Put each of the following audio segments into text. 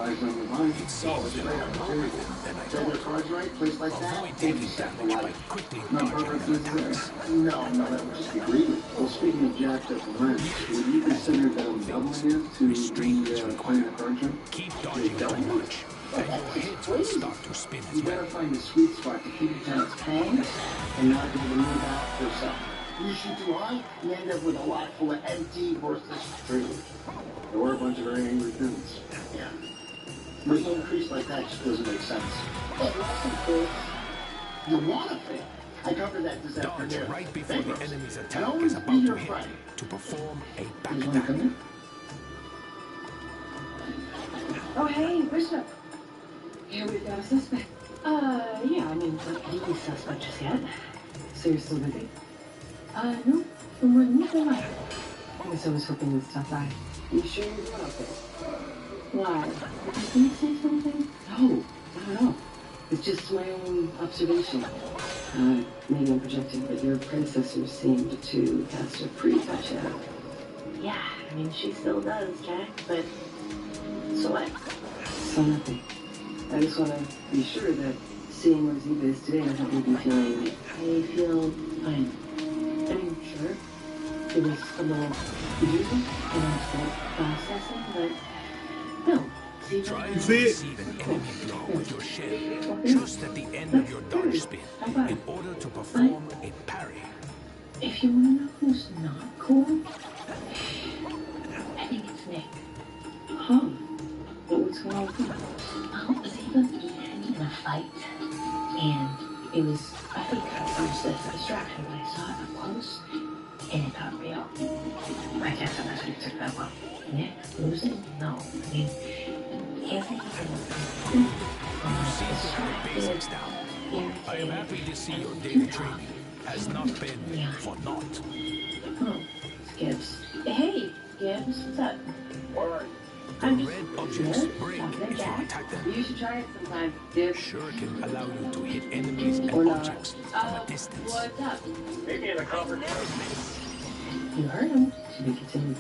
advised on the line. It's a great opportunity. Play their cards right, place like that. Avoid taking damage by quickly No dodging purpose their is there. attacks. No, that would just be greedy. Well, speaking of jacked up rent, would you consider them doubling it to Restraint is playing a required. card trick? Keep dodging too much, and your heads will start to spin as You well. gotta find the sweet spot to keep your tenants paying and not able to move out for something. You shoot too high, you end up with a lot full of empty, worthless trailers. Or a bunch of very angry tenants. Yeah. There's no increase like that just doesn't make sense. But you want to fail. I covered that this Dodge afternoon. right before the enemy's attack No is one's about to your hit friend. to perform a back You want to attack. come in? Oh, hey, Bishop. Yeah, we've got a suspect. Yeah, I mean, not the suspect just yet. So you're still busy? No. We're moving on. I guess I was hoping you'd stop by. You sure you're doing okay? Why? Did you say something? No, not at all. It's just my own observation. Maybe I'm projecting, but your predecessor seemed to cast a pretty touch out. Yeah, I mean, she still does, Jack, but so what? So nothing. I just want to be sure that seeing where Ziva is today doesn't leave you feeling like I feel fine. I mean, sure, it was a little confusing and I'm still processing, but no. Try to receive an enemy blow with your shell just at the end of your dodge spin in order to perform a parry. If you want to know who's not cool, I think it's Nick. Huh? What's going on with him? Well, Ziva beat him in a fight, and it was, I think, at first a distraction, but I saw it up close, and it got real. I can't imagine it took that well. Nick losing? No. I mean, he hasn't even You seem to have the basics down. I am happy to see your daily training has not been for naught. Oh, it's Gibbs. Hey, Gibbs, what's up? Alright. I'm The just red objects break if you attack them. You should try it sometime, Gibbs. Sure can allow you to hit enemies and Or not. objects from a distance. What's up? Maybe in a conference. You heard him. Should we continue?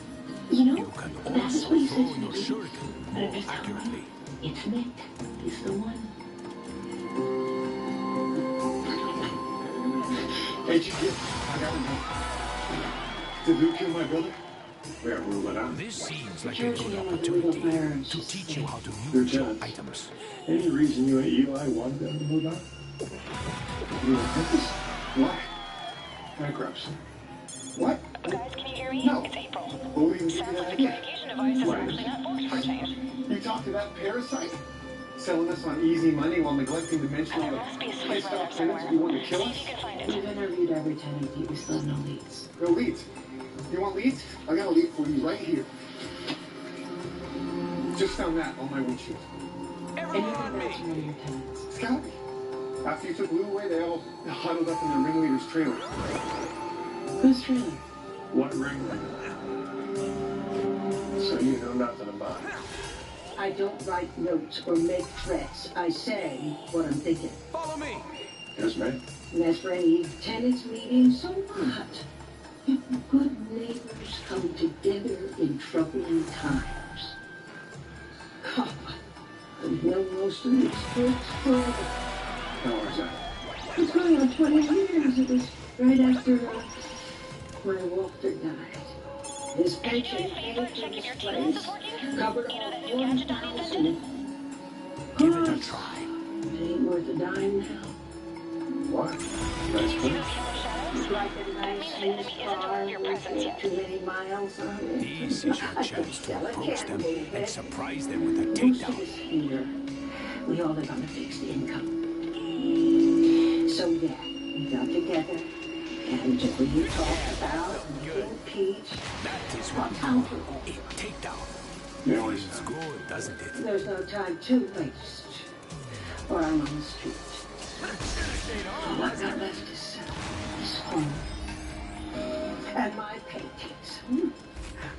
You know, You can that's also what he throw says to your me. shuriken more accurately. It's Nick. He's the one. Hey, you get, I got him. Did Luke kill my brother? We are rule it out. This seems like a good opportunity to teach you how to use your items. Any reason you and Eli wanted them to move out? You on purpose? Why? Bankruptcy. What? Guys, can you hear me? No. It's April. What would even give you Sounds that like the idea? communication devices are actually not booked for change. You talked to that parasite? Selling us on easy money while neglecting to mention There the must be a place software up somewhere. tenants you want to kill See us? if you can find We've it. interviewed every tenant, but we still have no leads. No leads. You want leads? I got a lead for you right here. Just found that on my windshield. And you can vouch for one of your tenants. It's gotta be. After you took Lou away, they all huddled up in their ringleader's trailer. Who's trailing? What ringleader? So you know nothing about it. I don't write notes or make threats. I say what I'm thinking. Follow me. Yes, ma'am. And as for any tenants meeting, so what? Good neighbors come together in troubling times. God, I've known most of these folks forever. How was that? It's going on 20 years. It was right after my Walter died. His pension paid for Check if his your T-Mobile place, is working. covered You know all that new gadget Donnie invented? 1,000. Give it a try. It ain't worth a dime now. What? Can That's you see good. those yellow shadows? It's like a nice That means the used enemy isn't aware car of your with presence yet. too many miles on it. This is your chance to approach them and surprise them with a Most of takedown. us here, we all live on a fixed income. So yeah, we got together and we talked about impeach. That is what we call a takedown. Yeah, Feels good, doesn't it? There's no time to waste, or I'm on the street. All I got left is home and my paintings.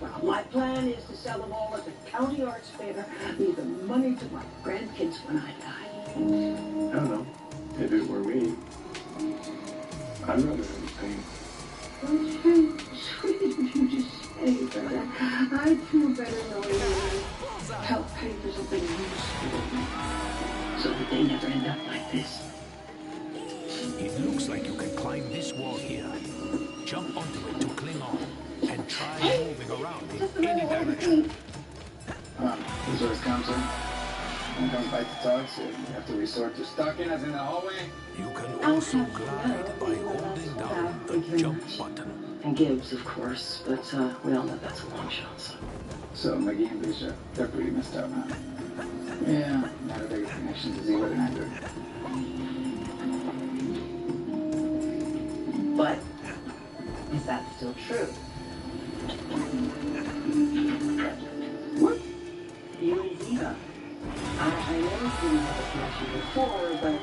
Well, my plan is to sell them all at the county arts fair, leave the money to my grandkids when I die. I don't know. If it were me, I'd rather have pain. Okay, sweet of you to say, but I'd feel better knowing you. Health papers have been used so that they never end up like this. It looks like you can climb this wall here. Jump onto it to cling on, and try moving around in any direction. This is where it's comes in. When it comes back to talk, so you have to resort to stalking us in the hallway. You can also glide by holding down the jump button. And Gibbs, of course, but we all know that's a long shot, so. So McGee and Bishop, they're pretty messed up, huh? Yeah, not a big connection to Zero than I do. But is that still true? What? You and Ziva. I know you didn't have a connection before, but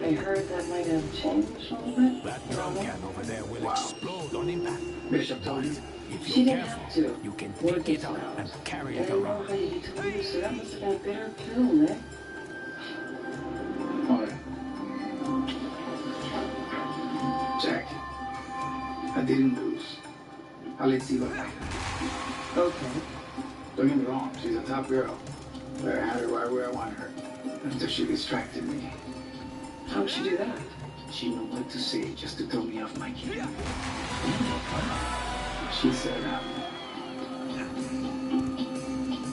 I heard that might have changed a little bit. That drum can over there will explode on impact. Bishop told you? If She you're didn't have careful, to. you can Word pick it gets up around. and carry I it don't know around. how you get to lose, so that must have been a bitter pill, Nick. All right. Jack, I didn't lose. I'll let Ziva play. Okay. Don't get me wrong, she's a top girl. But I had her right where I want her. Until she distracted me. How'd she do that? She knew what to say just to throw me off my game. She said,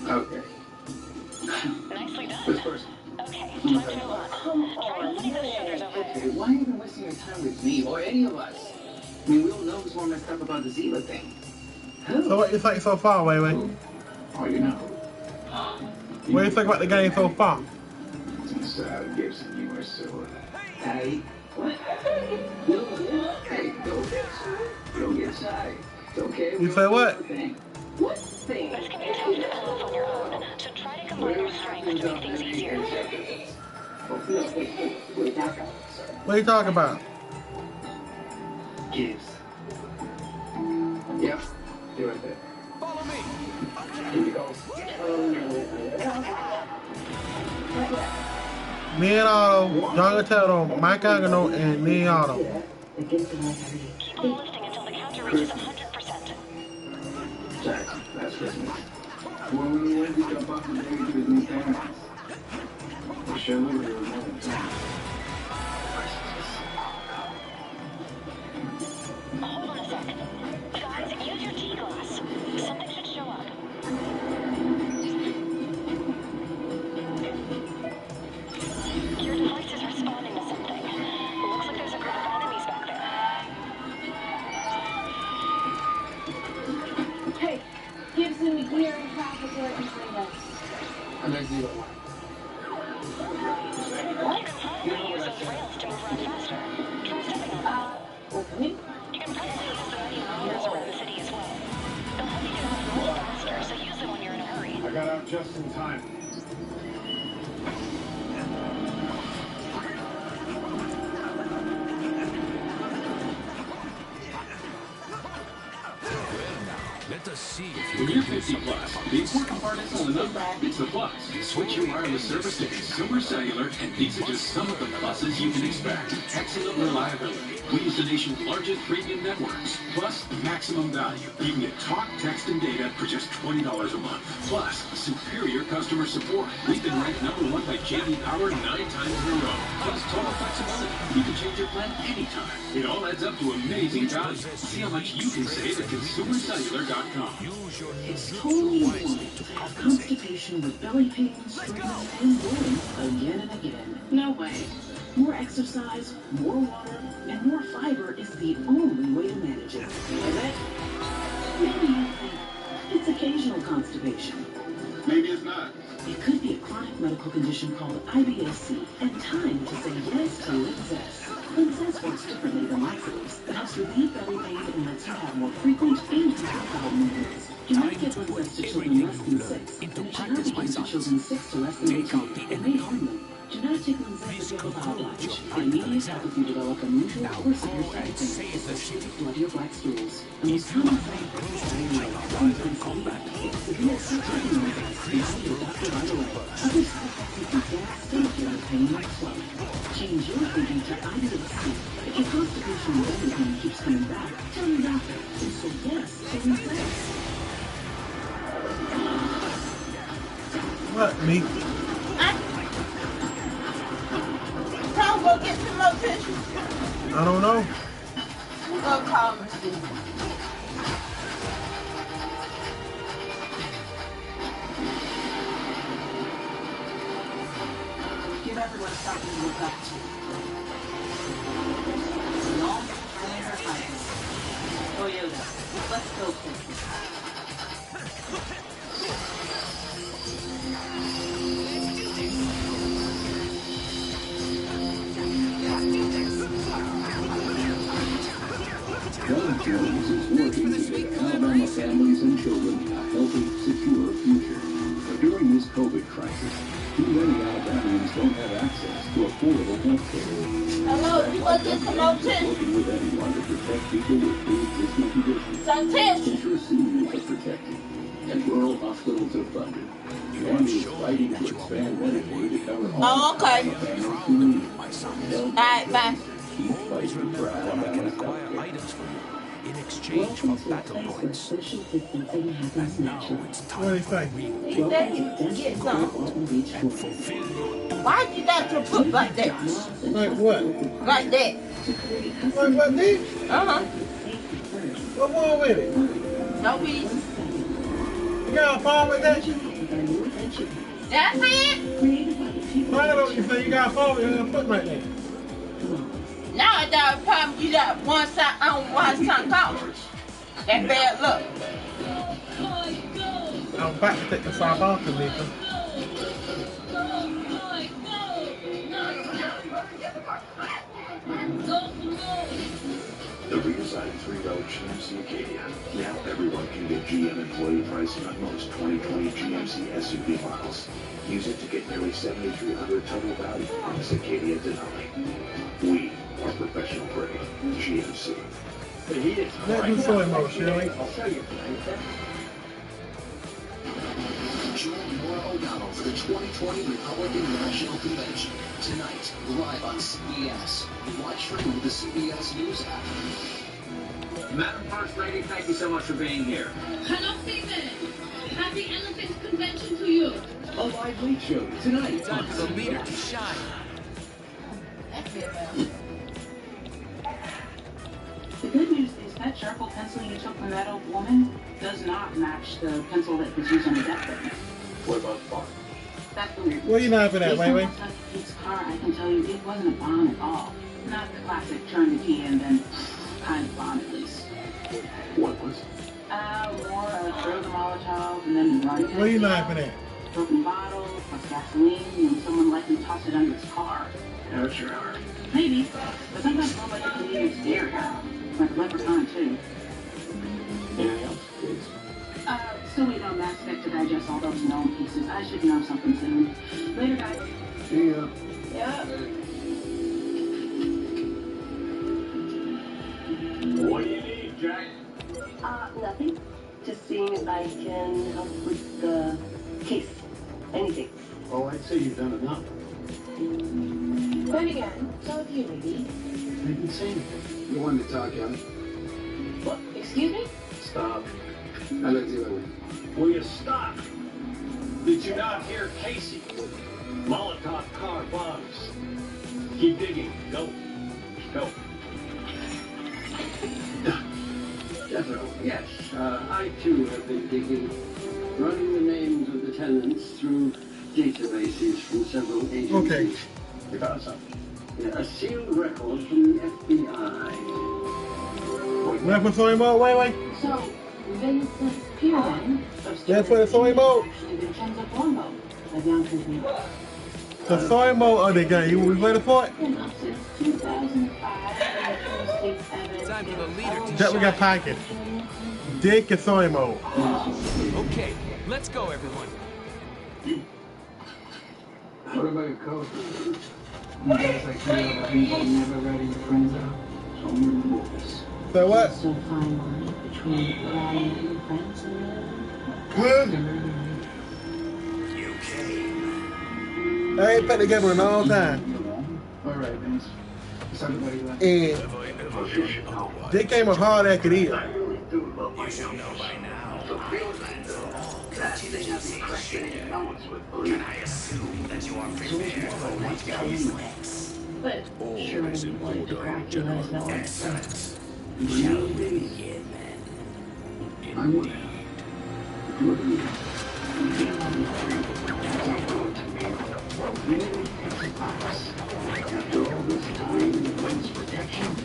okay. Nicely done. This person. Okay, time to move on. Come Try opening those shutters over. Okay, why are you even wasting your time with me or any of us? I mean, we all know who's more messed up about the Ziva thing. So what do you think so far, Wayway? Oh, you know. What do you think about the game so far? Since Gibson, you were so tight. What? Hey, don't get shy. It's okay. You say what? What thing? This can be tough to pull off on your own, so try to combine your strengths to make things easier. Wait, back up, sir. What are you talking about? Gibbs. Yep, you're right there. Follow me. Here we go. Me and Otto, John Gattello, Mike Agano, and me and Otto. Keep on lifting until the counter reaches 100%. Jack, last Christmas. When we went to jump off the baby to his new parents. For sure, we were more than time. Hold on a sec. Guys, use your T-glass. Something should show up. Your device is responding to something. Looks like there's a group of enemies back there. Hey, Gibson, McGee in traffic where it behind us. And there's Zero. You can probably use those rails to move around faster. Try stepping on them. Okay. You can probably use the many rollers around the city as well. They'll help you get off much faster, so use them when you're in a hurry. I got out just in time. Let us see if When you you're can do 50 something plus, about the this. important part isn't the number, it's the plus. Switch your wireless service to Consumer Cellular, and these are just some of the pluses you can expect. Excellent reliability. We use the nation's largest premium networks. Plus, maximum value. You can get talk, text, and data for just $20 a month. Plus, superior customer support. We've been ranked #1 by J.D. Power 9 times in a row. Plus, total flexibility. You can change your plan anytime. It all adds up to amazing value. See how much you can save at ConsumerCellular.com. Use your It's neutral totally normal wisely to to have compensate. constipation with belly pain, strains, and boredom again and again. No way. More exercise, more water, and more fiber is the only way to manage it. Is it? Maybe you think it's occasional constipation. Maybe it's not. It could be a chronic medical condition called IBS-C, and time to say yes to Linzess. Linzess works differently than laxatives. It helps relieve belly pain and lets you have more frequent and comfortable movements. Do not give Linzess to children less than 6, and it should not be given to children 6 to less than 18. It may harm them. Do not take Linzess if you have a bowel blockage. The immediate help if you develop unusual or severe side effects, especially bloody or black stools. The most common side effect is diarrhea, sometimes combat. If severe septic Linzess, see your doctor right away. Other side effects include gas, stomach pain, and swelling. Change your thinking to IBS-C. If your constipation and belly pain keeps coming back, tell your doctor and say yes to Linzess. What, me? Tom, go get some more tissues. I don't know. Go call me. Give everyone something to look up to. Y'all, Claire, Toyota. Let's go places. Health Jones is working to get Alabama families and children a healthy, secure future. But during this COVID crisis, too many Alabamians don't have access to affordable health care. Hello, you want to get some more tissues? Working with anyone to protect people with pre-existing conditions. Some tissues. Ensure seniors are protected, and rural hospitals are funded. And is fighting to expand Medicaid to cover all okay. families who need it. Alright, bye. Keep fighting for Alabama's health care. Items for you in exchange for battle points. Social distancing happens naturally. What do you think? You think you can get some? And fulfill your Why you got to put like that? Like what? Like that. Like what, me? Uh-huh. What's wrong with it? No be. You got a problem with that? That's it? I don't know what you say. You got a problem with it. You're put like that. Now I got a problem. You got one side on, one side collar. That bad luck. I'm about to take the sock off of me. The redesigned 3-row GMC Acadia. Now everyone can get GM employee pricing on most 2020 GMC SUV models. Use it to get nearly $7,300 total value on this Acadia Denali. We are professional grade GMC. The heat is Let me show him, Shirley. I'll show you tonight. Join Nora O'Donnell for the 2020 Republican National Convention. Tonight, live on CBS. Watch free with the CBS News app. Madam First Lady, thank you so much for being here. Hello, Stephen. Happy Elephant Convention to you. A live late show tonight. Time for the leader to shine. The good news is that charcoal pencil you took from that old woman does not match the pencil that was used on the deathbed. What about Bond? That's the weird. What are you laughing at, Wait? His car, I can tell you, it wasn't a bomb at all. Not the classic turn the key and then kind of bomb at least. What was? More throw the Molotov and then run. What are you laughing at? Broken bottle, plus gasoline, and someone likely tossed it under his car. Yeah, sure are. Maybe, but sometimes robots can be even scarier. Like Leprechaun, too. Anything else, please? Still waiting on Mass Effect to digest all those known pieces. I should know something soon. Later, guys. See ya. Yeah. What do you need, Jack? Nothing. Just seeing if I can help with the case. Anything. Oh, I'd say you've done enough. Then again, so have you, maybe. I didn't say anything. You wanted to talk, Ellie? What? Excuse me? Stop. I looked the other way. Will you stop? Did you not hear Casey? Molotov car bombs. Keep digging. Go. Go. Definitely, yes. I too have been digging, running the names of the tenants through databases from several agencies. Okay. You found something? Yeah, a sealed record from the FBI. Ready for story mode? Wait. So, Vincent Pierman. Ready for the story mode? Actually, Vincenzo Colombo. Of Yonkers, New York. The story mode of the game. You ready for it? Been up since 2005. States evidence. Time for the leader to That we got shine. packet. Dick and story mode. Okay, let's go, everyone. What about your coat? You guys like me over here, you never ready your friends out? So I'm gonna do this. So what? So fine line between crying and friends. Good. You came. I ain't put together in a long time. All right, Vince. Is everybody left? And Have I ever heard they came as hard as it is. You should know by now. That thing has me frustrated. No one's with me. Can I assume that you are prepared for what comes next? But sure, All is in wanted to order, crack you General. guys know. Excellent. Shall we begin then? Indeed. After all this time and wins protection,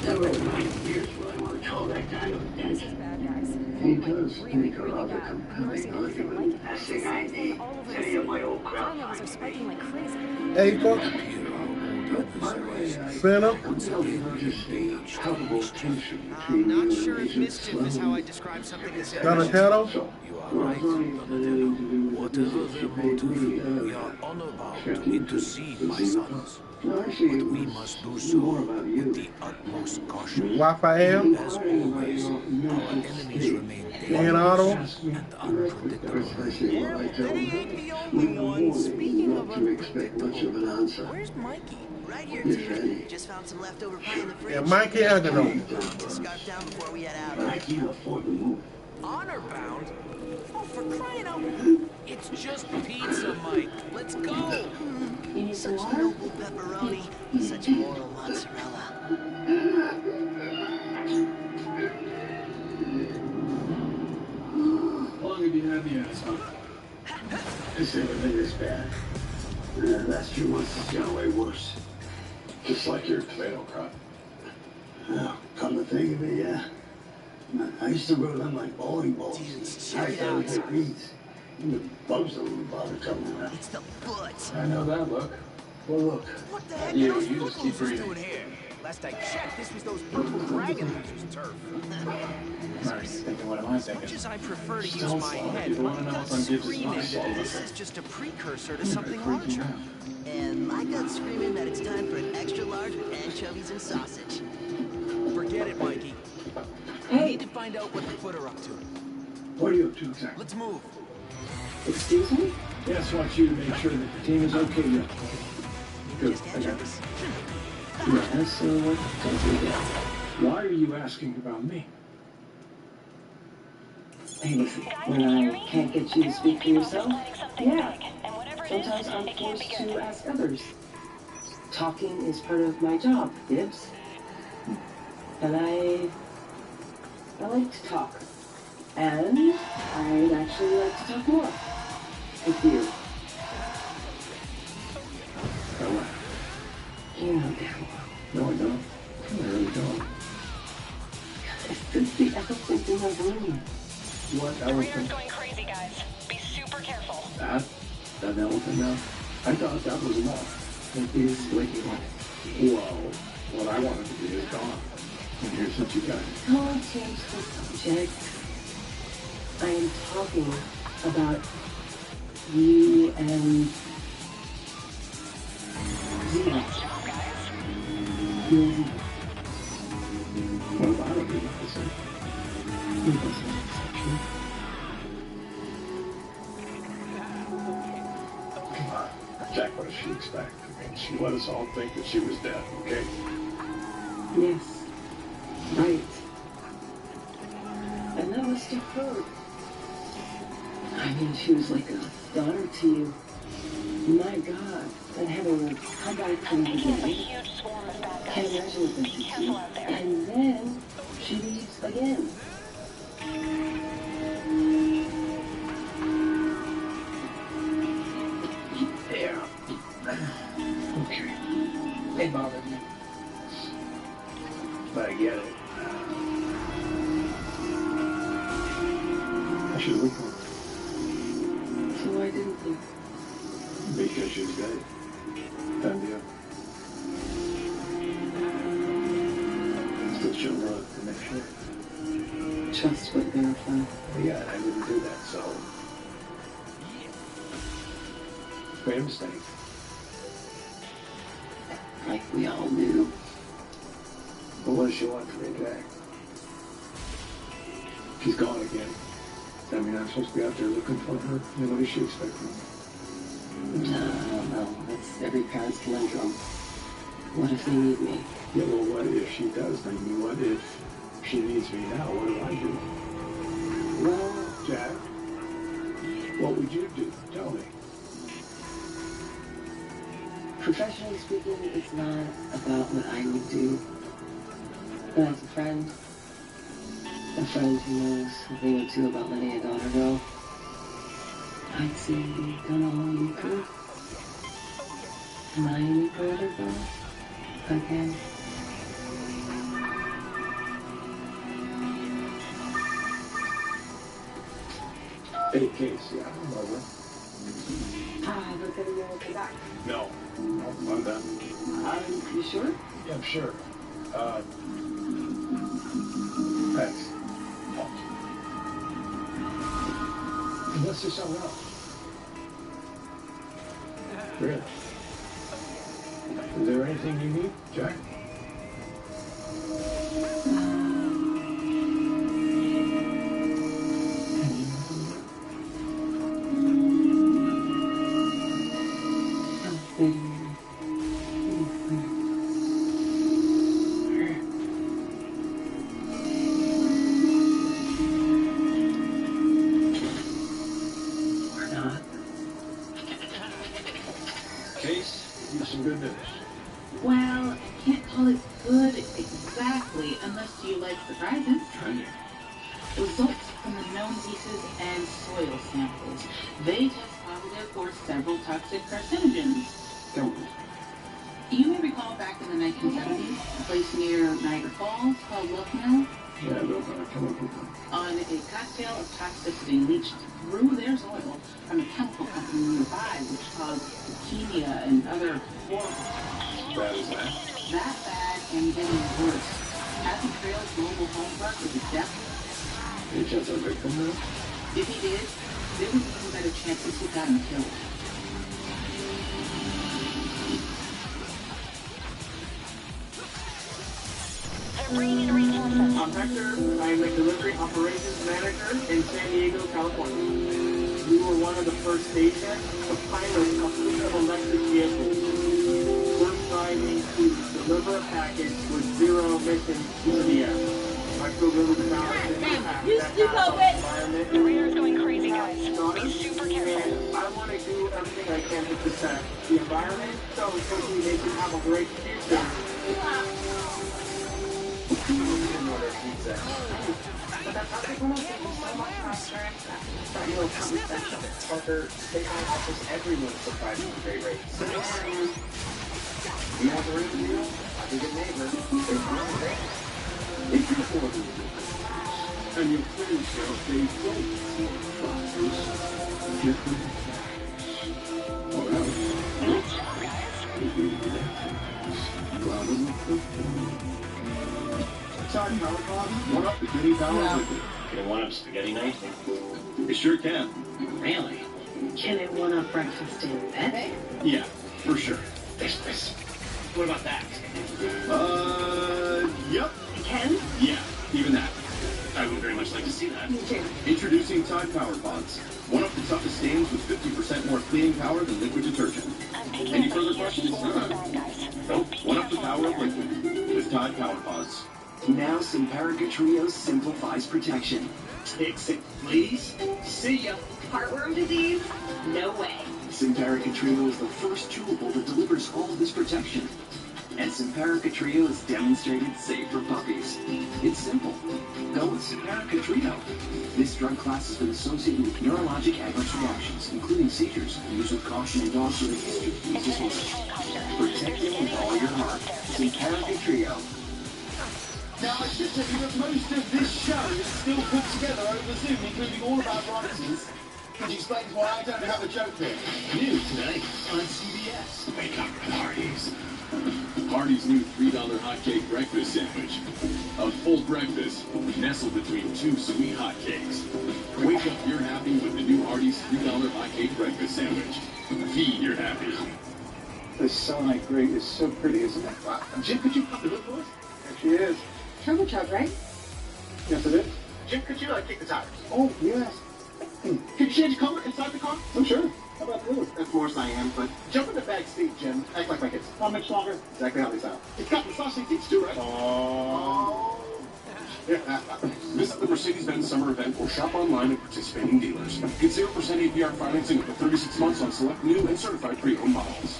never in 9 years will I want to call that guy with attention. He does make a rather compelling argument. Last thing I need is any of my old crap. April. Center. I'm not sure if mischief is how I describe something as Donatello. You are right, Donatello. Whatever their motive, we are honor-bound to intercede, my sons. But we must do so with the utmost caution. Raphael. As always, our enemies remain Leonardo. dangerous and unpredictable. Yeah, they ain't the only one. Speaking of Where's Mikey? Right here, dude. Just found some leftover pie in the fridge. Yeah, Mikey Agano. Scarf down before we head out. I can't afford to move. honor bound. Oh, for crying out! It's just pizza, Mike. Let's go. You need some Such water? noble pepperoni, such moral mozzarella. How long have you had the ass on? It's never been this bad. Last few months has gone way worse. Just like your tomato crop. Well, come to think of it, yeah. I used to grow them like bowling balls. Dude, I check it thought out. it hit weeds. And the bugs don't even bother coming around. It's the foot. I know that look. Well, look. What the heck You, are those you just keep footloosers breathing. doing here? Last I checked, this was those purple dragon losers' turf. Sorry, thinking, what am I As thinking? much as I prefer to use Don't my slow. head, People my wanna know gut what's on Gibbs' screaming mind. that this is just a precursor to something larger. And my gut's screaming that it's time for an extra large with anchovies and sausage. Forget it, Mikey. We need to find out what the foot are up to. What are you up to exactly? Let's move. Excuse me? Yes, wants you to make sure that the team is okay yet. Good, Just I got anchovies. this. Yeah, so what do we get? Why are you asking about me? Hey, listen, when I can't get you to speak for yourself, yeah, sometimes I'm forced to ask others. Talking is part of my job, Gibbs. And I like to talk. And I'd actually like to talk more with you. You know damn well. No, I don't. I really don't. It's the elephant in the room. What The rear's elephant? going crazy, guys. Be super careful. That elephant now? I thought that was enough. It is what you want. Well, what I wanted to be is gone. And here's what you got. Don't change the subject. I am talking about you and Zia. Nice job, guys. You and Zia. What about it? Listen. You wasn't an exception. Come on. Jack, what does she expect? I mean, she let us all think that she was dead, okay? Yes. Right. And that must have hurt. I mean, she was like a daughter to you. My God. And having her come back from the Picking up a beginning. huge swarm of bad Can't guys. imagine what Be this is. careful out there. And then she leaves again. There. Okay. They bothered me. But I get it. I should look for her. So why didn't you? Because she's dead. Done deal. Still show her to make sure. Trust but verify. Well, yeah, I didn't do that, so. Made a mistake. Like we all do. But what does she want from me, Jack? She's gone again. I mean, I'm supposed to be out there looking for her. You know, what does she expect from me? I don't know. That's every parent's conundrum. What if they need me? Yeah, well, what if she does need me? What if she needs me now? What do I do? Well, Jack, what would you do? Tell me. Professionally speaking, it's not about what I would do. But as a friend who knows a thing or two about letting a daughter go, I'd say you've done all you could. Am I any further, though? Again. Hey, Case, yeah, I'm over. But then you'll come back. No, I'm done. You sure? Yeah, I'm sure. Thanks. Let's do something else. Really? Is there anything you need, Jack? Case, give some good news. Well, can't call it good exactly unless you like surprises. Results from the known pieces and soil samples. They test positive for several toxic carcinogens. You may recall back in the 1970s, a place near Niagara Falls called Wolf Mill. Yeah, those are chemical. On a cocktail of toxicity leached through their soil from a chemical company nearby, which caused leukemia and other horrible Bad as that? That bad and getting worse. Hasn't Trail's global home front with his death? Any chance I'll victim now? If he did, there was even better chances he got him killed. I'm Hector. I am the delivery operations manager in San Diego, California. We were one of the first stations to pilot a fleet of electric vehicles. We're striving to deliver a package with zero emissions into the air. I feel really proud of the impact that has on the environment. The radar's going crazy, guys. Be super careful. And I want to do everything I can to protect the environment so hopefully they can have a great future. Parker, State offers everyone surprisingly great rates. You want the real deal? I can get neighbor. They're really great. If you afford it, and your friends shall pay full boxes, different or else. Sorry, power closet. One up spaghetti power liquid. Can it one up spaghetti night? It sure can. Really? Can it one up breakfast in bed? Yeah, for sure. This. What about that? Yep. It can? Yeah, even that. I would very much like to see that. Me too. Introducing Tide Power Pods. One of the toughest stains with 50% more cleaning power than liquid detergent. Any further questions? Nope. One up the power of liquid with Tide Power Pods. Now Simparica Trio simplifies protection. Fix it, please. See ya. Heartworm disease? No way. Simparica Trio is the first chewable that delivers all this protection. And Simparica Trio is demonstrated safe for puppies. It's simple. Go with Simparica Trio. This drug class has been associated with neurologic adverse reactions, including seizures, and used with caution in dogs with a history of these disorders. Protect them with all your heart. Simparica Trio. Now, I should tell you that most of this show is still put together over Zoom, including all of our writers, which explains why I don't have a joke here. New today on CBS. Wake up with Hardee's. Hardee's new $3 hotcake breakfast sandwich. A full breakfast nestled between two sweet hotcakes. Wake up your happy with the new Hardee's $3 hotcake breakfast sandwich. Feed your happy. This selenite grate is so pretty, isn't it? Wow. Jim, could you pop the hood for us? There she is. Turbocharged, right? Yes, it is. Jim, could you kick the tires? Oh, yes. Could you change color inside the car? Oh, sure. How about blue? Of course I am, but jump in the back seat, Jim. Act like my kids. How much longer? Exactly how they sound. It's got massage seats too, right? Oh. Visit the Mercedes-Benz summer event or shop online at participating dealers. Get 0% APR financing up to 36 months on select new and certified pre-owned models.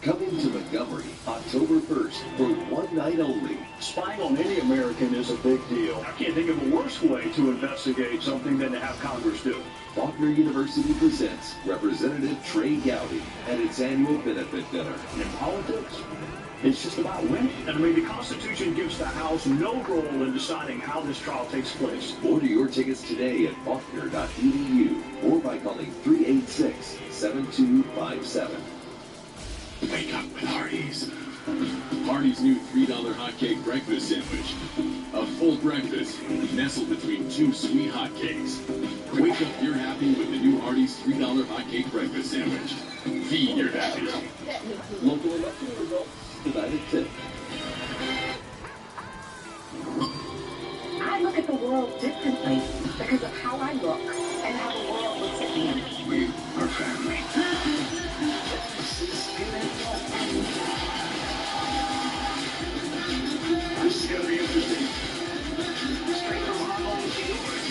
Coming to Montgomery, October 1st, for one night only. Spying on any American is a big deal. I can't think of a worse way to investigate something than to have Congress do it. Faulkner University presents Representative Trey Gowdy at its annual benefit dinner. In politics, it's just about winning. And I mean, the Constitution gives the House no role in deciding how this trial takes place. Order your tickets today at faulkner.edu or by calling 386-7257. Wake up with Hardee's. Hardee's new $3 hotcake breakfast sandwich. A full breakfast nestled between two sweet hotcakes. Wake up you're happy with the new Hardee's $3 hotcake breakfast sandwich. Feed your happy. Local election results tonight at 10. I look at the world differently because of how I look and how the world looks at me. We are family. This is going to be interesting. Straight from our home to yours.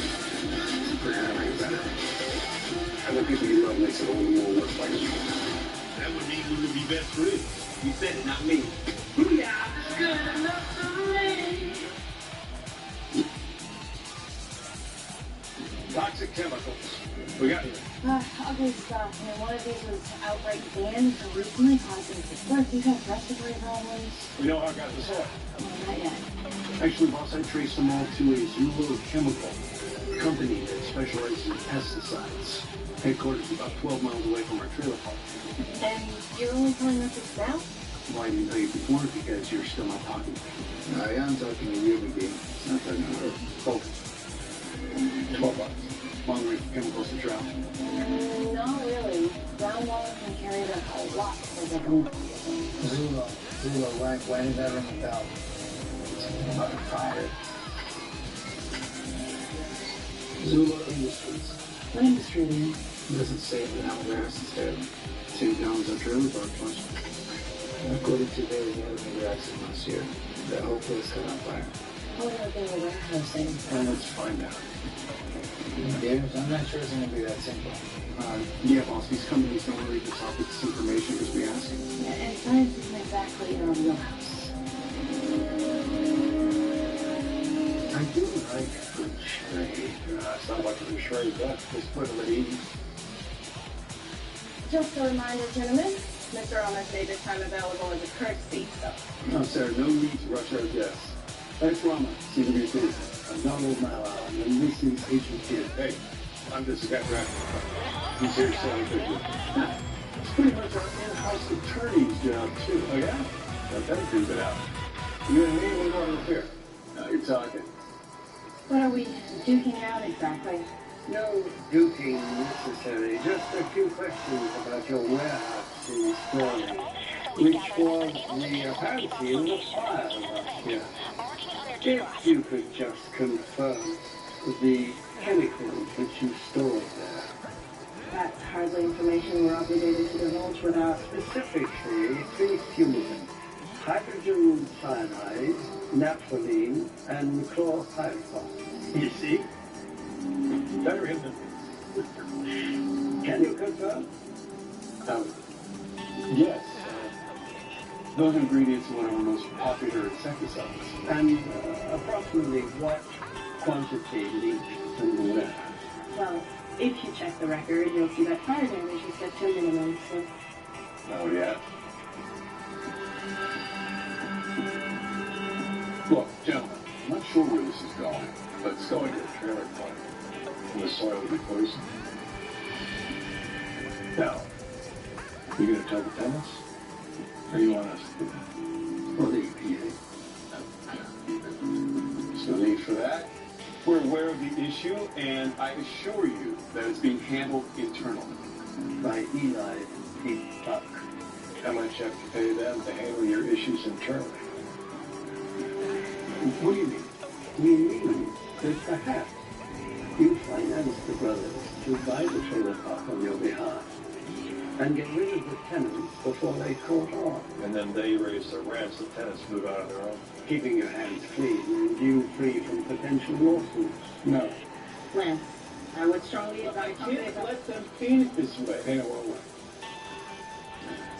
We're going to make it better. And the people you love makes it all the more worthwhile. That would mean we would be best friends. You said it, not me. Yeah, good enough for me. Toxic chemicals. We got it. Ugly stuff. One of these was outright banned for recently causing defense respiratory problems. We know how it got to the soil. Not yet. Actually, boss, I traced them all to a Zulu chemical company that specializes in pesticides. Headquarters about 12 miles away from our trailer park. And you're only telling us this now? Why I didn't tell you before? Because you're still not talking to me. I am talking to you, McGee. It's not talking to her. Focus. 12 bucks. Long range chemicals to travel. Not really. Groundwater can carry them a lot further than Zula, why did that ring a bell? About fire. Zula Industries. What industry are you in? It doesn't say it now, where it's instead. 2 gallons of trailer park plus. According to Daily Mail, the accident last year, the whole place caught on fire. What about the warehousing? Well, let's find out. Yeah, I'm not sure it's going to be that simple. Yeah, boss, these companies don't really just offer this information because we ask. Yeah, and science isn't exactly in our wheelhouse. I do like good charade. It's not much of a charade, but just put them at ease. Just a reminder, gentlemen, Mr. Amos made this time available as a courtesy, so. No, sir, no need to rush our guests. Thanks, Rama. See you soon. I'm Donald Mala, and this is Agent Kid. Hey, I'm just a guy drafting. He's here selling pictures. It's pretty much our in-house attorney's job, too. Oh, yeah? Got that figured out. You and me, we're going to here. Now you're talking. What are we duking out exactly? No duking necessary. Just a few questions about your warehouse in Stormy, which was the apparently in the fire last year. If you could just confirm the chemicals that you stored there. That's hardly information we're obligated to divulge without. Specifically, 3 fuels: hydrogen cyanide, naphthalene, and chlorpyrifos. You see? Better him than me. Can you confirm? Yes. Those ingredients are one of our most popular insecticides. And approximately what quantity leaked from the warehouse? Well, if you check the record, you'll see that fire damage was set to a minimum, so. Oh, yeah? Look, gentlemen, I'm not sure where this is going, but it's going to a trailer park. And the soil will be poisoned. Now, you going to tell the tenants? Or you want us to? Or the EPA? There's no need for that. We're aware of the issue, and I assure you that it's being handled internally. By Eli P. Buck. How much have to pay them to handle your issues internally? What do you mean? We mean that perhaps you finance the brothers to buy the trailer park on your behalf. and get rid of the tenants before they caught on. And then they raise the rents, the tenants move out on their own. Keeping your hands clean and you free from potential lawsuits. No. Lance, I would strongly advise you Can't let them paint it this way. Hey, well,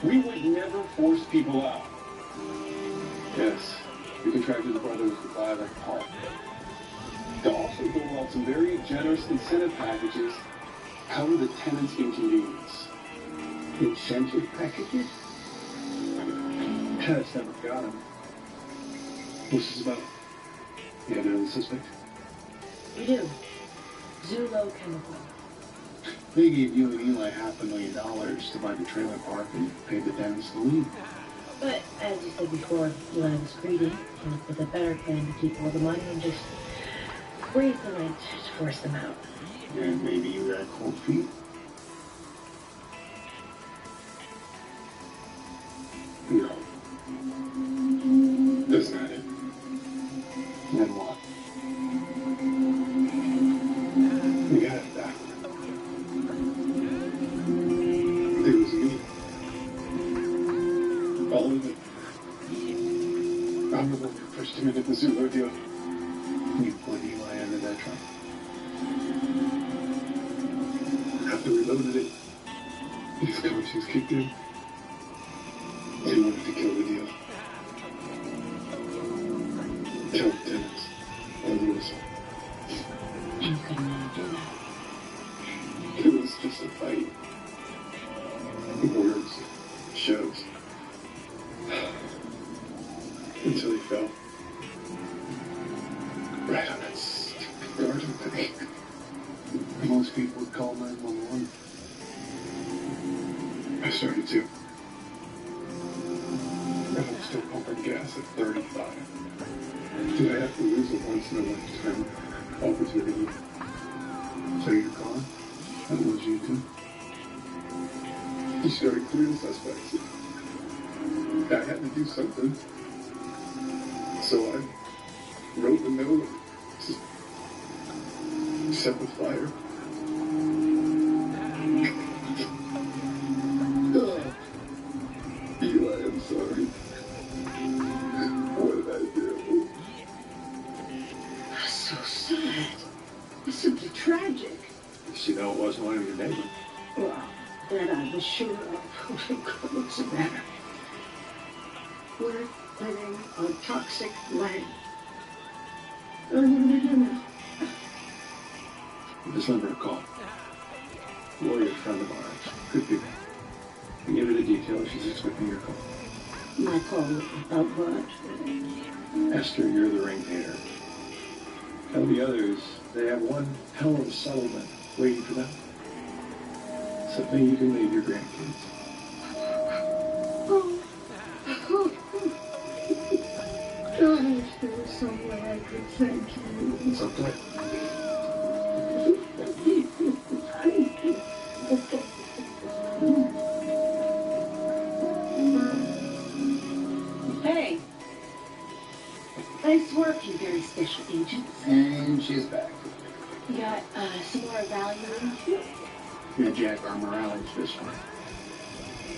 We would never force people out. yes, you contracted the brothers to buy the park. To also go out some very generous incentive packages cover the tenants' inconvenience. Incentive packages? Tenants never got them. What's this about? You have another suspect? We do. Zulo Chemical. They gave you and Eli $500,000 to buy the trailer park and pay the tenants to leave. But as you said before, Eli was greedy, came up with a better plan to keep all the money and just raise the rent to force them out. And maybe you got cold feet. No. That's not it. Then what? We got it back. It was me. All of it. I'm the one who pushed him into the Zulo deal. You put Eli under that truck. After we loaded it, his conscience kicked in. He wanted to kill the deal. Tell the tenants. I'll lose. And you couldn't really do that. It was just a fight. Words, shows. Until he fell. Right on that stupid garden thing. Most people would call 911. I started to. But I'm still pumping gas at 35. Did I have to lose a once-in-a-lifetime opportunity? So you're gone? That was you too? He started clearing suspects. I had to do something. So I wrote the note. Just set the fire. Eli, I'm sorry. What did I do? That's so sad. It's simply tragic. You know it wasn't one of your neighbors. Well, that I was sure of. What's the matter? We're living on toxic land. What do we do now? Just let her call. Lawyer's friend of ours. Good people. You give her the details. She's expecting your call. My call about what? Esther, you're the ringleader. Tell the others they have one hell of a settlement waiting for them. Something you can leave your grandkids. I wish there was some way I could thank you. It's okay. Hey. Nice work, you very special agents. And she's back. You got some more value in you? Yeah, Jack, our morale is this one.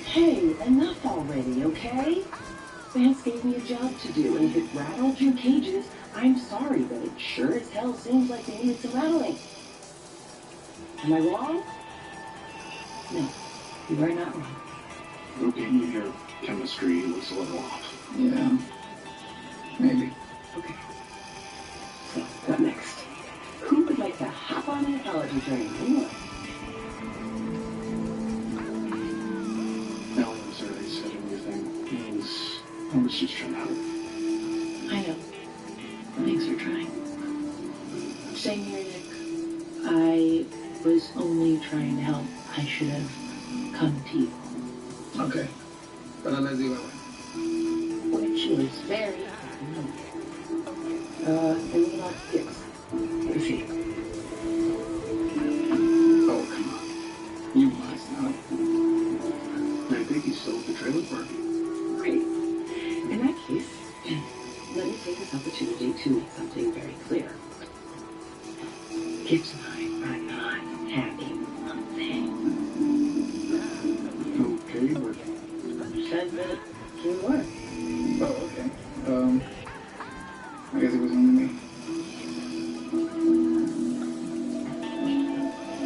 Hey, enough already, okay? Vance gave me a job to do, and if it rattled your cages, I'm sorry, but it sure as hell seems like they needed some rattling. Am I wrong? No, you are not wrong. Okay, your chemistry was a little off. Yeah. Maybe. Okay. So, what next? Who would like to hop on an apology train? Anyone? Ellie was there, they said anything. I was just trying to help. I know. Thanks for trying. Same here, Nick. I was only trying to help. I should have come to you. Okay. But I'm busy with Which was very and we got gifts. Let me see. Oh, come on. You must know. I think he sold the trailer park. Great. In that case, let me take this opportunity to make something very clear. Gibbs and I are not having one thing. that came what? Oh, okay. I guess it was only me.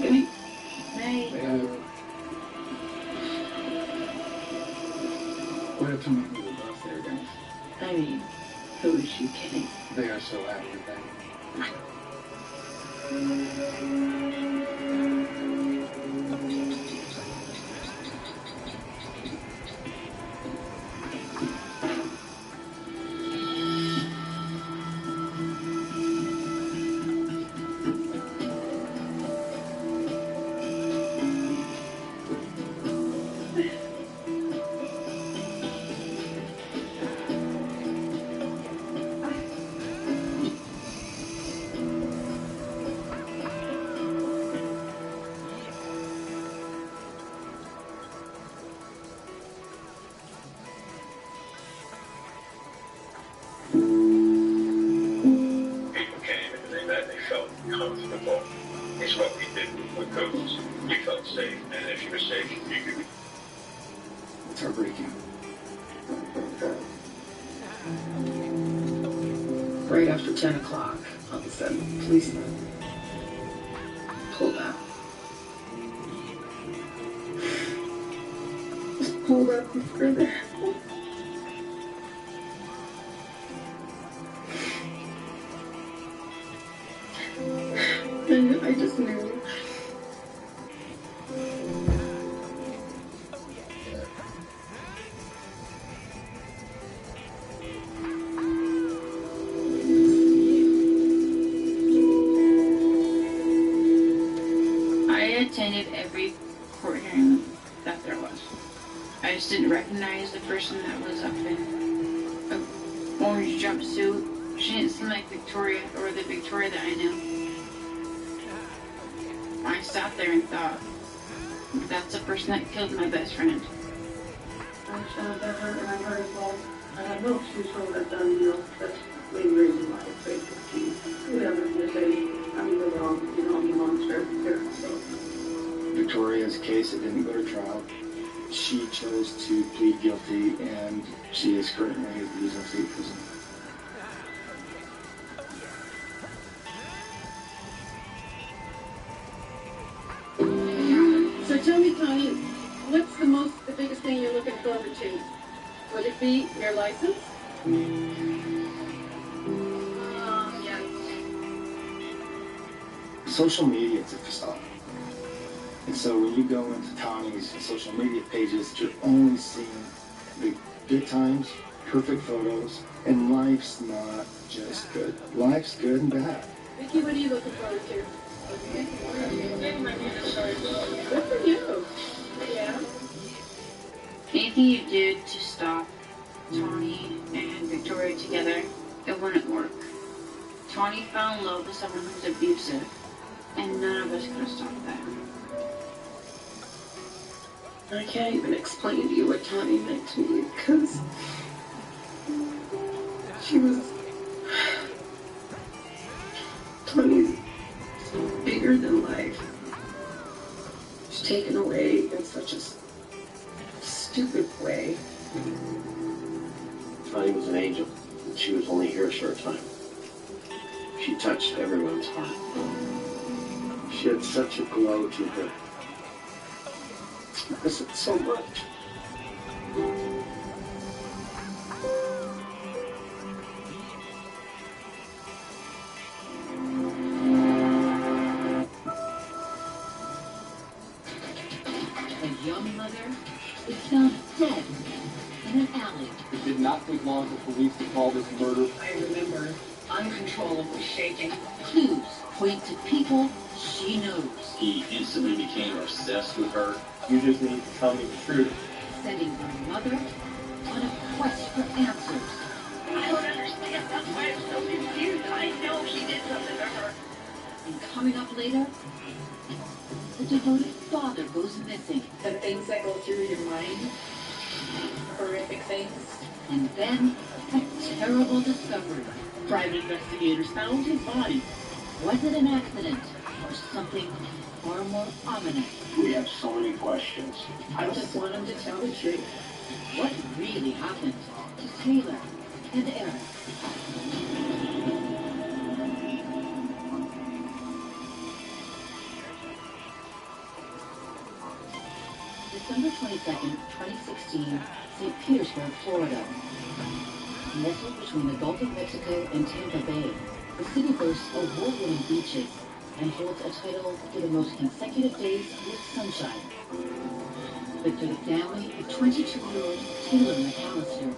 Hey. Hey. What if someone was above there, guys? I mean, who is you kidding? They are so happy with that. People can't even say that they felt comfortable. It's what we did with ghosts. You felt safe, and if you were safe, you could. It's heartbreaking. Right after 10 o'clock, all of a sudden, policemen pulled out. Just pulled up before the house. And I just knew. I attended every court hearing that there was. I just didn't recognize the person that was up in an orange jumpsuit. She didn't seem like Victoria or the Victoria that I knew. I sat there and thought, that's the person that killed my best friend. I shot at her and I heard it fall. I had no excuse for what I've done, you know. That's the main reason why it's very confused. Whatever you say, I'm the wrong, you know, I'm the monster here, so. Victoria's case, it didn't go to trial. She chose to plead guilty, and she is currently at the Louisiana State Prison. So tell me, Tony, what's the biggest thing you're looking forward to? Would it be your license? Yes. Social media is a facade. And so when you go into Tony's social media pages, you're only seeing the good times, perfect photos, and life's not just good. Life's good and bad. Vicky, what are you looking forward to? Good for you. Yeah. Anything you did to stop Tawny and Victoria together, it wouldn't work. Tawny fell in love with someone who's abusive, and none of us could have stopped that. I can't even explain to you what Tawny meant to me, because she was... Tawny's bigger than life. She's taken away in such a stupid way. Tawny was an angel. She was only here a short time. She touched everyone's heart. She had such a glow to her. I miss it so much. A young mother is found dead in an alley. It did not take long for police to call this murder. I remember uncontrollably shaking. Clues point to people she knows. He instantly became obsessed with her. You just need to tell me the truth. Sending her mother on a quest for answers. I don't understand. That's why I'm so confused. I know he did something to her. And coming up later, the devoted father goes missing. The things that go through your mind, horrific things. And then a terrible discovery. Private investigators found his body. Was it an accident? or something far more ominous? We have so many questions. I just want him to tell the truth. What really happened to Taylor and Eric? December 22nd, 2016, St. Petersburg, Florida. Nestled between the Gulf of Mexico and Tampa Bay, the city boasts award-winning beaches and holds a title for the most consecutive days with sunshine. But for the family of 22-year-old Taylor McAllister,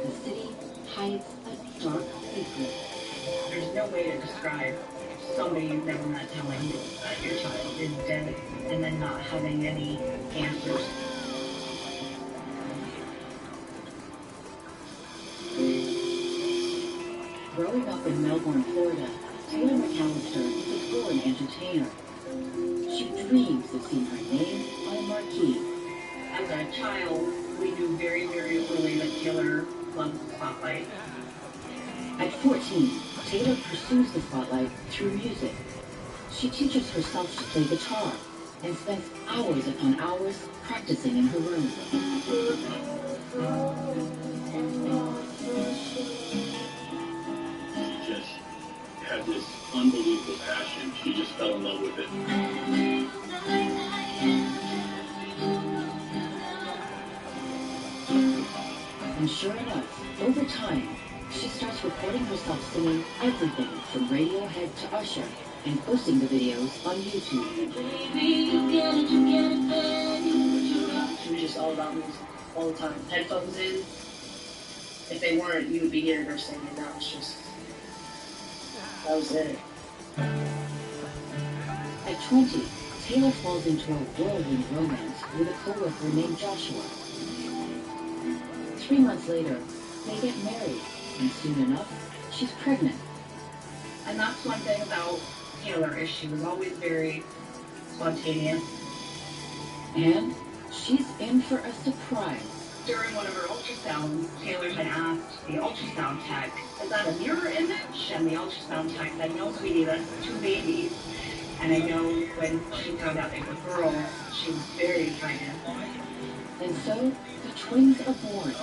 the city hides a dark secret. There's no way to describe somebody you've never met telling that your child is dead and then not having any answers. Growing up in Melbourne, Florida, Taylor McAllister is a born entertainer. She dreams of seeing her name on a marquee. As a child, we knew very, very early that Taylor loved the spotlight. At 14, Taylor pursues the spotlight through music. She teaches herself to play guitar and spends hours upon hours practicing in her room. She just had this unbelievable passion. She just fell in love with it. And sure enough, over time, she starts recording herself singing everything from Radiohead to Usher and posting the videos on YouTube. She was just all about music all the time. Headphones in. If they weren't, you would be hearing her singing. That was it. At 20, Taylor falls into a whirlwind romance with a coworker named Joshua. 3 months later, they get married, and soon enough, she's pregnant. And that's one thing about Taylor, is she was always very spontaneous. And she's in for a surprise. During one of her ultrasounds, Taylor had asked the ultrasound tech, is that a mirror image? And the ultrasound tech said, no, sweetie, that's 2 babies. And I know when she found out they were girls, she was very excited. And so, the twins are born.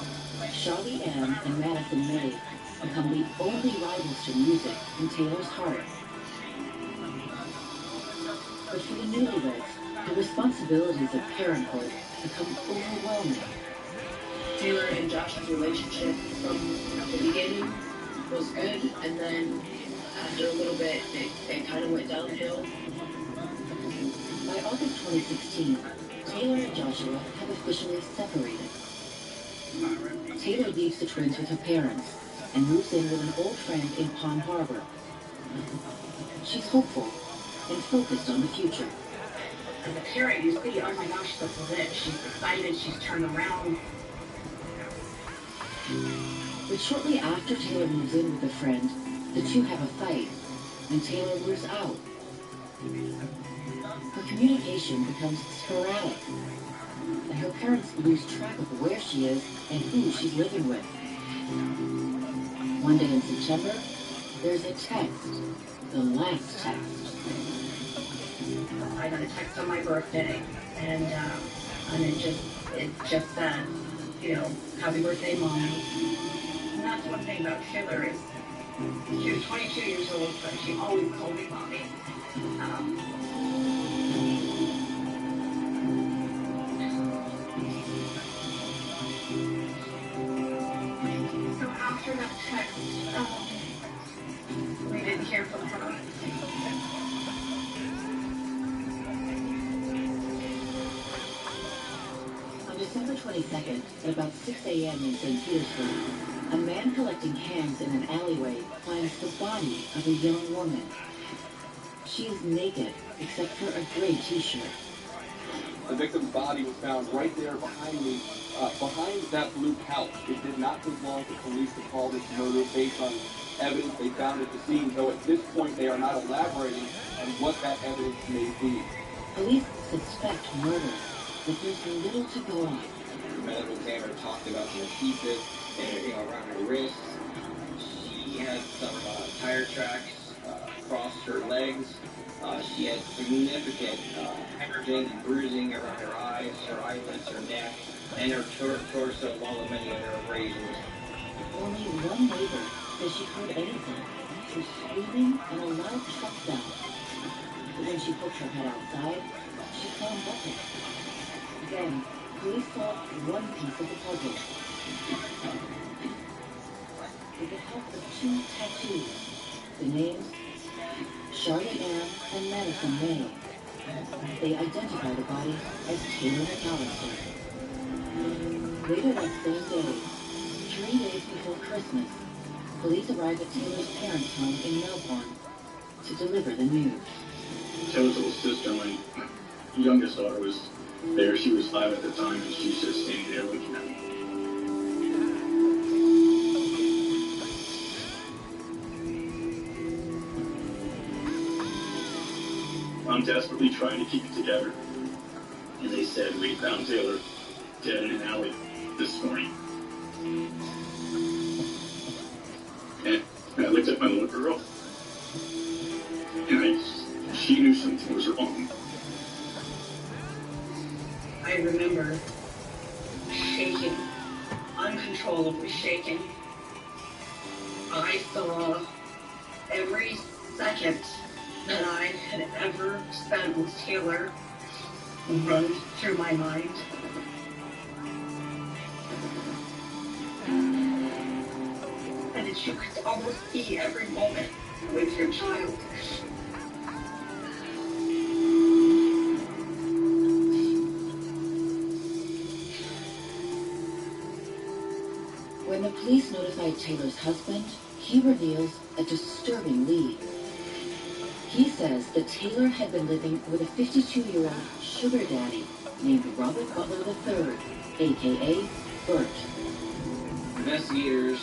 Charlie Ann and Madison May become the only rivals to music in Taylor's heart. But for the newlyweds, the responsibilities of parenthood become overwhelming. Taylor and Josh's relationship from the beginning was good, and then after a little bit, it kind of went downhill. By August 2016, Taylor and Joshua have officially separated. Taylor leaves the twins with her parents and moves in with an old friend in Palm Harbor. She's hopeful and focused on the future. As a parent, you see, oh my gosh, this is it. She's excited, she's turned around. But shortly after Taylor moves in with a friend, the two have a fight, and Taylor moves out. Her communication becomes sporadic, and her parents lose track of where she is and who she's living with. One day in September, there's a text, the last text. I got a text on my birthday, and it just said, you know, happy birthday, Mommy. And that's one thing about Taylor is she was 22 years old, but she always called me Mommy. So after that text, we didn't hear from her. On December 22nd, at about 6 a.m. in St. Petersburg, a man collecting hams in an alleyway finds the body of a young woman. She is naked, except for a gray t-shirt. The victim's body was found right there behind me, behind that blue couch. It did not take long for police to call this murder based on evidence they found at the scene, though at this point they are not elaborating on what that evidence may be. Police suspect murder, but there's little to go on. The medical examiner talked about the adhesive around her wrists. She had some tire tracks across her legs. She had significant hemorrhaging and bruising around her eyes, her eyelids, her neck, and her torso, along with many other abrasions. Only one neighbor says she heard anything through screaming and a loud truck sound. But when she poked her head outside, she found nothing. Then, police solved one piece of the puzzle. With the help of two tattoos, the names Charlotte Ann and Madison May, they identified the body as Taylor McAllister. Later that same day, 3 days before Christmas, police arrived at Taylor's parents' home in Melbourne to deliver the news. Taylor's little sister, my youngest daughter, was there. She was 5 at the time, and she's just standing there looking at me. I'm desperately trying to keep it together. And they said we found Taylor dead in an alley this morning. And I looked at my little girl. And she knew something was wrong. I remember shaking, uncontrollably shaking. I saw every second that I had ever spent with Taylor run through my mind. And you could almost see every moment with your child. When the police notified Taylor's husband, he reveals a disturbing lead. He says that Taylor had been living with a 52-year-old sugar daddy named Robert Butler III, a.k.a. Bert. Investigators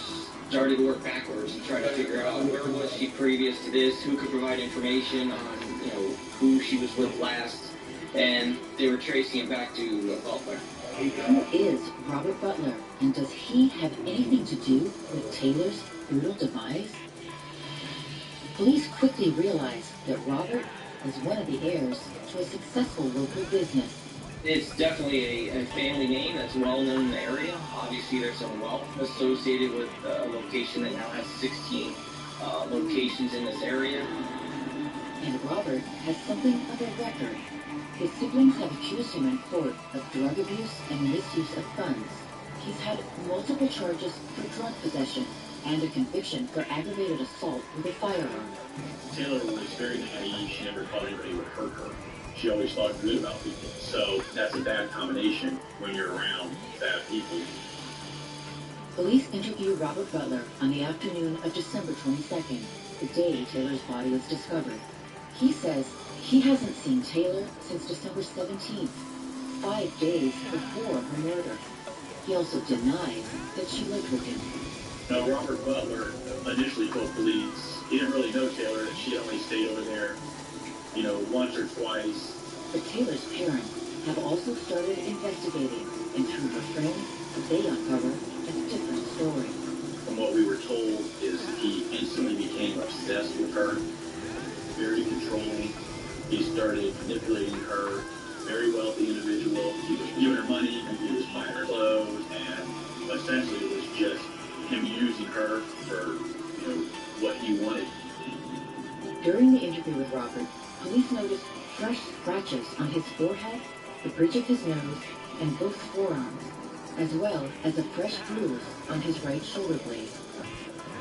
started to work backwards and try to figure out where was she previous to this, who could provide information on, who she was with last, and they were tracing it back to Butler. Who is Robert Butler, and does he have anything to do with Taylor's brutal demise? Police quickly realized that Robert was one of the heirs to a successful local business. It's definitely a family name that's well known in the area. Obviously, there's some wealth associated with a location that now has 16 locations in this area. And Robert has something of a record. His siblings have accused him in court of drug abuse and misuse of funds. He's had multiple charges for drug possession and a conviction for aggravated assault with a firearm. Taylor was very naive. She never thought anybody would hurt her. She always thought good about people. So that's a bad combination when you're around bad people. Police interviewed Robert Butler on the afternoon of December 22nd, the day Taylor's body was discovered. He says he hasn't seen Taylor since December 17th, 5 days before her murder. He also denies that she lived with him. Now, Robert Butler initially told police he didn't really know Taylor, that she only stayed over there, once or twice. But Taylor's parents have also started investigating, and through her friends, they uncover a different story. From what we were told is he instantly became obsessed with her, very controlling. He started manipulating her, very wealthy individual. He was giving her money, and he was buying her clothes, and essentially it was just him using her for, what he wanted. During the interview with Robert, police noticed fresh scratches on his forehead, the bridge of his nose, and both forearms, as well as a fresh bruise on his right shoulder blade.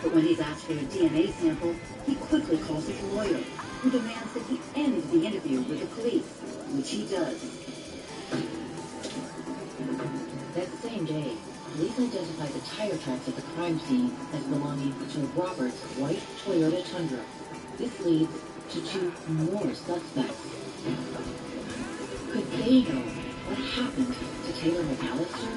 But when he's asked for a DNA sample, he quickly calls his lawyer, who demands that he end the interview with the police, which he does. That same day, police identified the tire tracks at the crime scene as belonging to Robert's white Toyota Tundra. This leads to 2 more suspects. Could they know what happened to Taylor McAllister?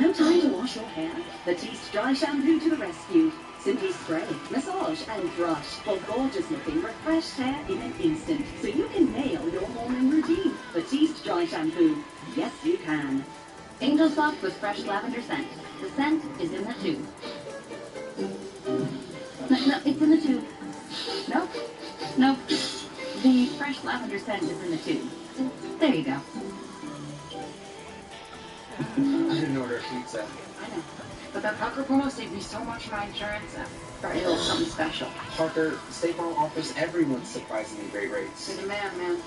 No time to wash your hair? Batiste Dry Shampoo to the rescue. Simply spray, massage, and brush for gorgeous-looking, refreshed hair in an instant, so you can nail your morning routine. Batiste Dry Shampoo. Yes, you can. Angel Soft with fresh lavender scent. The scent is in the tube. No, it's in the tube. Nope. The fresh lavender scent is in the tube. There you go. I didn't order a pizza. I know. But that Parker promo saved me so much for my insurance. Got you a little something special. Parker, State Farm offers everyone surprisingly great rates. You're the man.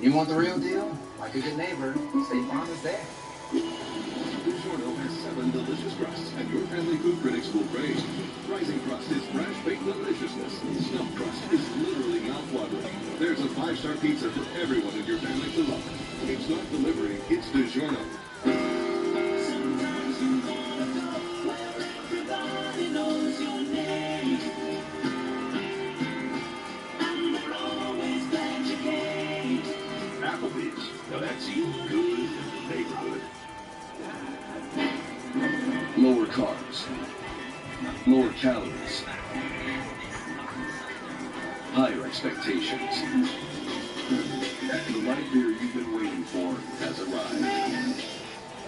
You want the real deal? Like a good neighbor, State Farm is there. DiGiorno has 7 delicious crusts, and your family food critics will praise. Rising crust is fresh baked deliciousness. Stuffed crust is literally mouth-watering. There's a 5-star pizza for everyone in your family to love. It's not delivery, it's DiGiorno. Sometimes you wanna go where everybody knows your name. And they're always glad you came. Applebee's. Now that's eating good in the neighborhood. Lower carbs. Lower calories. Higher expectations. The light beer you've been waiting for has arrived.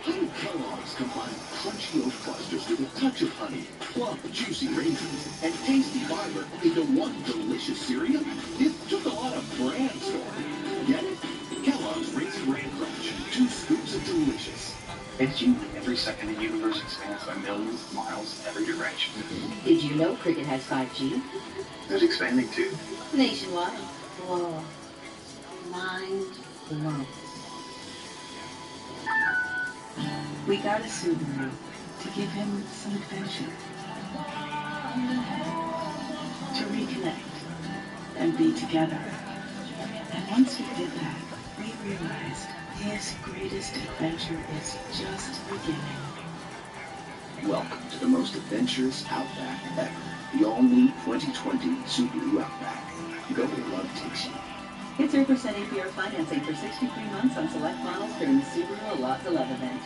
How do Kellogg's combine crunchy oat clusters with a touch of honey, plump, juicy raisins, and tasty fiber into one delicious cereal? It took a lot of brainstorming. Get it? Kellogg's Raisin Bran Crunch. 2 scoops of delicious. It's you. Every second the universe expands by millions of miles in every direction. Did you know Cricket has 5G? There's expanding too. Nationwide. Whoa. Mind blown. We got a Subaru to give him some adventure. To reconnect and be together. And once we did that, we realized his greatest adventure is just beginning. Welcome to the most adventurous Outback ever. The all-new 2020 Subaru Outback. Go where love takes you. Get 0% APR financing for 63 months on select models during the Subaru A Lot to Love event.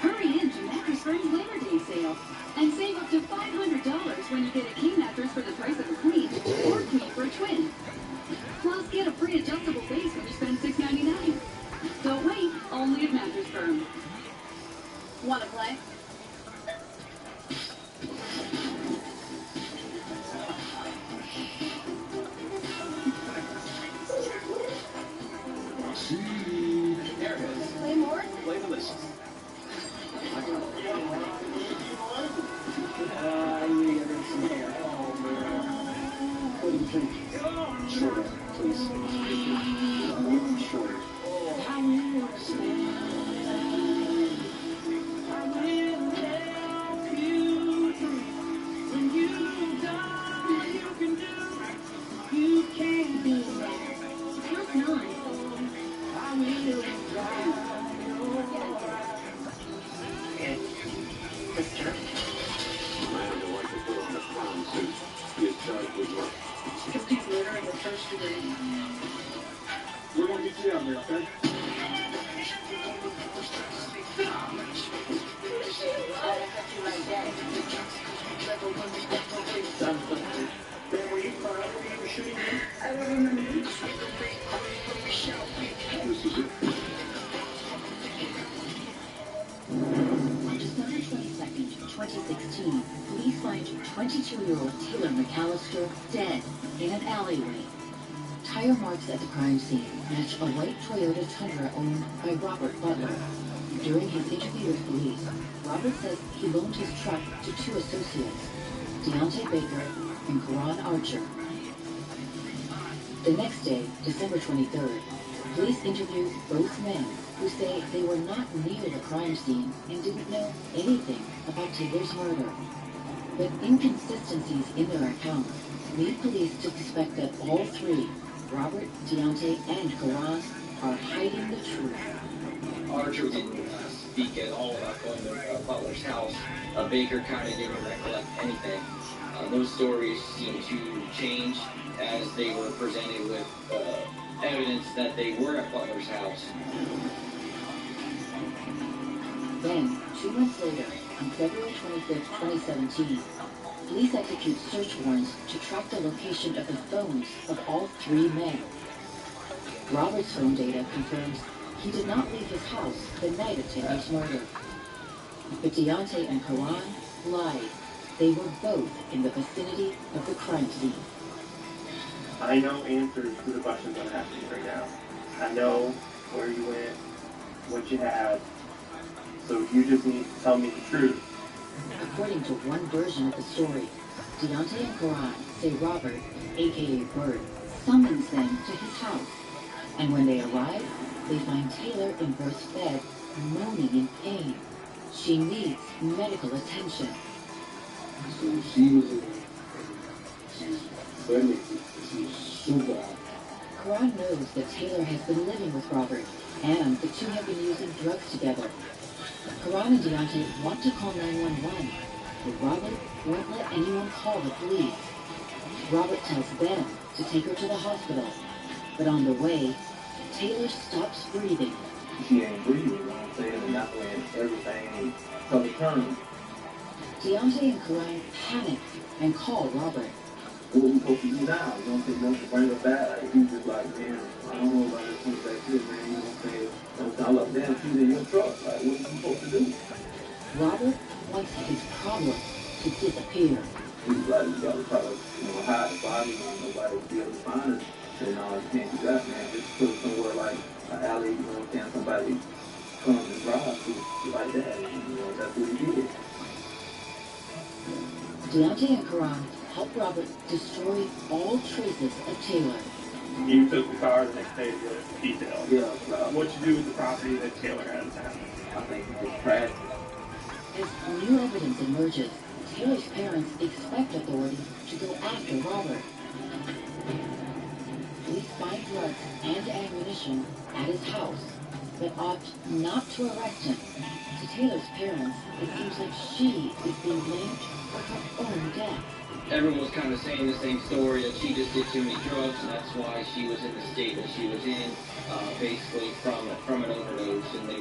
Hurry in to Mattress Firm's Labor Day sale and save up to $500 when you get a king mattress for the price of a queen or queen for a twin. Plus, get a free adjustable base when you spend $6.99. Don't wait, only at Mattress Firm. Want to play? There it is. Play more? Play delicious. I need some hair. What do you think? Shorter, please. Shorter. I will help you through. When you've done what you can do, you can't be there. That's nice. I will drive your Good. Sister. Man don't like to put on a clown suit. He is charged with work. 50th murder in the first degree. We're going to get you out there, okay? Ben, were you caught up when you were shooting him? I don't remember. This is it. On December 22nd, 2016, police find 22-year-old Taylor McAllister dead in an alleyway. Tire marks at the crime scene match a white Toyota Tundra owned by Robert Butler. During his interview with police, Robert says he loaned his truck to 2 associates, Deontay Baker and Karan Archer. The next day, December 23rd, police interviewed both men who say they were not near the crime scene and didn't know anything about Taylor's murder. But inconsistencies in their accounts lead police to suspect that all 3, Robert, Deontay, and Karan, are hiding the truth. Archer was able to speak at all about going to Butler's house. Baker kind of didn't recollect anything. Those stories seem to change as they were presented with evidence that they were at Butler's house. The Then, 2 months later, on February 25, 2017, police execute search warrants to track the location of the phones of all 3 men. Robert's phone data confirms he did not leave his house the night of Taylor's murder. But Deontay and Karan lied. They were both in the vicinity of the crime scene. I know answers to the questions I'm asking right now. I know where you went, what you had, so you just need to tell me the truth. According to one version of the story, Deontay and Karan say Robert, aka Bird, summons them to his house. And when they arrive, they find Taylor in Bird's bed, moaning in pain. She needs medical attention. So she was pregnant. She was super out. Karan knows that Taylor has been living with Robert, and the two have been using drugs together. Karan and Deontay want to call 911, but Robert won't let anyone call the police. Robert tells them to take her to the hospital, but on the way, Taylor stops breathing. She ain't breathing, you know what I'm saying? And that's when everything comes turn. Deontay and Karan panic and call Robert. What are we supposed to do now? You don't think nothing to bring her back? Like, he's just like, man, I don't know about this thing back here, man. You know what I'm saying? I'm like, damn, she's in your truck. Like, what are you supposed to do? Robert wants his problem to disappear. He's like, you gotta try to, hide the body and nobody will be able to find her. And you can't do that, man. Just put it somewhere like an alley, you know what I'm saying? Somebody comes and drives through like that. That's what he did. Deontay and Karan help Robert destroy all traces of Taylor. You took the car the next day to get details. Yeah. What'd you do with the property that Taylor had in town? I think it was trash. As new evidence emerges, Taylor's parents expect authorities to go after Robert. Police find drugs and ammunition at his house, but opt not to arrest him. To Taylor's parents, it seems like she is being blamed for her own death. Everyone was kind of saying the same story, that she just did too many drugs, and that's why she was in the state that she was in, basically from an overdose, and they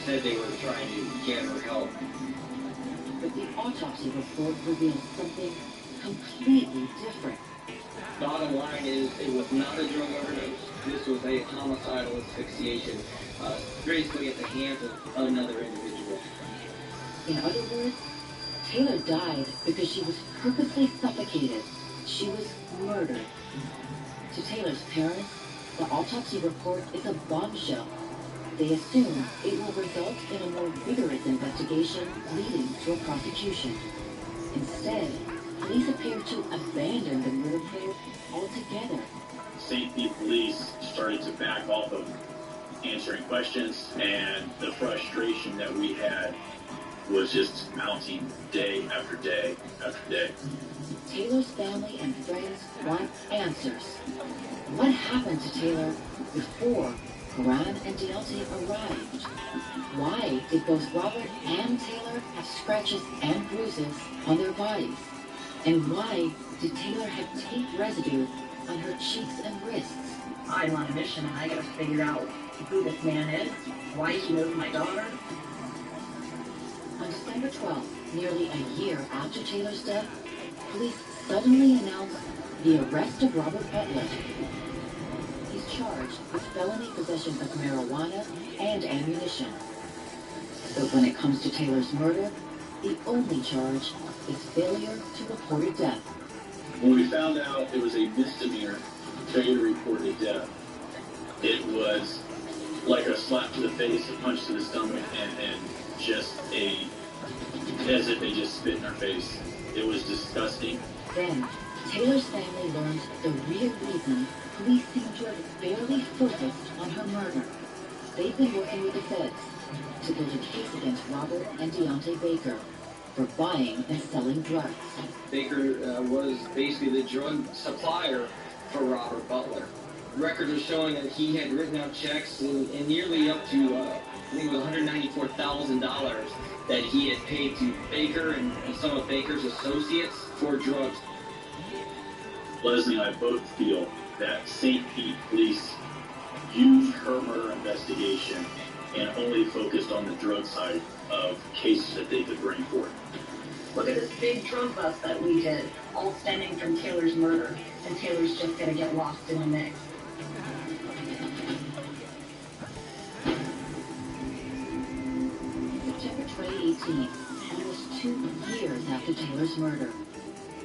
said they were trying to get her help. But the autopsy report reveals something completely different. Bottom line is, it was not a drug overdose. This was a homicidal asphyxiation, basically at the hands of another individual. In other words, Taylor died because she was purposely suffocated. She was murdered. To Taylor's parents, the autopsy report is a bombshell. They assume it will result in a more vigorous investigation leading to a prosecution. Instead, police appear to abandon the murder probe altogether. St. Pete police started to back off of answering questions, and the frustration that we had was just mounting day after day after day. Taylor's family and friends want answers. What happened to Taylor before Karan and Deontay arrived? Why did both Robert and Taylor have scratches and bruises on their bodies? And why did Taylor have tape residue on her cheeks and wrists? I'm on a mission and I gotta figure out who this man is, why he knows my daughter. On December 12th, nearly a year after Taylor's death, police suddenly announced the arrest of Robert Butler. He's charged with felony possession of marijuana and ammunition. But when it comes to Taylor's murder, the only charge is failure to report a death. When we found out it was a misdemeanor failure to report a death, it was like a slap to the face, a punch to the stomach, and just as if they just spit in our face. It was disgusting. Then, Taylor's family learned the real reason police seem to have barely focused on her murder. They've been working with the feds to build a case against Robert and Deontay Baker for buying and selling drugs. Baker was basically the drug supplier for Robert Butler. Records are showing that he had written out checks in nearly up to, I think it was $194,000 that he had paid to Baker and some of Baker's associates for drugs. Leslie and I both feel that St. Pete police used her murder investigation and only focused on the drug side of cases that they could bring forth. Look at this big drug bust that we did, all stemming from Taylor's murder, and Taylor's just gonna get lost in the mix. September 2018, almost 2 years after Taylor's murder,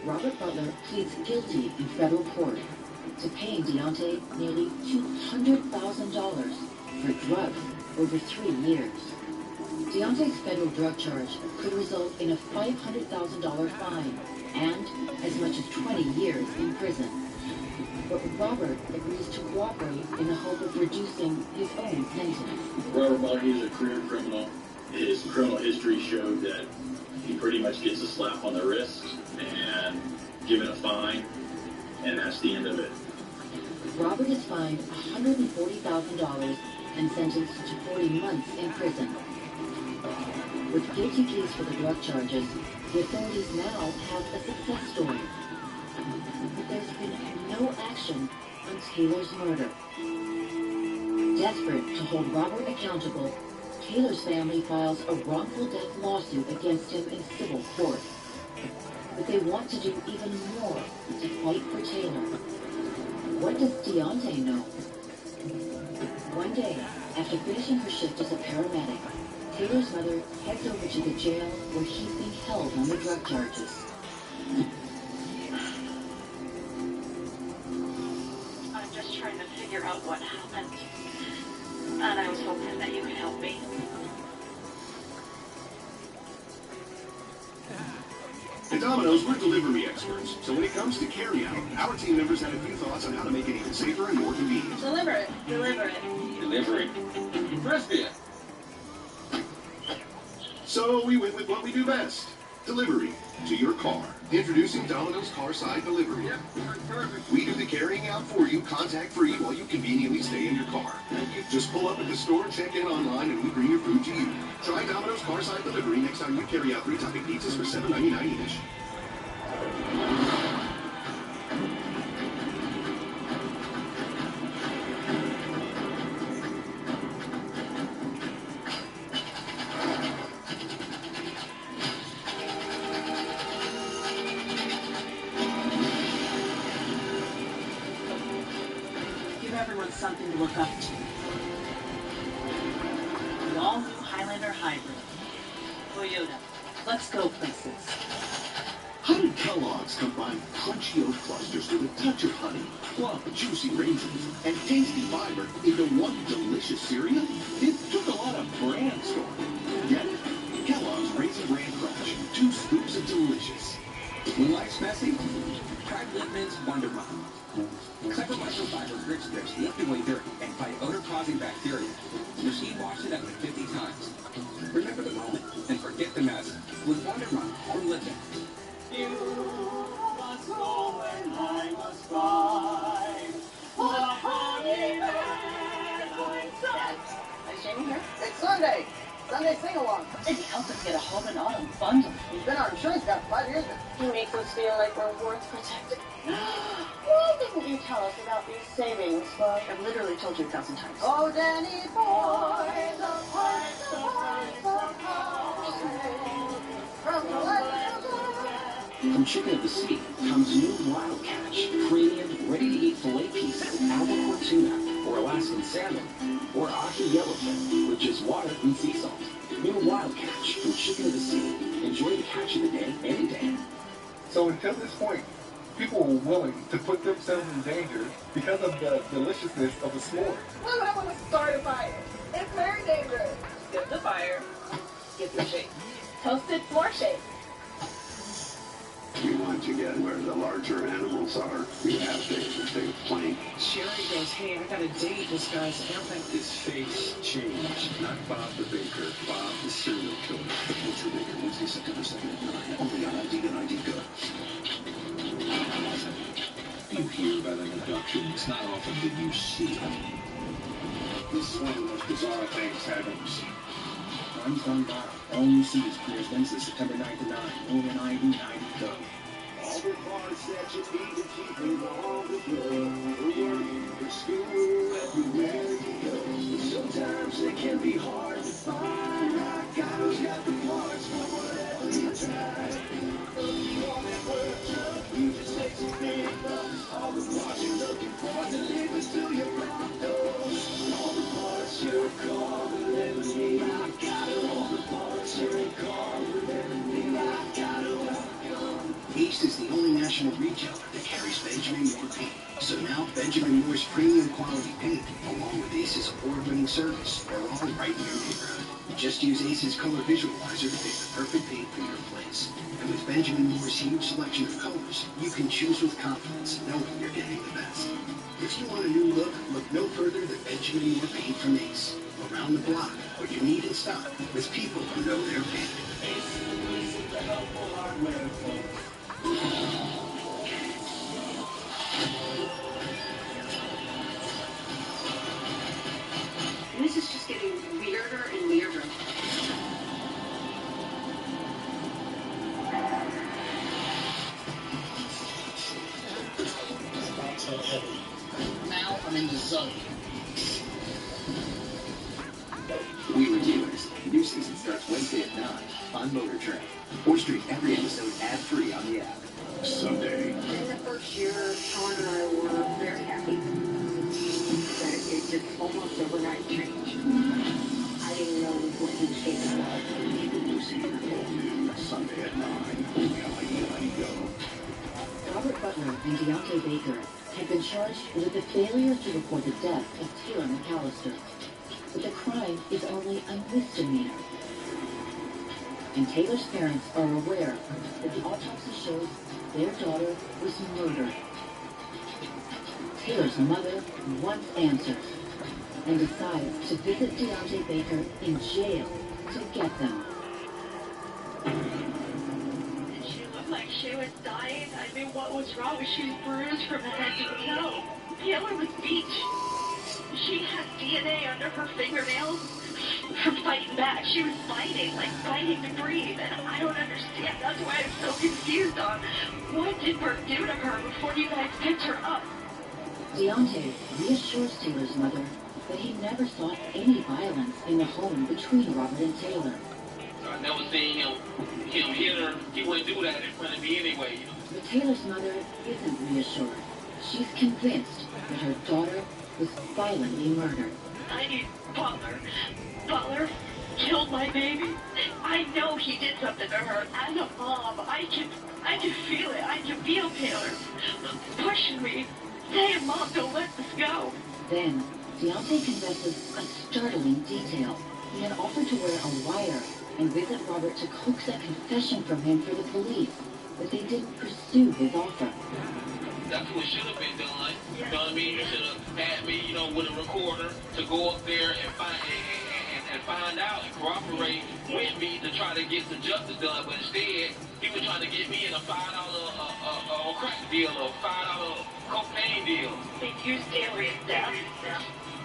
Robert Butler pleads guilty in federal court to paying Deontay nearly $200,000 for drugs over 3 years. Deontay's federal drug charge could result in a $500,000 fine and as much as 20 years in prison. But Robert agrees to cooperate in the hope of reducing his own sentence. Robert Butler is a career criminal. His criminal history showed that he pretty much gets a slap on the wrist and given a fine, and that's the end of it. Robert is fined $140,000 and sentenced to 40 months in prison. With guilty pleas for the drug charges, the authorities now have a success story. But there's been no action on Taylor's murder. Desperate to hold Robert accountable, Taylor's family files a wrongful death lawsuit against him in civil court. But they want to do even more to fight for Taylor. What does Deontay know? One day, after finishing her shift as a paramedic, Taylor's mother heads over to the jail where he's being held on the drug charges. I'm just trying to figure out what happened. And I was hoping that you could help me. At Domino's, we're delivery experts. So when it comes to carry-out, our team members had a few thoughts on how to make it even safer and more convenient. Deliver it. Deliver it. Deliver it. Crispy. So we went with what we do best. Delivery to your car. Introducing Domino's Carside Delivery. We do the carrying out for you, contact-free, while you conveniently stay in your car. Just pull up at the store, check in online, and we bring your food to you. Try Domino's Carside Delivery next time you carry out 3 topping pizzas for $7.99 each. Everyone something to look up to. The all-new Highlander Hybrid. Toyota. Let's go places. How did Kellogg's combine crunchy oat clusters with a touch of honey, plump, juicy raisins, and tasty fiber into one delicious cereal? It took a lot of brainstorming. Get it? Kellogg's Raisin Bran Crunch. 2 scoops of delicious. When life's messy, try Lippmann's Wonder Mom. Clever microfiber grit strips lift away dirt and fight odor-causing bacteria. Machine wash it up to 50 times. Remember the moment and forget the mess with Wonder Mom from Lippmann. You must go and I must find what honey Nice shaving here? It's Sunday. Sunday sing-along. It helps us get a home and auto bundle. We've been our insurance guy for 5 years now. He makes us feel like we're worth protecting. Why didn't you tell us about these savings, Bob? I've literally told you 1,000 times. Oh, Danny boy, the price, the price, the price. From the left. From Chicken of the Sea comes new Wild Catch, premium, ready-to-eat filet pieces, albacore tuna, or Alaskan salmon, or ahi yellowfin with just water and sea salt. New Wild Catch from Chicken of the Sea. Enjoy the catch of the day, any day. So until this point, people were willing to put themselves in danger because of the deliciousness of a s'more. Why would I want to start a fire? It's very dangerous. Get the fire. Get the shake. Toasted floor shake. We want to get where the larger animals are. We have to take a plane. Sherry goes, hey, I got a date. This guy's camping. His face changed. Not Bob the Baker, Bob the serial killer. The Butcher Baker, Wednesday, September 2nd at 9. Only on ID and ID Go. You hear about an abduction. It's not often that you see them. This is one of the most bizarre things happens. Time's gone by. All you see is clear Wednesday, September 9th to 9. Only on ID and ID Go. All the parts that you need to keep you on the go. For work, for school, everywhere you go. Sometimes it can be hard. retailer that carries Benjamin Moore paint. So now Benjamin Moore's premium quality paint, along with Ace's award-winning service, are all right in your neighborhood. Just use Ace's color visualizer to pick the perfect paint for your place. And with Benjamin Moore's huge selection of colors, you can choose with confidence, knowing you're getting the best. If you want a new look no further than Benjamin Moore paint from Ace. Around the block, what you need in stock, with people who know their paint. Ace is the helpful hardware, folks. This is just getting weirder and weirder. Now I'm in the zone. We Reviewers. New season starts Wednesday at 9 on Motor Trend. Or stream every episode ad-free on the app. Someday. In the first year, Sean and I were very happy. That it just almost overnight changed. I didn't know what he was capable of. New season all new Sunday at 9 only on iliwaynwebbie. Robert Butler and Deontay Baker had been charged with the failure to report the death of Taylor McAllister. But the crime is only a misdemeanor. And Taylor's parents are aware that the autopsy shows their daughter was murdered. Taylor's mother wants answers and decides to visit Deontay Baker in jail to get them. She looked like she was dying. I mean, what was wrong? She was bruised from head to toe. Taylor was beat. She had DNA under her fingernails from fighting back. She was fighting to breathe, and I don't understand. That's why I'm so confused on what did Bert do to her before you guys picked her up. Deontay reassures Taylor's mother that he never saw any violence in the home between Robert and Taylor. I never seen him hit her. He wouldn't do that in front of me anyway. But Taylor's mother isn't reassured. She's convinced that her daughter was violently murdered. I need Butler. Butler killed my baby. I know he did something to her. As a mom, I can feel it. I can feel Taylor pushing me, saying, "Mom, don't let this go." Then, Deontay confesses a startling detail. He had offered to wear a wire and visit Robert to coax a confession from him for the police, but they didn't pursue his offer. That's what should have been done. You know what I mean? You should have had me, with a recorder to go up there and find out and cooperate with me to try to get some justice done. But instead, he was trying to get me in a $5 crack deal or $5 cocaine deal. They used Taylor's death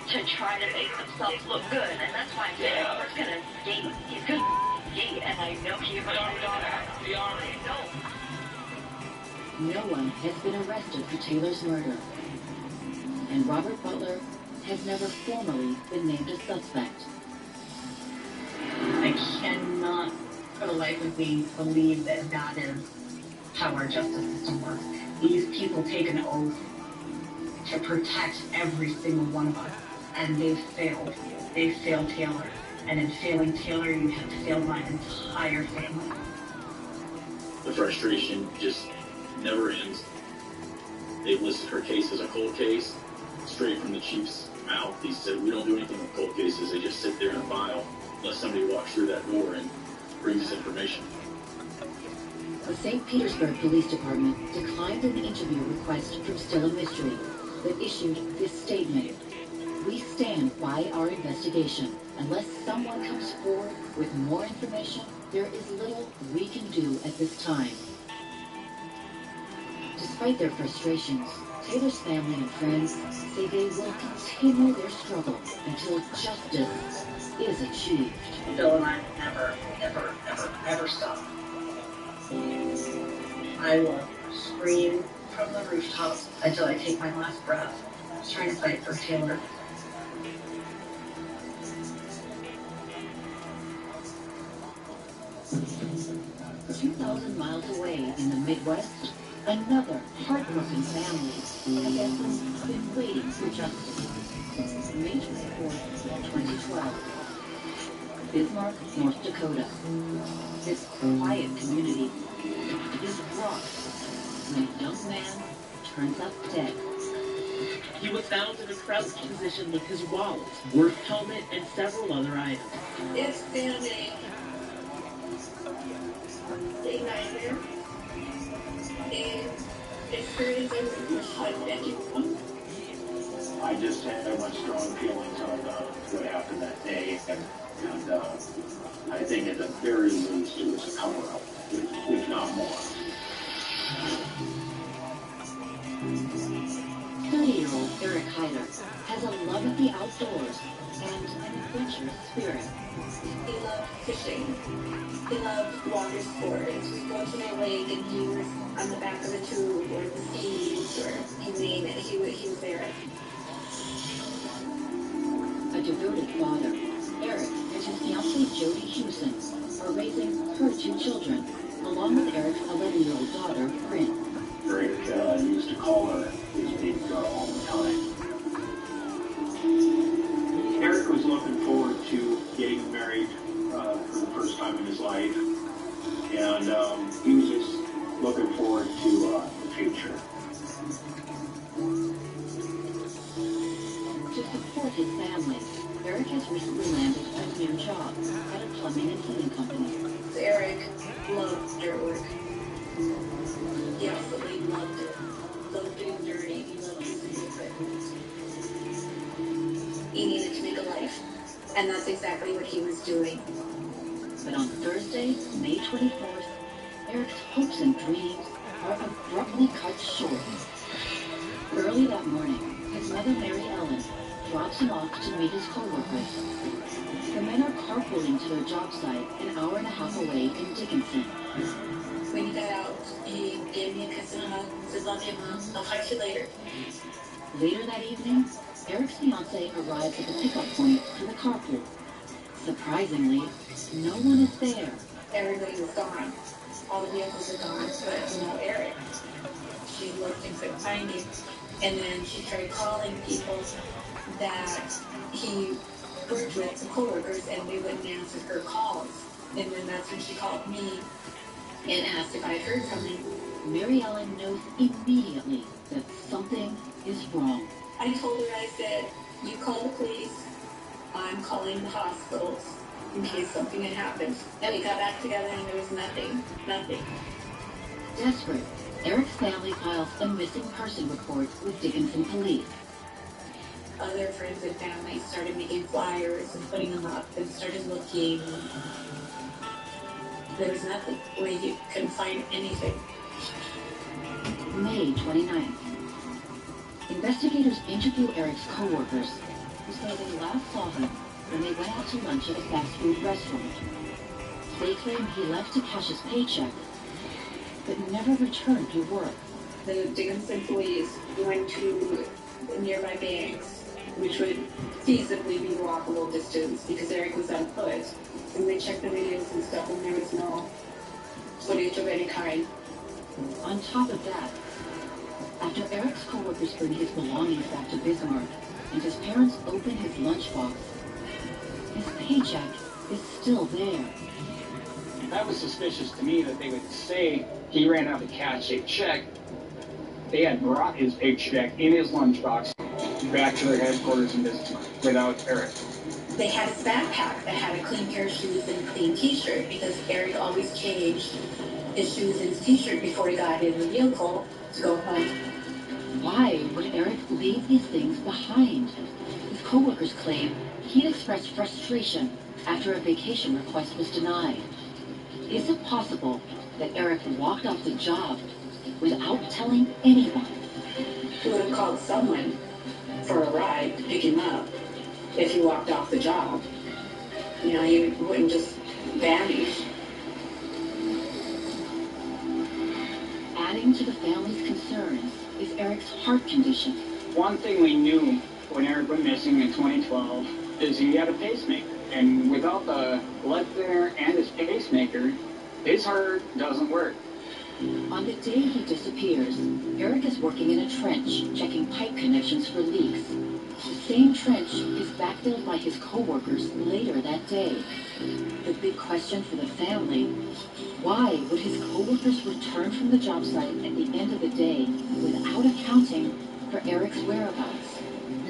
to try to make themselves look good, and that's why I'm saying Robert's gonna gate. He's gonna gate, and I know he's gonna do that. He already knows. No one has been arrested for Taylor's murder, and Robert Butler has never formally been named a suspect. I cannot, for the life of me, believe that that is how our justice system works. These people take an oath to protect every single one of us, and they've failed. They've failed Taylor, and in failing Taylor, you have failed my entire family. The frustration just never ends. They've listed her case as a cold case, straight from the chief's mouth. He said, "We don't do anything with cold cases. They just sit there in a file unless somebody walks through that door and brings information." The St. Petersburg Police Department declined an interview request from Still a Mystery, but issued this statement: "We stand by our investigation. Unless someone comes forward with more information, there is little we can do at this time." Despite their frustrations, Taylor's family and friends say they will continue their struggle until justice is achieved. Bill and I never stop. I will scream from the rooftops until I take my last breath, trying to fight for Taylor. A few thousand miles away in the Midwest, another heartbroken family has been waiting for justice. May 24th, 2012. Bismarck, North Dakota. This quiet community is rocked when a young man turns up dead. He was found in a crouched position with his wallet, work helmet, and several other items. It's been a nightmare. And experience I wish I'd been to. I just had much strong feelings on what happened that day, and I think at the very least it was a cover-up, if not more. 30-year-old Eric Hyder has a love of the outdoors and an adventurous spirit. He loved fishing. He loved water sports. We'd go to the lake and he was on the back of a tube or the skis or you name it. He was there. A devoted father, Eric and his fiancée Jody Hewson are raising her 2 children, along with Eric's 11-year-old daughter, Bryn. Eric used to call her his baby girl all the time. Eric was looking forward to getting married for the first time in his life, and he was just looking forward to the future. To support his family, Eric has recently landed a new job at a plumbing and heating company. Eric loved dirt work. He absolutely loved it. Loved doing dirty. He loved using equipment. He needed to make a life. And that's exactly what he was doing. But on Thursday, May 24th, Eric's hopes and dreams are abruptly cut short. Early that morning, his mother, Mary Ellen, drops him off to meet his co-workers. The men are carpooling to their job site an hour and a half away in Dickinson. When he got out, he gave me a kiss and a hug, said, "Love you, Mom. I'll fight you later." Later that evening, Eric's fiancée arrives at the pickup point for the carpool. Surprisingly, no one is there. Everybody was gone. All the vehicles are gone, but no Eric. She looked and couldn't find him. And then she started calling people that he worked with, the co-workers, and they wouldn't answer her calls. And then that's when she called me and asked if I'd heard from him. Mary Ellen knows immediately that something is wrong. I told her, I said, "You call the police. I'm calling the hospitals in case something had happened." And we got back together and there was nothing. Desperate, Eric's family files a missing person report with Dickinson police. Other friends and family started making flyers and putting them up and started looking. There was nothing. You couldn't find anything. May 29th. Investigators interview Eric's co-workers, who say they last saw him when they went out to lunch at a fast food restaurant. They claim he left to cash his paycheck, but never returned to work. The Dickinson police went to nearby banks, which would feasibly be walkable distance because Eric was on foot. And they checked the videos and stuff, and there was no footage of any kind. On top of that, after Eric's co-workers bring his belongings back to Bismarck and his parents open his lunchbox, his paycheck is still there. That was suspicious to me that they would say he ran out to cash a check. They had brought his paycheck in his lunchbox back to their headquarters in Bismarck without Eric. They had his backpack that had a clean pair of shoes and a clean t-shirt because Eric always changed his shoes and his t-shirt before he got in the vehicle to go home. Why would Eric leave these things behind? His co-workers claim he'd expressed frustration after a vacation request was denied. Is it possible that Eric walked off the job without telling anyone? He would have called someone for a ride to pick him up if he walked off the job. You know, he wouldn't just vanish. Adding to the family's concerns is Eric's heart condition. One thing we knew when Eric went missing in 2012 is he had a pacemaker. And without the blood thinner and his pacemaker, his heart doesn't work. On the day he disappears, Eric is working in a trench, checking pipe connections for leaks. The same trench is back there killed by his co-workers later that day. The big question for the family, why would his co-workers return from the job site at the end of the day without accounting for Eric's whereabouts?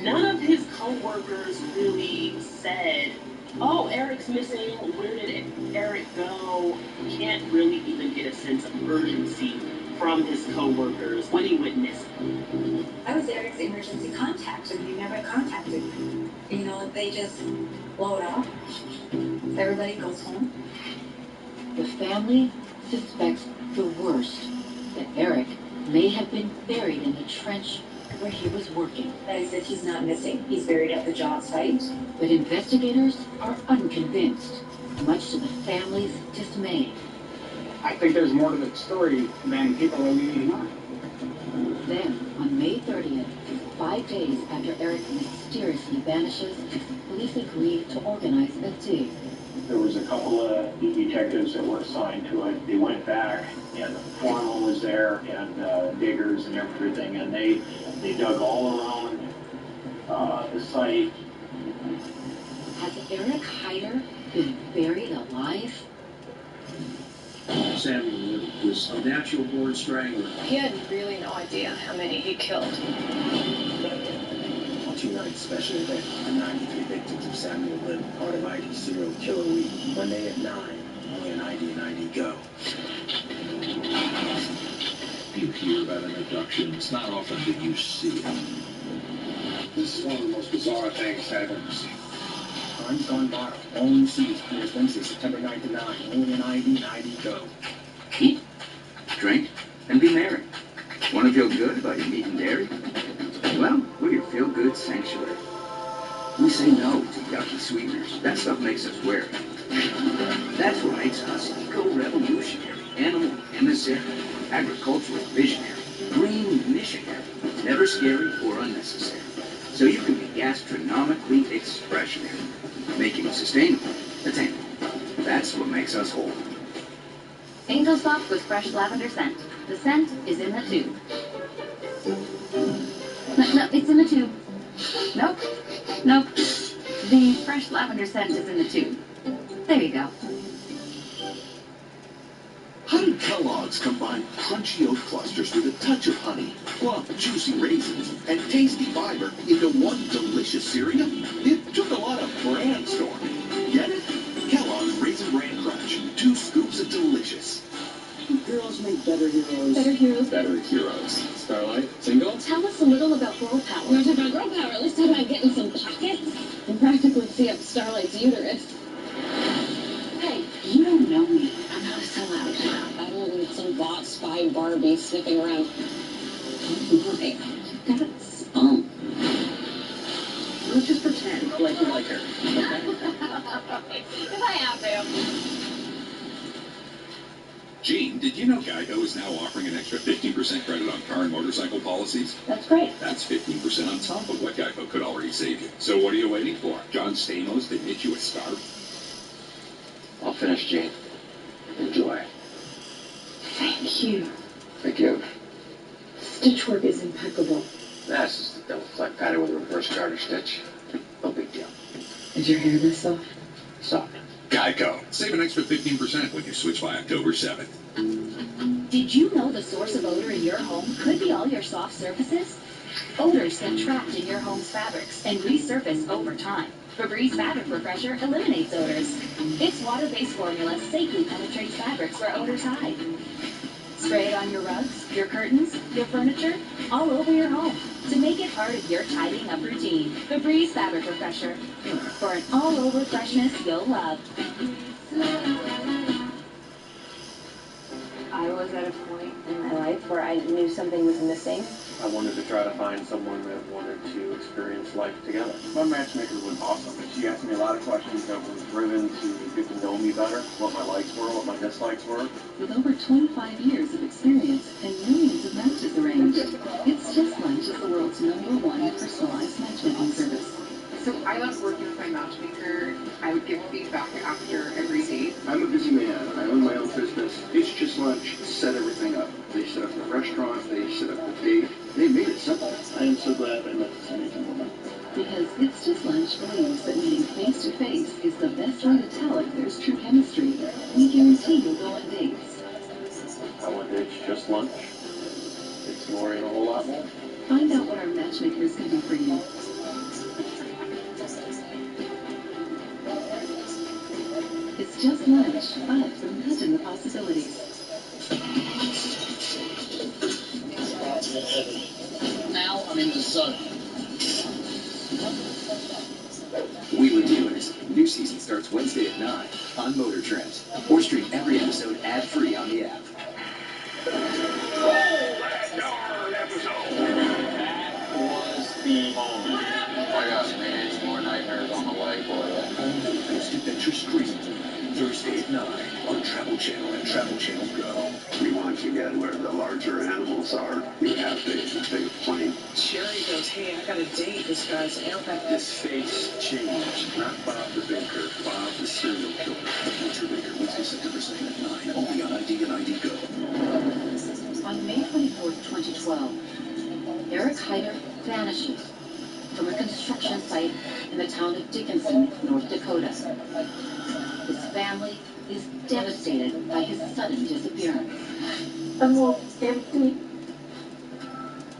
None of his co-workers really said, oh, Eric's missing, where did Eric go? Can't really even get a sense of urgency from his co-workers when he went missing. I was Eric's emergency contact, and he never contacted me. You know, they just blow it off. Everybody goes home. The family suspects the worst, that Eric may have been buried in the trench where he was working. They said he's not missing. He's buried at the job site. But investigators are unconvinced, much to the family's dismay. I think there's more to the story than people are leading on. Then, on May 30th, 5 days after Eric mysteriously vanishes, police agreed to organize a dig. There was a couple of detectives that were assigned to it. They went back, and the foreman was there, and diggers and everything, and they dug all around the site. Has Eric Hyder been buried alive? Samuel was a natural born strangler. He had really no idea how many he killed. Tonight's special event, the 93 victims of Samuel Libb, part of ID Serial Killer Week. Monday at 9, only an ID and ID go. You hear about an abduction, it's not often that you see it. This is one of the most bizarre things I've ever seen. Time's gone viral. All you see is clear Wednesday, September 9th to 9, only an ID and ID go. Eat, drink, and be merry. Want to feel good about your meat and dairy? Well, we're your feel-good sanctuary. We say no to yucky sweeteners. That stuff makes us wary. That's what makes us eco-revolutionary, animal emissary, agricultural visionary, green missionary, never scary or unnecessary. So you can be gastronomically expressionary, making it sustainable, attainable. That's what makes us whole. Angel Soft with fresh lavender scent. The scent is in the tube. No, it's in the tube. Nope. The fresh lavender scent is in the tube. There you go. How did Kellogg's combine crunchy oat clusters with a touch of honey, plump, juicy raisins, and tasty fiber into one delicious cereal? It took a lot of brainstorming. Get it? Kellogg's Raisin Bran Crunch. 2 scoops of delicious. Girls make better heroes. Better heroes. Better heroes. Starlight, single? Tell us a little about girl power. You want to talk about girl power? Let's talk about getting some pockets and practically see up Starlight's uterus. Hey, you don't know me. I'm not a sellout. I don't need some bot spy Barbie sniffing around. Hey, you got spunk. Let's just pretend like you like her. If I have to. Gene, did you know Geico is now offering an extra 15% credit on car and motorcycle policies? That's great. That's 15% on top of what Geico could already save you. So what are you waiting for? John Stamos to knit you a scarf? I'll finish, Gene. Enjoy. Thank you. Forgive. Stitch work is impeccable. That's just a double flat pattern with a reverse garter stitch. No big deal. Is your hair this soft? Soft. Geico. Save an extra 15% when you switch by October 7th. Did you know the source of odor in your home could be all your soft surfaces? Odors get trapped in your home's fabrics and resurface over time. Febreze Fabric Refresher eliminates odors. Its water-based formula safely penetrates fabrics where odors hide. Spray it on your rugs, your curtains, your furniture, all over your home to make it part of your tidying up routine. Febreze Fabric Refresher for an all-over freshness you'll love. I was at a point in my life where I knew something was missing. I wanted to try to find someone that wanted to experience life together. My matchmaker was awesome. She asked me a lot of questions that were driven to get to know me better, what my likes were, what my dislikes were. With over 25 years of experience and millions of matches arranged, It's Just Lunch is the world's #1 personalized matchmaking service. So I love working with my matchmaker. I would give feedback after every date. I'm a busy man. I own my own business. It's Just Lunch set everything up. They set up the restaurant. They set up the date. They made it simple. I am so glad I met this amazing woman. Because It's Just Lunch believes that meeting face-to-face is the best way to tell if there's true chemistry. We guarantee you'll go on dates. I went to It's Just Lunch. Exploring a whole lot more. Find out what our matchmakers can do for you. It's just lunch, but imagine the possibilities. Now I'm in the zone. Wheeler Dealers. New season starts Wednesday at 9 on Motor Trend. Or stream every episode ad-free on the app. Was the moment. Oh my gosh, man, more nightmares on the way for you. Post Adventure streaming Thursday at 9 on Travel Channel and Travel Channel Go. We want to get where the larger animals are. You have to take a plane. Sherry goes, hey, I got a date. This guy's outback. His face changed. Not Bob the Baker, Bob the serial killer. Winter Baker, Wednesday, September 2nd at 9, only on ID and ID Go. On May 24th, 2012, Eric Heider vanishes from a construction site in the town of Dickinson, North Dakota. His family is devastated by his sudden disappearance. The most empty,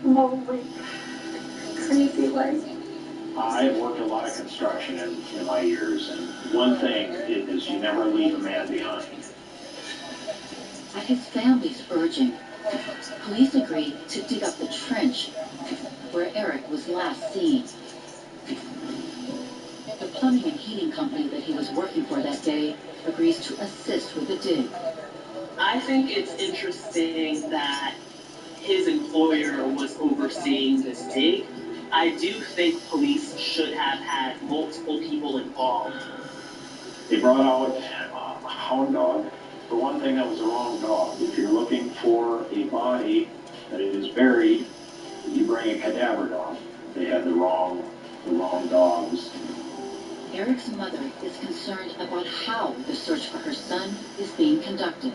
lonely, crazy life. I've worked a lot of construction in my years, and one thing is you never leave a man behind. At his family's urging, police agreed to dig up the trench where Eric was last seen. The plumbing and heating company that he was working for that day agrees to assist with the dig. I think it's interesting that his employer was overseeing this dig. I do think police should have had multiple people involved. They brought out a hound dog. For one thing, that was the wrong dog. If you're looking for a body that is buried, you bring a cadaver dog. They had the wrong dogs. Eric's mother is concerned about how the search for her son is being conducted.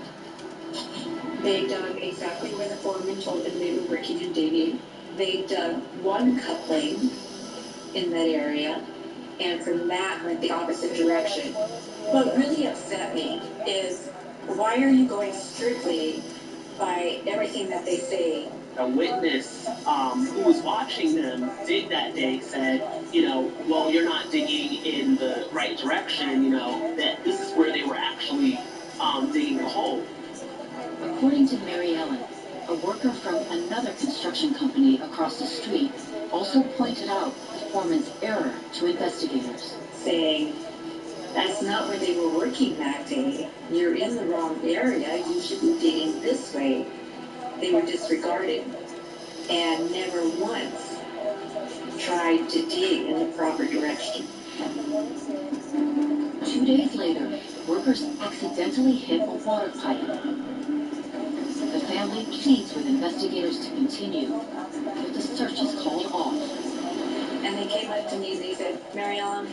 They dug exactly where the foreman told them they were working and digging. They dug one cut lane in that area, and from that went the opposite direction. What really upset me is, why are you going strictly by everything that they say? A witness who was watching them dig that day said, well, you're not digging in the right direction, that this is where they were actually digging the hole. According to Mary Ellen, a worker from another construction company across the street also pointed out the foreman's error to investigators, saying, that's not where they were working that day. You're in the wrong area. You should be digging this way. They were disregarded and never once tried to dig in the proper direction. 2 days later, workers accidentally hit a water pipe. The family pleads with investigators to continue, but the search is called off. And they came up to me and they said, Mary Ellen,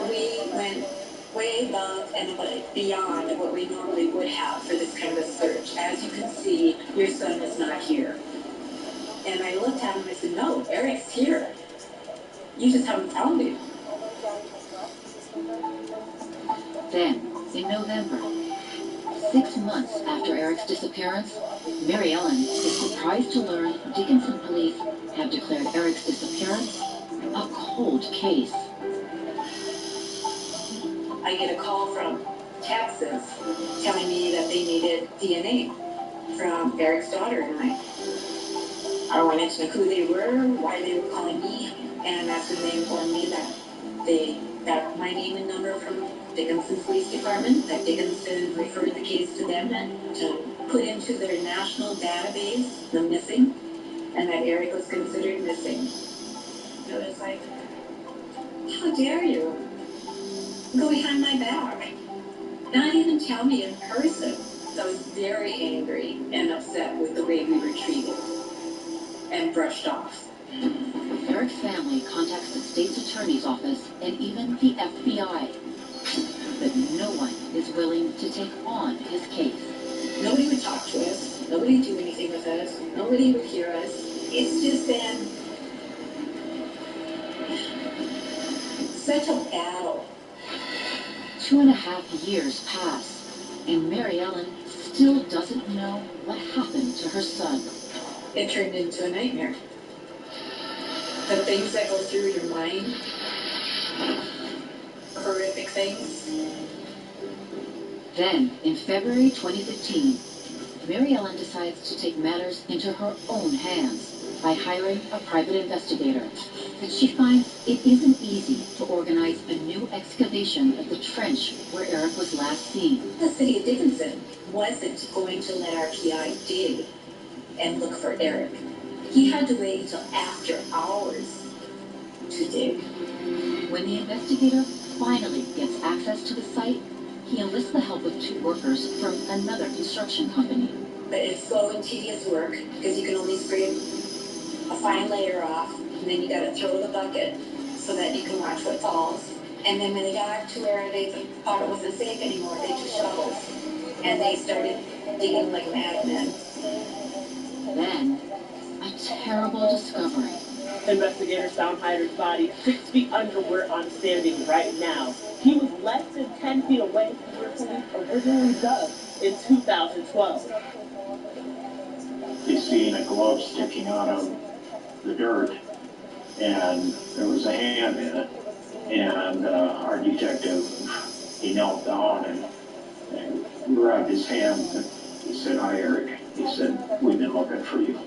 we went way above and beyond what we normally would have for this kind of a search. As you can see, your son is not here. And I looked at him and I said, no, Eric's here. You just haven't found him. Then, in November, 6 months after Eric's disappearance, Mary Ellen is surprised to learn Dickinson police have declared Eric's disappearance a cold case. I get a call from Texas telling me that they needed DNA from Eric's daughter and I wanted to know who they were, why they were calling me, and that's when they informed me that they got my name and number from Dickinson Police Department, that Dickinson referred the case to them and to put into their national database the missing, and that Eric was considered missing. I was like, how dare you? Go behind my back. Not even tell me in person. So I was very angry and upset with the way we were treated and brushed off. Eric's family contacts the state's attorney's office and even the FBI, but no one is willing to take on his case. Nobody would talk to us. Nobody would do anything with us. Nobody would hear us. It's just been such a battle. 2.5 years pass, and Mary Ellen still doesn't know what happened to her son. It turned into a nightmare. The things that go through your mind, horrific things. Then, in February 2015, Mary Ellen decides to take matters into her own hands by hiring a private investigator. But she finds it isn't easy to organize a new excavation of the trench where Eric was last seen. The city of Dickinson wasn't going to let our PI dig and look for Eric. He had to wait until after hours to dig. When the investigator finally gets access to the site, he enlists the help of 2 workers from another construction company. But it's slow and tedious work because you can only scrape a fine layer off, and then you gotta throw the bucket so that you can watch what falls. And then when they got to where they thought it wasn't safe anymore, they took shovels and they started digging like madmen. Then, a terrible discovery. Investigators found Hyder's body 6 feet under where I'm standing right now. He was less than 10 feet away from where police originally dug in 2012. They seen a glove sticking out of the dirt, and there was a hand in it. And our detective, he knelt down and grabbed his hand. And he said, "Hi, Eric." He said, "We've been looking for you."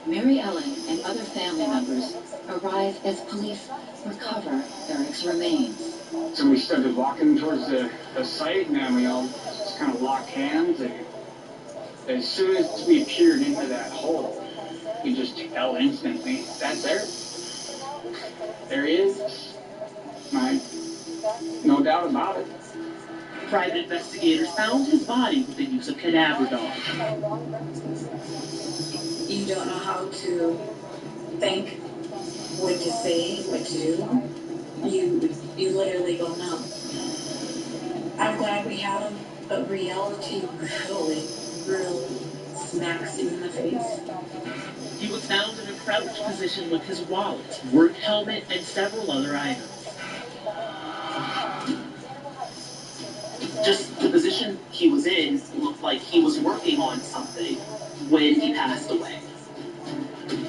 Mary Ellen and other family members arrive as police recover Eric's remains. So we started walking towards the site, and then we all just kind of locked hands. And as soon as we peered into that hole, we just tell instantly, "That's Eric. There he is." No doubt about it. Private investigators found his body with the use of cadaver dog. You don't know how to think, what to say, what to do. You literally go numb. I'm glad we have him, but reality really smacks you in the face. He was found in a crouched position with his wallet, work helmet, and several other items. Just the position he was in looked like he was working on something when he passed away.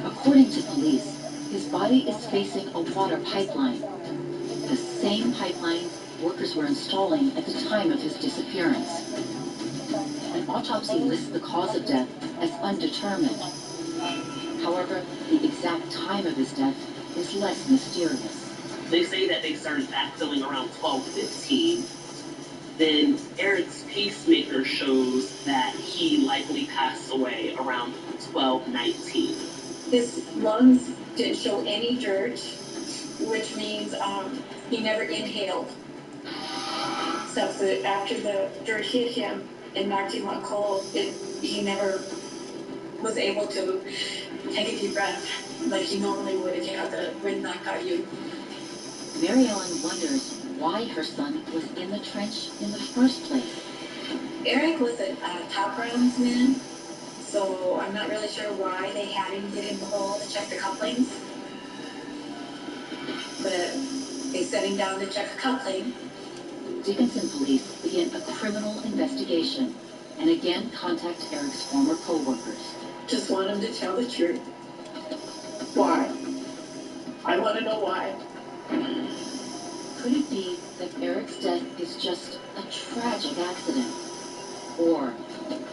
According to police, his body is facing a water pipeline, the same pipeline workers were installing at the time of his disappearance. An autopsy lists the cause of death as undetermined. However, the exact time of his death is less mysterious. They say that they started backfilling around 12:15. Then Eric's pacemaker shows that he likely passed away around 12:19. His lungs didn't show any dirt, which means he never inhaled. So after the dirt hit him and knocked him out cold, he never was able to take a deep breath like he normally would if you had the wind knock out you. Mary Ellen wonders why her son was in the trench in the first place. Eric was a top rounds man, so I'm not really sure why they had him get in the hole to check the couplings. But they set him down to check a coupling. Dickinson police begin a criminal investigation and again contact Eric's former co-workers. Just want him to tell the truth. Why? I want to know why. Could it be that Eric's death is just a tragic accident? Or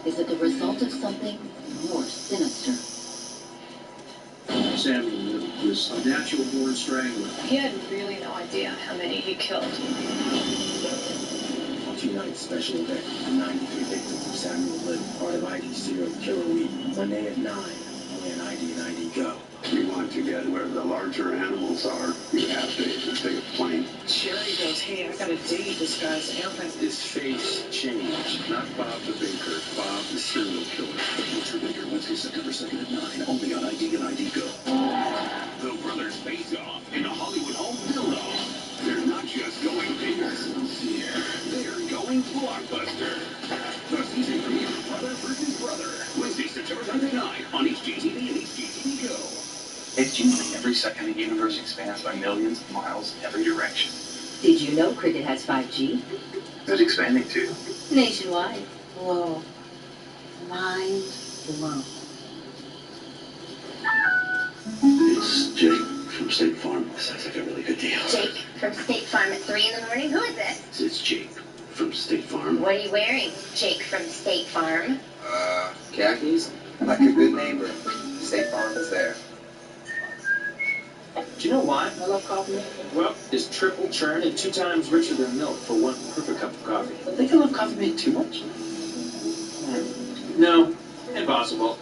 is it the result of something more sinister? Samuel was a natural-born strangler. He had really no idea how many he killed. Tonight's special event, 93 victims of Samuel Lynn, part of ID Serial Killer Week, Monday at 9, only on ID and ID Go. We want to get where the larger animals are. You have to take a plane. Sherry goes, "Hey, I got a date disguised as airplane." His face changed. Not Bob the baker, Bob the serial killer. Ultra Baker, Wednesday, September 2nd at 9, only on ID and ID Go. The brothers face off in a Hollywood home build-off. They're not just going bigger. They're going blockbuster. The season premiere of Brother vs. Brother. Wednesday, September 9 on HGTV and HGTV Go. It's June second the universe expands by millions of miles in every direction. Did you know cricket has 5G? It's expanding too. Nationwide. Whoa. Mind blown. It's Jake from State Farm. Sounds like a really good deal. Jake from State Farm at 3 in the morning? Who is this? It's Jake from State Farm. What are you wearing, Jake from State Farm? Khakis? Like a good neighbor. State Farm is there. Do you know why I love coffee? Well, it's triple churn and 2 times richer than milk for one perfect cup of coffee. I think I love coffee made too much. No, impossible.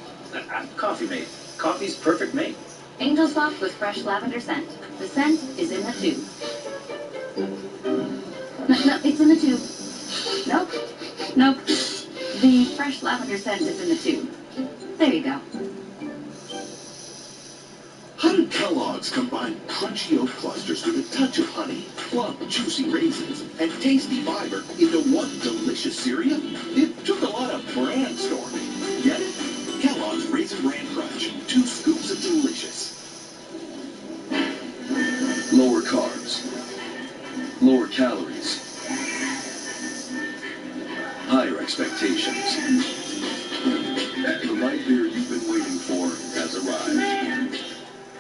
Coffee mate. Coffee's perfect mate. Angel Soft with fresh lavender scent. The scent is in the tube. No, it's in the tube. Nope. The fresh lavender scent is in the tube. There you go. How did Kellogg's combine crunchy oat clusters with a touch of honey, plump, juicy raisins, and tasty fiber into one delicious cereal? It took a lot of brand storming. Get it? Kellogg's Raisin Bran Crunch. 2 scoops of delicious. Lower carbs. Lower calories. Higher expectations. The light beer you've been waiting for has arrived.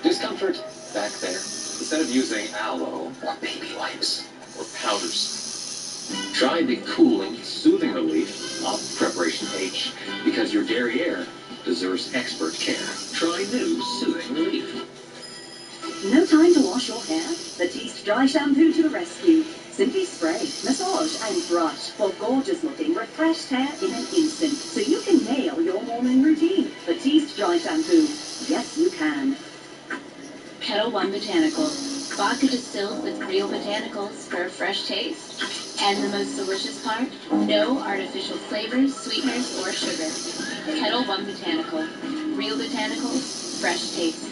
Discomfort back there. Instead of using aloe or baby wipes or powders, try the cooling, soothing relief of Preparation H, because your derriere deserves expert care. Try new soothing relief. No time to wash your hair? Batiste Dry Shampoo to the rescue. Simply spray, massage, and brush for gorgeous-looking, refreshed hair in an instant, so you can nail your morning routine. Batiste Dry Shampoo. Yes, you can. Kettle One Botanicals. Vodka distilled with real botanicals for a fresh taste. And the most delicious part? No artificial flavors, sweeteners, or sugar. Kettle One Botanical. Real botanicals, fresh taste.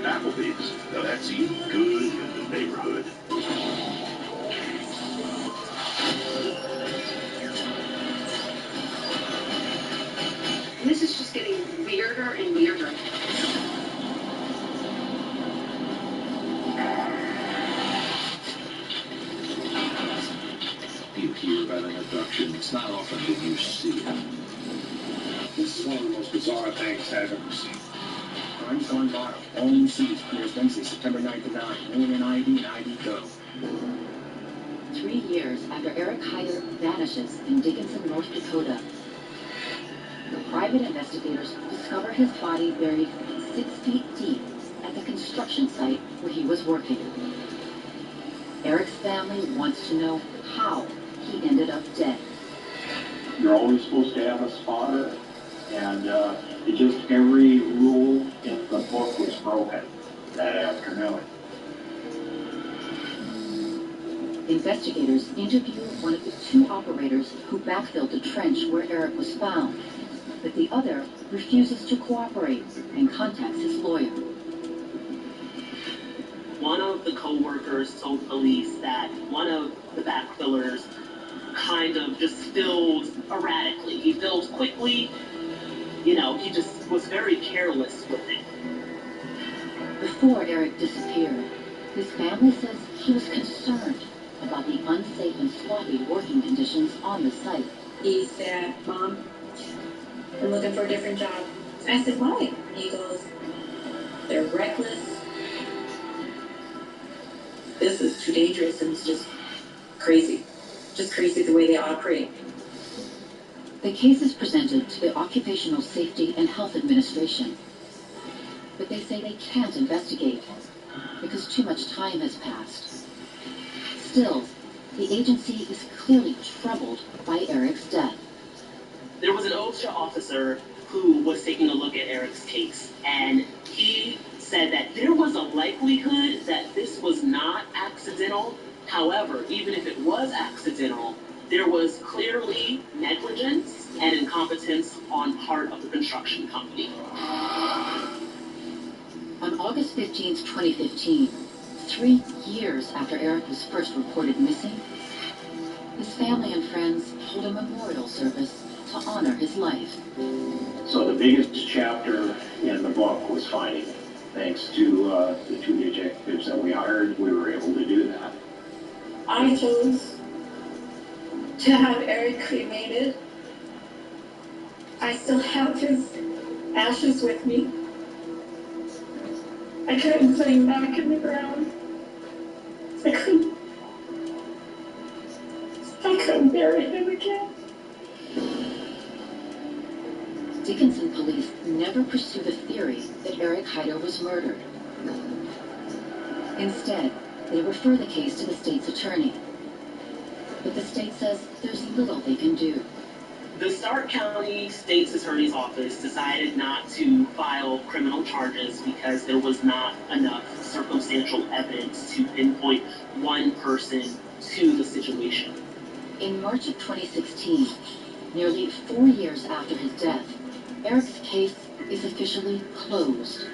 Applebee's. Now that's eating good in the neighborhood. This is just getting weirder and weirder. You hear about an abduction. It's not often that you see it. This is one of the most bizarre things I've ever seen. Crimes gone viral. All new series premieres Wednesday, September 9th at 9. Only in ID and ID Go. 3 years after Eric Hyder vanishes in Dickinson, North Dakota, the private investigators discover his body buried 6 feet deep at the construction site where he was working. Eric's family wants to know how he ended up dead. You're always supposed to have a spotter, and it just every rule in the book was broken that afternoon. Investigators interview one of the 2 operators who backfilled the trench where Eric was found, but the other refuses to cooperate and contacts his lawyer. One of the co-workers told police that one of the backfillers kind of just filled erratically. He filled quickly. You know, he just was very careless with it. Before Eric disappeared, his family says he was concerned about the unsafe and sloppy working conditions on the site. He said, Mom, I'm looking for a different job. I said, why? He goes, they're reckless. This is too dangerous, and it's just crazy. Just crazy the way they operate. The case is presented to the Occupational Safety and Health Administration, but they say they can't investigate because too much time has passed. Still, the agency is clearly troubled by Eric's death. There was an OSHA officer who was taking a look at Eric's case, and he said that there was a likelihood that this was not accidental. However, even if it was accidental, there was clearly negligence and incompetence on part of the construction company. On August 15th, 2015, 3 years after Eric was first reported missing, his family and friends hold a memorial service to honor his life. So the biggest chapter in the book was finding him. Thanks to the 2 detectives that we hired, we were able to do that. I chose to have Eric cremated. I still have his ashes with me. I couldn't put him back in the ground. I couldn't bury him again. Dickinson police never pursue the theory that Eric Heider was murdered. Instead, they refer the case to the state's attorney. But the state says there's little they can do. The Stark County State's Attorney's Office decided not to file criminal charges because there was not enough circumstantial evidence to pinpoint one person to the situation. In March of 2016, nearly 4 years after his death, Eric's case is officially closed.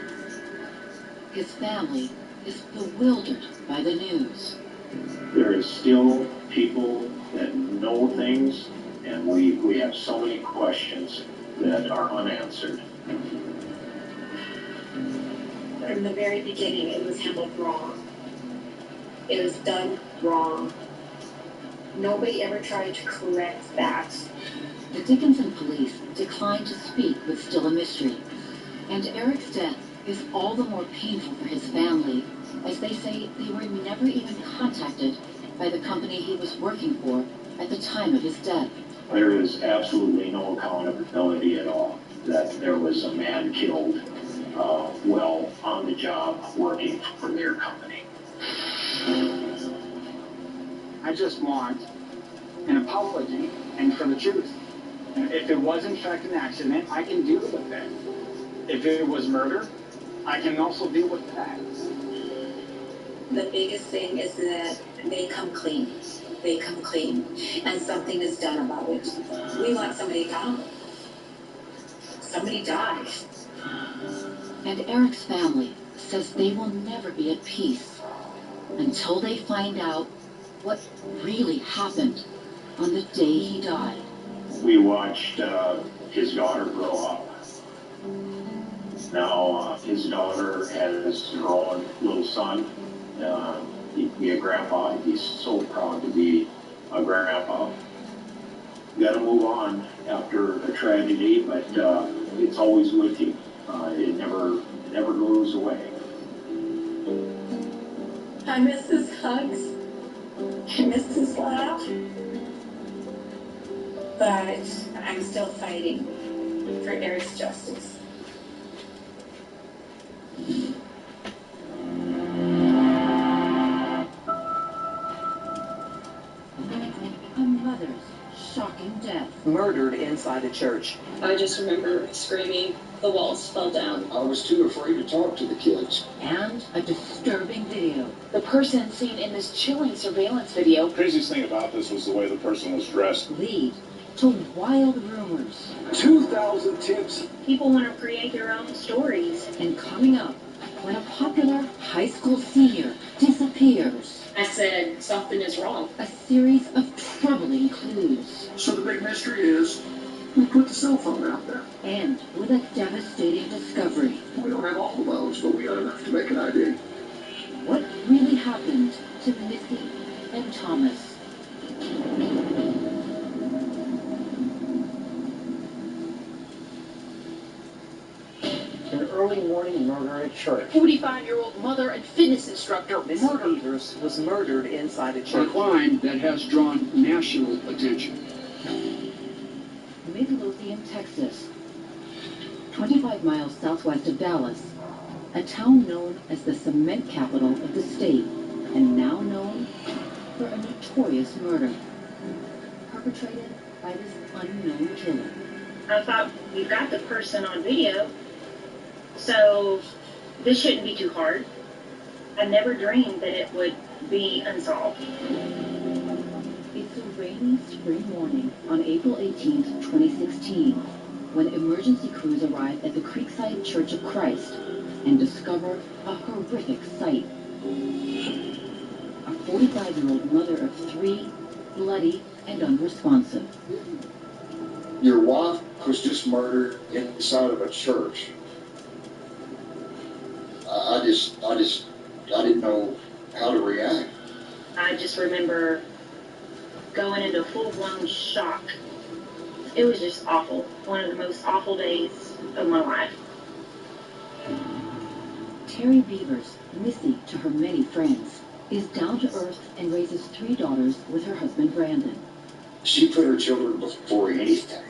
His family is bewildered by the news. There is still people that know things, and we have so many questions that are unanswered. From the very beginning, it was handled wrong. It was done wrong. Nobody ever tried to correct that. The Dickinson police declined to speak with still a mystery, and Eric's death is all the more painful for his family, as they say they were never even contacted by the company he was working for at the time of his death. There is absolutely no accountability at all that there was a man killed while on the job working for their company. I just want an apology and for the truth. If it was in fact an accident, I can deal with that. If it was murder, I can also deal with that. The biggest thing is that they come clean. They come clean, and something is done about it. We want somebody down. Somebody died. And Eric's family says they will never be at peace until they find out what really happened on the day he died. We watched his daughter grow up. Now his daughter has her own little son. He'd be a grandpa. He's so proud to be a grandpa. You gotta move on after a tragedy, but it's always with you. It never goes away. I miss his hugs. I miss his laugh. But I'm still fighting for Eric's justice. A mother's shocking death. Murdered inside a church. I just remember screaming, the walls fell down. I was too afraid to talk to the kids. And a disturbing video. The person seen in this chilling surveillance video. The craziest thing about this was the way the person was dressed. Lead to wild rumors. 2,000 tips. People want to create their own stories. And coming up, when a popular high school senior disappears. I said, something is wrong. A series of troubling clues. So the big mystery is, who put the cell phone out there? And with a devastating discovery. We don't have all of those, but we got enough to make an ID. What really happened to Missy and Thomas? An early morning murder at church. 45-year-old mother and fitness instructor Mrs. Peters was murdered inside a A church. crime that has drawn national attention. Midlothian, Texas, 25 miles southwest of Dallas, a town known as the cement capital of the state, and now known for over a notorious murder perpetrated by this unknown killer. I thought, we've got the person on video, so this shouldn't be too hard. I never dreamed that it would be unsolved. It's a rainy spring morning on April 18th, 2016, when emergency crews arrive at the Creekside Church of Christ and discover a horrific sight. A 45-year-old mother of 3, bloody and unresponsive. Your wife was just murdered inside of a church. I didn't know how to react. I just remember going into full-blown shock. It was just awful. One of the most awful days of my life. Terry Beavers, Missy to her many friends, is down to earth and raises 3 daughters with her husband Brandon. She put her children before anything.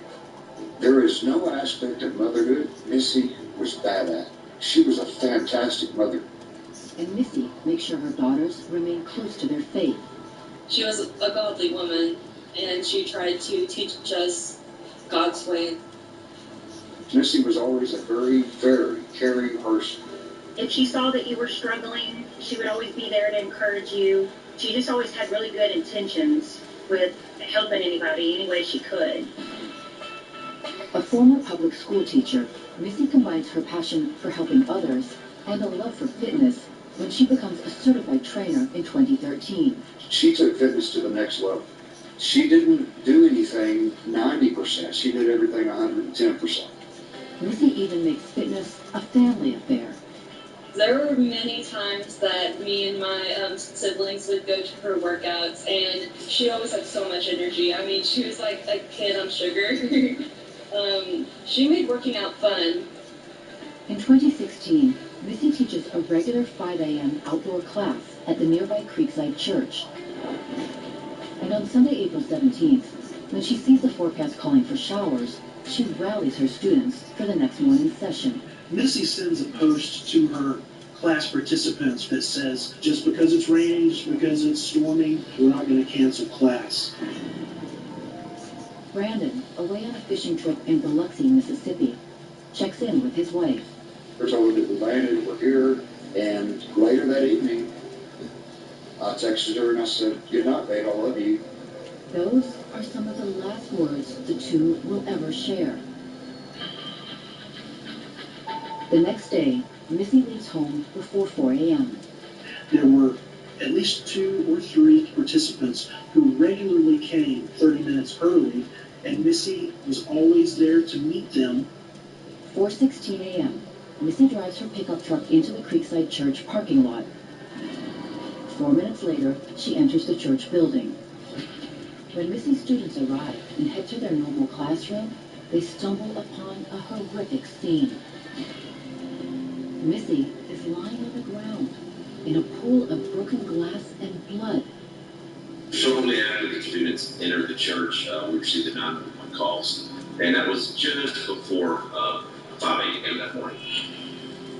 There is no aspect of motherhood Missy was bad at. She was a fantastic mother. And Missy makes sure her daughters remain close to their faith. She was a godly woman, and she tried to teach us God's way. Missy was always a very, very caring person. If she saw that you were struggling, she would always be there to encourage you. She just always had really good intentions with helping anybody any way she could. A former public school teacher, Missy combines her passion for helping others and a love for fitness when she becomes a certified trainer in 2013. She took fitness to the next level. She didn't do anything 90%. She did everything 110%. Missy even makes fitness a family affair. There were many times that me and my siblings would go to her workouts, and she always had so much energy. I mean, she was like a kid on sugar. She made working out fun. In 2016, Missy teaches a regular 5 a.m. outdoor class at the nearby Creekside Church. And on Sunday, April 17th, when she sees the forecast calling for showers, she rallies her students for the next morning session. Missy sends a post to her class participants that says, just because it's raining, just because it's storming, we're not going to cancel class. Brandon, away on a fishing trip in Biloxi, Mississippi, checks in with his wife. We're told that we landed, we're here, and later that evening, I texted her and I said, good night, babe, I love you. Those are some of the last words the two will ever share. The next day, Missy leaves home before 4 a.m. There were at least 2 or 3 participants who regularly came 30 minutes early, and Missy was always there to meet them. 4:16 a.m., Missy drives her pickup truck into the Creekside Church parking lot. 4 minutes later, she enters the church building. When Missy's students arrive and head to their normal classroom, they stumble upon a horrific scene. Missy is lying on the ground in a pool of broken glass and blood. Shortly after the students entered the church, we received the 911 calls, and that was just before 5 a.m. that morning.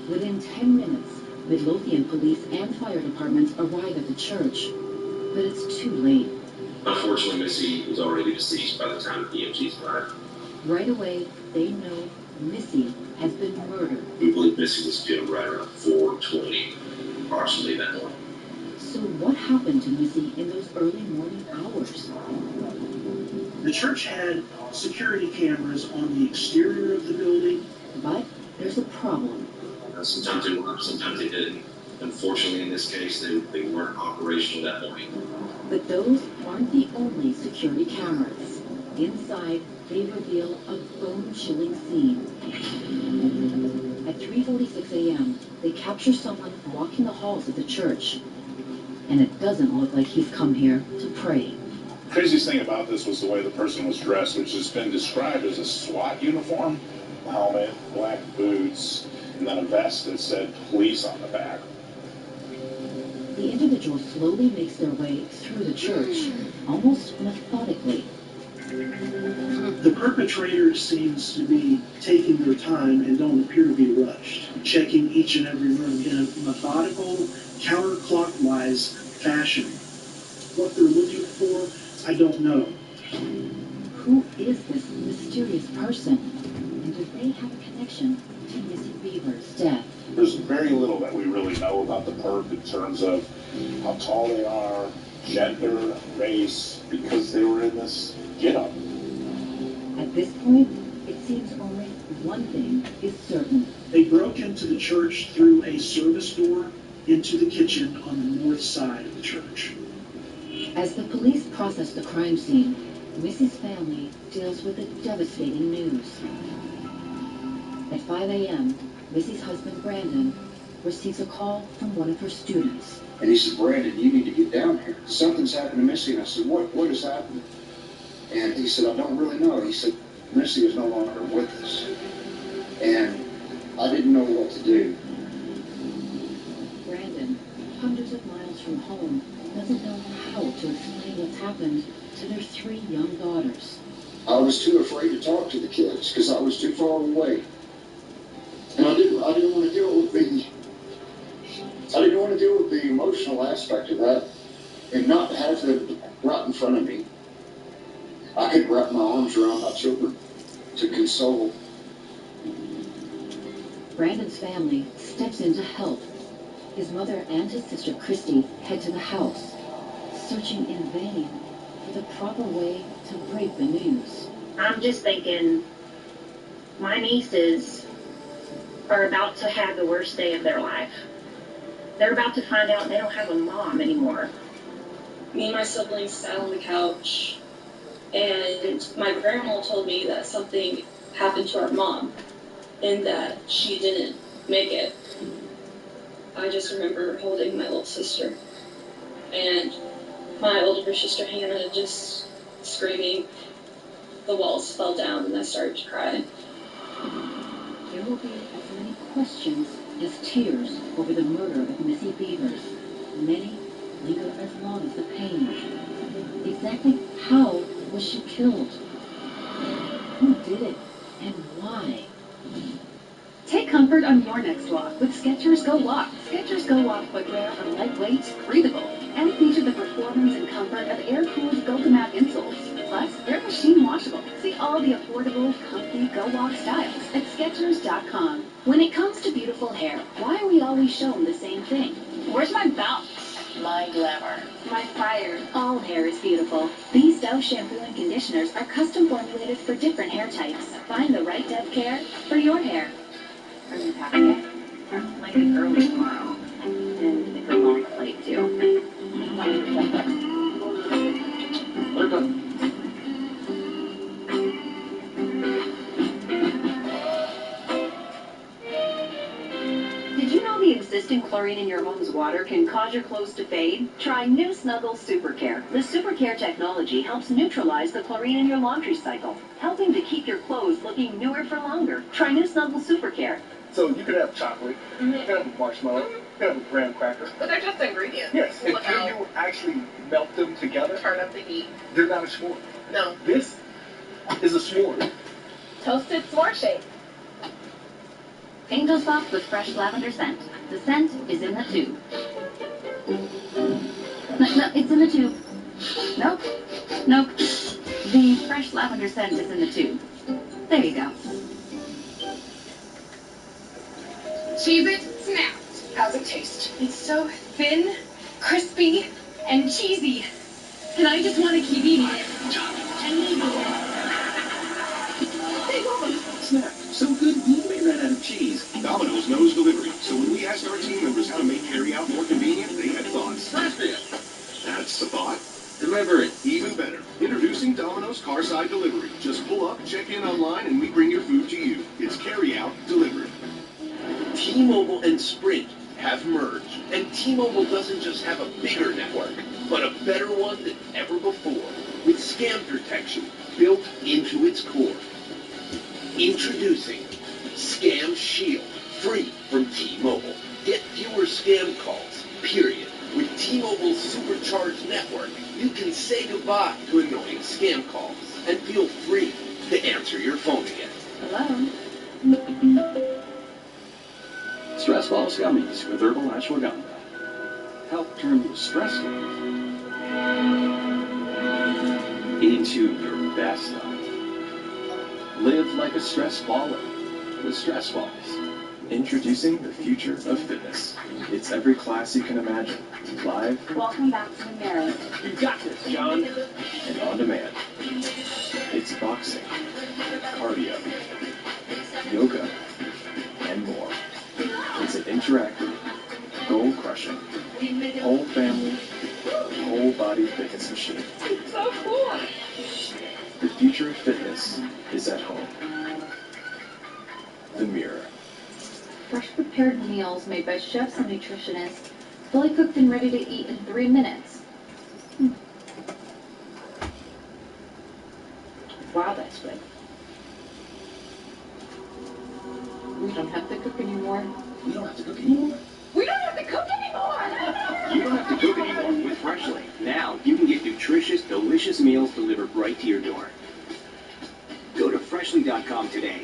Within 10 minutes, Midlothian police and fire departments arrive at the church, but it's too late. Unfortunately, Missy was already deceased by the time the EMTs arrived. Right away, they know Missy has been murdered. We believe Missy was killed right around 4:20, approximately that morning. So what happened to Missy in those early morning hours? The church had security cameras on the exterior of the building. But there's a problem. Sometimes they worked, sometimes they didn't. Unfortunately, in this case, they weren't operational that morning. But those aren't the only security cameras. Inside, they reveal a bone-chilling scene. At 3:46 a.m., they capture someone walking the halls of the church. And it doesn't look like he's come here to pray. The craziest thing about this was the way the person was dressed, which has been described as a SWAT uniform. Helmet, black boots, and then a vest that said police on the back. The individual slowly makes their way through the church, almost methodically. The perpetrator seems to be taking their time and don't appear to be rushed, checking each and every room in a methodical, counterclockwise fashion. What they're looking for, I don't know. Who is this mysterious person? And do they have a connection to Missy Beaver's death? There's very little that we really know about the perp in terms of how tall they are, gender, race, because they were in this get-up. At this point, it seems only one thing is certain. They broke into the church through a service door into the kitchen on the north side of the church. As the police process the crime scene, Missy's family deals with the devastating news. At 5 a.m., Missy's husband, Brandon, receives a call from one of her students. And he said, Brandon, you need to get down here. Something's happened to Missy. And I said, what has happened? And he said, I don't really know. He said, Missy is no longer with us. And I didn't know what to do. Brandon, hundreds of miles from home, doesn't know how to explain what's happened to their 3 young daughters. I was too afraid to talk to the kids because I was too far away. And I didn't want to deal with the emotional aspect of that and not have them right in front of me. I could wrap my arms around my children to console. Brandon's family steps in to help. His mother and his sister Christy head to the house, searching in vain for the proper way to break the news. I'm just thinking, my nieces are about to have the worst day of their life. They're about to find out they don't have a mom anymore. Me and my siblings sat on the couch, and my grandma told me that something happened to our mom, and that she didn't make it. I just remember holding my little sister, and my older sister Hannah just screaming. The walls fell down, and I started to cry. There will be as many questions as tears over the murder of Missy Beavers. Many linger as long as the pain. Exactly how was she killed? Who did it, and why? Take comfort on your next walk with Skechers Go Walk. Skechers Go Walk footwear are lightweight, breathable, and feature the performance and comfort of air-cooled Go-to-Mat insoles. Plus, they're machine washable. See all the affordable, comfy Go Walk styles at Skechers.com. When it comes to beautiful hair, why are we always shown the same thing? Where's my bounce? My glamour. My fire. All hair is beautiful. These Dove shampoo and conditioners are custom formulated for different hair types. Find the right Dove care for your hair. Are you happy yet? Might be early tomorrow. And it's a long flight, too. We're done. Did you know the existing chlorine in your home's water can cause your clothes to fade? Try New Snuggles Super Care. The Super Care technology helps neutralize the chlorine in your laundry cycle, helping to keep your clothes looking newer for longer. Try New Snuggles Super Care. So you could have chocolate, you could have a marshmallow, you could have a graham cracker. But they're just ingredients. Yes, Look until out. you actually melt them together, Turn up the heat. they're not a s'more. No. This is a s'more. Toasted s'more shake. Angel Soft with fresh lavender scent. The scent is in the tube. No, it's in the tube. Nope. Nope. The fresh lavender scent is in the tube. There you go. Cheese it, snap. How's it taste? It's so thin, crispy, and cheesy. And I just want to keep eating it. And eating it. Snap. So good we may run out of cheese. Domino's knows delivery, so when we asked our team members how to make carry-out more convenient, they had thoughts. First it. That's the thought. Deliver it. Even better. Introducing Domino's Carside Delivery. Just pull up, check in online, and we bring your food to you. It's carry-out delivery. T-Mobile and Sprint have merged, and T-Mobile doesn't just have a bigger network, but a better one than ever before, with scam protection built into its core. Introducing Scam Shield, free from T-Mobile. Get fewer scam calls, period. With T-Mobile's supercharged network, you can say goodbye to annoying scam calls and feel free to answer your phone again. Hello? Stress balls gummies with herbal ashwagandha. Help turn the stress off. live like a stress baller with Stress Balls. Introducing the future of fitness. It's every class you can imagine. Live. Welcome back to the Mirror. You got this, John. And on demand. It's boxing, cardio, yoga, and more. It's an interactive, goal-crushing, whole family, whole body fitness machine. It's so cool. The future of fitness is at home. The Mirror. Fresh prepared meals made by chefs and nutritionists, fully cooked and ready to eat in 3 minutes. Wow, that's good. We don't have to cook anymore. We don't have to cook anymore? We don't have to cook anymore! You don't have to cook anymore with Freshly. Now you can get nutritious, delicious meals delivered right to your door. Go to freshly.com today.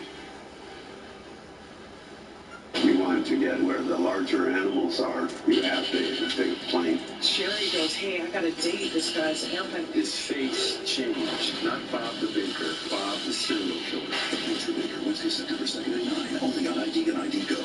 We wanted to get where the larger animals are. We have to take a plane. Sherry goes, hey, I got a date. This guy's helping. His face changed. Not Bob the Baker, Bob the serial killer. The Future Baker, Wednesday, September 2nd at 9. Only on ID and ID Go.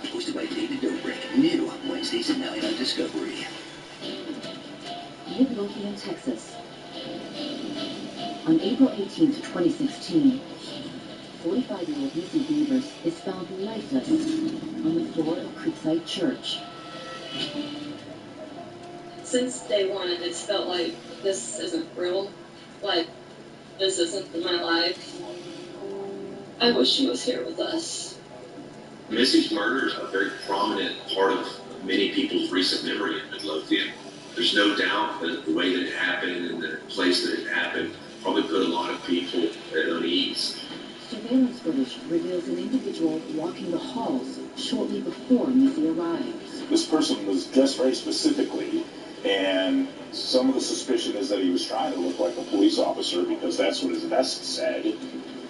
Hosted by David Dobrik. New Wednesdays at 9 on Discovery. Midlothian, Texas. On April 18, 2016, 45-year-old Missy Beavers is found lifeless on the floor of Creekside Church. Since day one, it's felt like this isn't real. Like, this isn't my life. I wish she was here with us. Missy's murder is a very prominent part of many people's recent memory in Midlothian. There's no doubt that the way that it happened and the place that it happened probably put a lot of people at unease. Surveillance footage reveals an individual walking the halls shortly before Missy arrives. This person was dressed very specifically, and some of the suspicion is that he was trying to look like a police officer because that's what his vest said.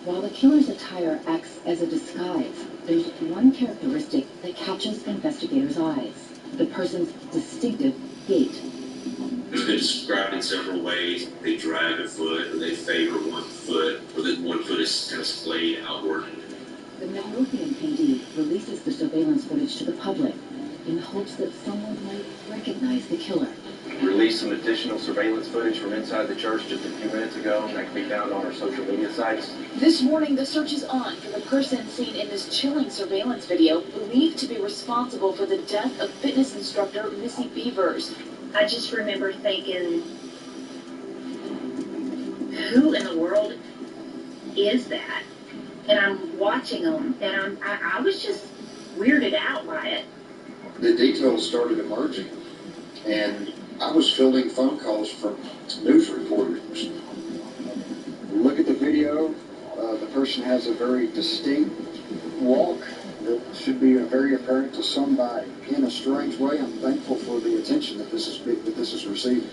While the killer's attire acts as a disguise, there's one characteristic that catches investigators' eyes: the person's distinctive gait. It's been described in several ways. They drag a foot, or they favor one foot, or then one foot is kind of splayed outward. The Midlothian PD releases the surveillance footage to the public in hopes that someone might recognize the killer. Released some additional surveillance footage from inside the church just a few minutes ago. That can be found on our social media sites. This morning, the search is on for the person seen in this chilling surveillance video, believed to be responsible for the death of fitness instructor Missy Beavers. I just remember thinking, who in the world is that? And I'm watching them, and I was just weirded out by it. The details started emerging, and I was fielding phone calls from news reporters. Look at the video. The person has a very distinct walk that should be very apparent to somebody. In a strange way, I'm thankful for the attention that this is receiving.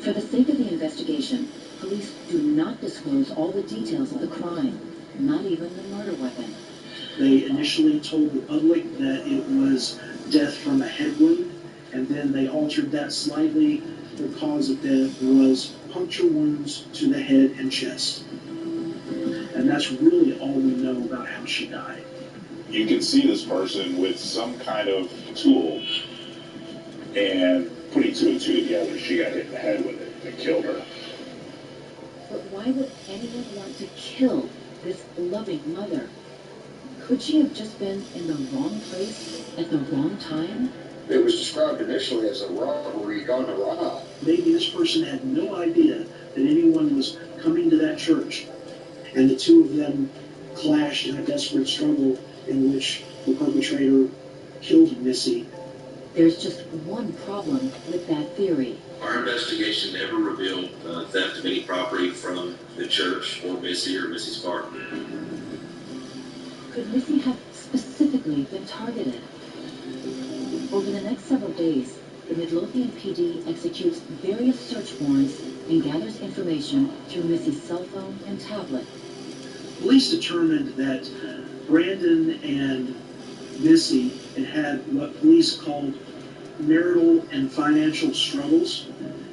For the sake of the investigation, police do not disclose all the details of the crime, not even the murder weapon. They initially told the public that it was death from a head wound, and then they altered that slightly. The cause of death was puncture wounds to the head and chest. And that's really all we know about how she died. You can see this person with some kind of tool, and putting two and two together, she got hit in the head with it and killed her. But why would anyone want to kill this loving mother? Could she have just been in the wrong place at the wrong time? It was described initially as a robbery gone awry. Maybe this person had no idea that anyone was coming to that church, and the two of them clashed in a desperate struggle in which the perpetrator killed Missy. There's just one problem with that theory. Our investigation never revealed theft of any property from the church or Missy's partner. Could Missy have specifically been targeted? Over the next several days, the Midlothian PD executes various search warrants and gathers information through Missy's cell phone and tablet. Police determined that Brandon and Missy and had what police called marital and financial struggles,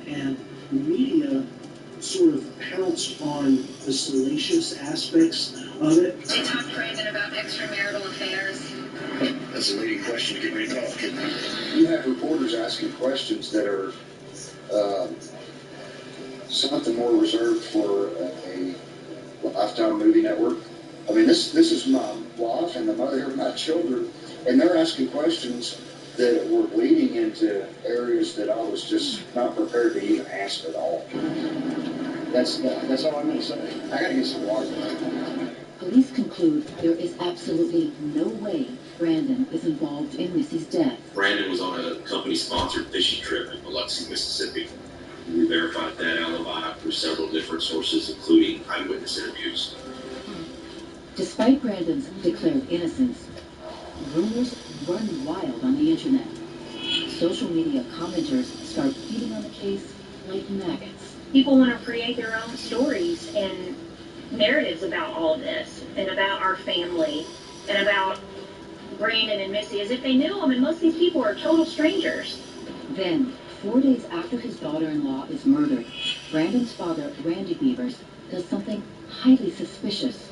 and the media sort of pounced on the salacious aspects of it. They talked Brandon about extramarital affairs. That's a leading question to get me to talk. You have reporters asking questions that are something more reserved for a Lifetime movie network. I mean, this is my wife and the mother of my children, and they're asking questions that were leading into areas that I was just not prepared to even ask at all. That's all I'm going to say. I got to get some water. Police conclude there is absolutely no way Brandon is involved in Missy's death. Brandon was on a company-sponsored fishing trip in Biloxi, Mississippi. We verified that alibi through several different sources, including eyewitness interviews. Despite Brandon's declared innocence, rumors run wild on the internet. Social media commenters start feeding on the case like maggots. People want to create their own stories and narratives about all of this, and about our family, and about Brandon and Missy, as if they knew them, and most of these people are total strangers. Then, 4 days after his daughter-in-law is murdered, Brandon's father, Randy Beavers, does something highly suspicious.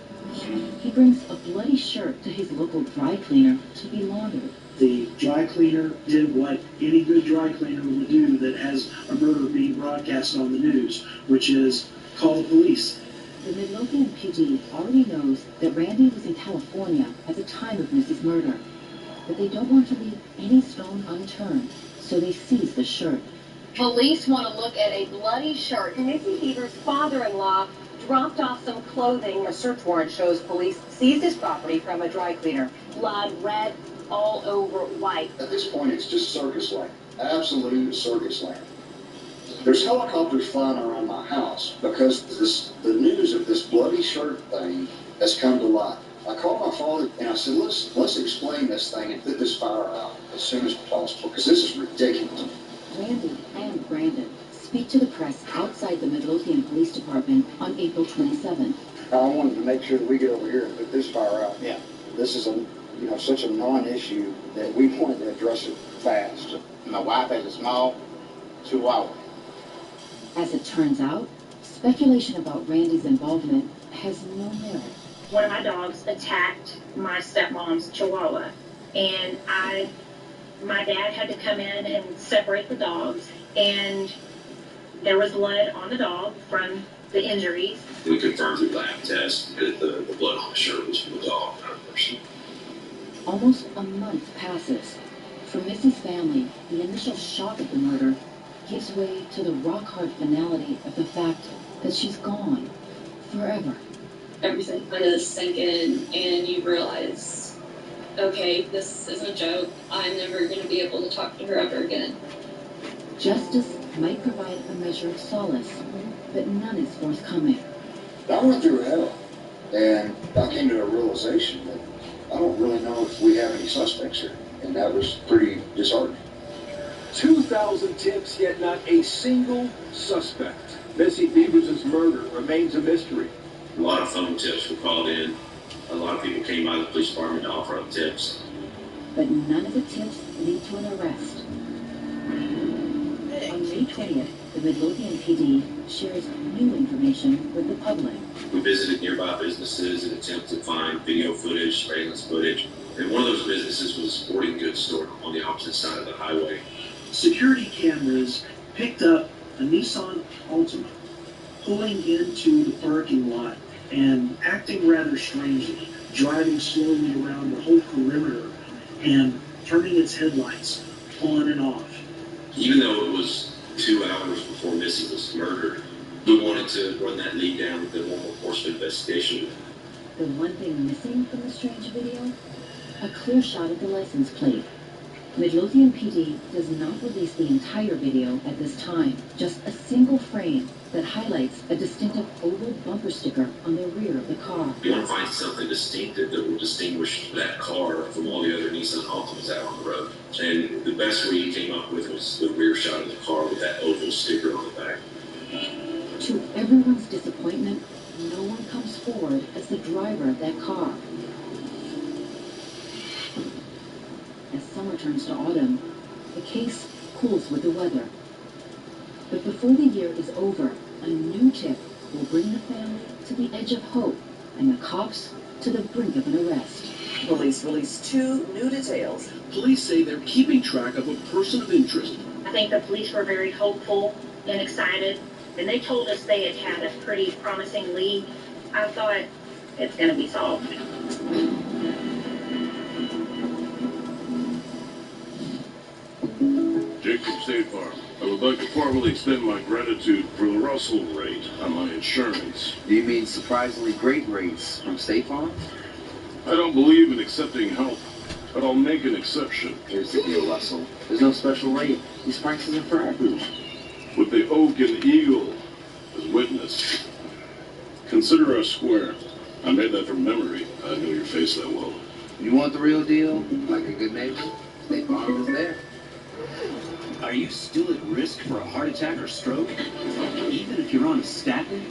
He brings a bloody shirt to his local dry cleaner to be laundered. The dry cleaner did what any good dry cleaner would do that has a murder being broadcast on the news, which is call the police. The Midlothian PD already knows that Randy was in California at the time of Missy's murder, but they don't want to leave any stone unturned, so they seize the shirt. Police want to look at a bloody shirt. Missy Beaver's father-in-law dropped off some clothing. A search warrant shows police seized his property from a dry cleaner. Blood red all over white. At this point, it's just circus land. Absolute circus land. There's helicopters flying around my house because the news of this bloody shirt thing has come to light. I called my father and I said, let's explain this thing and put this fire out as soon as possible, because this is ridiculous. Randy and Brandon speak to the press outside the Midlothian Police Department on April 27th. I wanted to make sure that we get over here and put this fire out. Yeah. This is such a non-issue that we wanted to address it fast. My wife has a small chihuahua. As it turns out, speculation about Randy's involvement has no merit. One of my dogs attacked my stepmom's chihuahua, and my dad had to come in and separate the dogs, and there was blood on the dog from the injuries. We confirmed through lab tests that the blood on the shirt was from the dog, not a person. Almost a month passes. For Missy's family, the initial shock of the murder gives way to the rock-hard finality of the fact that she's gone forever. Everything kind of sank in, and you realize, okay, this isn't a joke. I'm never going to be able to talk to her ever again. Justice might provide a measure of solace, but none is forthcoming. I went through hell, and I came to a realization that I don't really know if we have any suspects here, and that was pretty disheartening. 2,000 tips, yet not a single suspect. Missy Beavers' murder remains a mystery. A lot of phone tips were called in. A lot of people came by the police department to offer up tips. But none of the tips lead to an arrest. On May 20th, the Midlothian PD shares new information with the public. We visited nearby businesses in an attempt to find video footage, surveillance footage, and one of those businesses was a sporting goods store on the opposite side of the highway. Security cameras picked up a Nissan Altima pulling into the parking lot and acting rather strangely, driving slowly around the whole perimeter and turning its headlights on and off. Even though it was 2 hours before Missy was murdered, we wanted to run that lead down with the normal course of investigation. The one thing missing from the strange video? A clear shot of the license plate. Midlothian PD does not release the entire video at this time, just a single frame that highlights a distinctive oval bumper sticker on the rear of the car. We want to find something distinctive that will distinguish that car from all the other Nissan Altimas out on the road. And the best we came up with was the rear shot of the car with that oval sticker on the back. To everyone's disappointment, no one comes forward as the driver of that car. turns to autumn, the case cools with the weather. But before the year is over, a new tip will bring the family to the edge of hope and the cops to the brink of an arrest. Police released 2 new details. Police say they're keeping track of a person of interest. I think the police were very hopeful and excited, and they told us they had had a pretty promising lead. I thought it's going to be solved. Jacob State Farm. I would like to formally extend my gratitude for the Russell rate on my insurance. Do you mean surprisingly great rates from State Farm? I don't believe in accepting help, but I'll make an exception. Here's the deal, Russell. There's no special rate. These prices are for everyone. With the oak and eagle as witness. Consider us square. I made that from memory. I know your face that well. You want the real deal? Like a good neighbor? State Farm is there. Are you still at risk for a heart attack or stroke? Even if you're on a statin?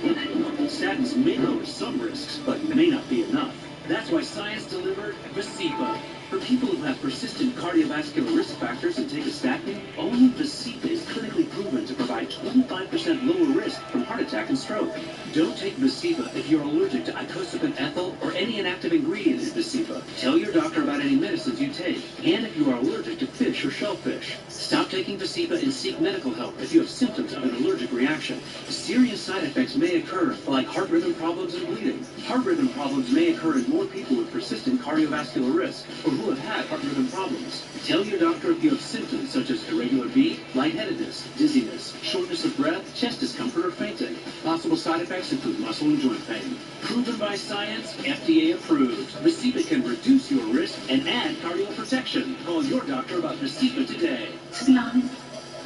Statins may lower some risks, but may not be enough. That's why science delivered Visipa. For people who have persistent cardiovascular risk factors and take a statin, only Visipa is clinically proven to provide 25% lower risk from heart attack and stroke. Don't take Visipa if you're allergic to icosapent ethyl or any inactive ingredient in Visipa. Tell your doctor about any medicines you take, and if you are allergic to fish or shellfish. Stop taking Visipa and seek medical help if you have symptoms of an allergic reaction. Serious side effects may occur, like heart rhythm problems and bleeding. Heart rhythm problems may occur in more people with persistent cardiovascular risk or who have had heart rhythm problems. Tell your doctor if you have symptoms such as irregular beat, lightheadedness, dizziness, shortness of breath, chest discomfort, or fainting. Possible side effects include muscle and joint pain. Proven by science, FDA approved. Visipa can reduce your risk and add cardio protection. Call your doctor about Visipa today. To be honest,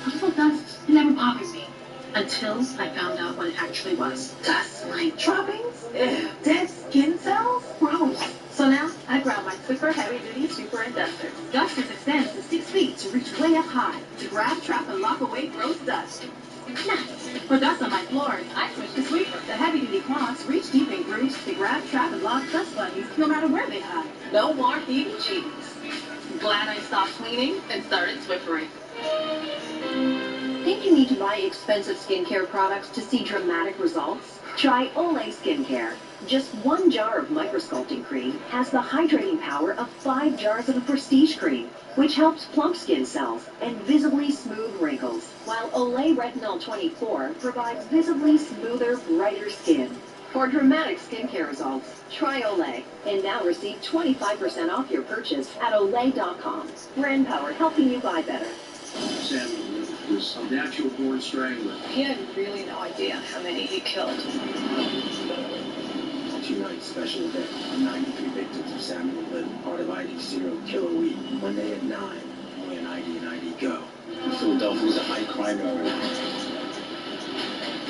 possible dust never bothered me until I found out what it actually was. Dust like droppings? Ew. Dead skin cells? Gross. So now I grab my Swiffer Heavy Duty Super and Duster. Dusters extends to 6 feet to reach way up high to grab, trap, and lock away gross dust. Nice. For dust on my floors, I switched to Sweeper. The heavy-duty cloths reach deep in grooves to grab, trap, and lock dust bunnies no matter where they hide. No more heebie-jeebies. Glad I stopped cleaning and started Swiffering. Think you need to buy expensive skincare products to see dramatic results? Try Olay Skincare. Just 1 jar of microsculpting cream has the hydrating power of 5 jars of the Prestige cream, which helps plump skin cells and visibly smooth wrinkles, while Olay Retinol 24 provides visibly smoother, brighter skin. For dramatic skincare results, try Olay, and now receive 25% off your purchase at Olay.com. Brand power helping you buy better. Samuel was a natural-born strangler. He had really no idea how many he killed. Tonight's special event on 93 victims of Samuel Little, part of ID Serial Killer Week. Monday at 9, only on ID and ID Go. Philadelphia is a high crime area.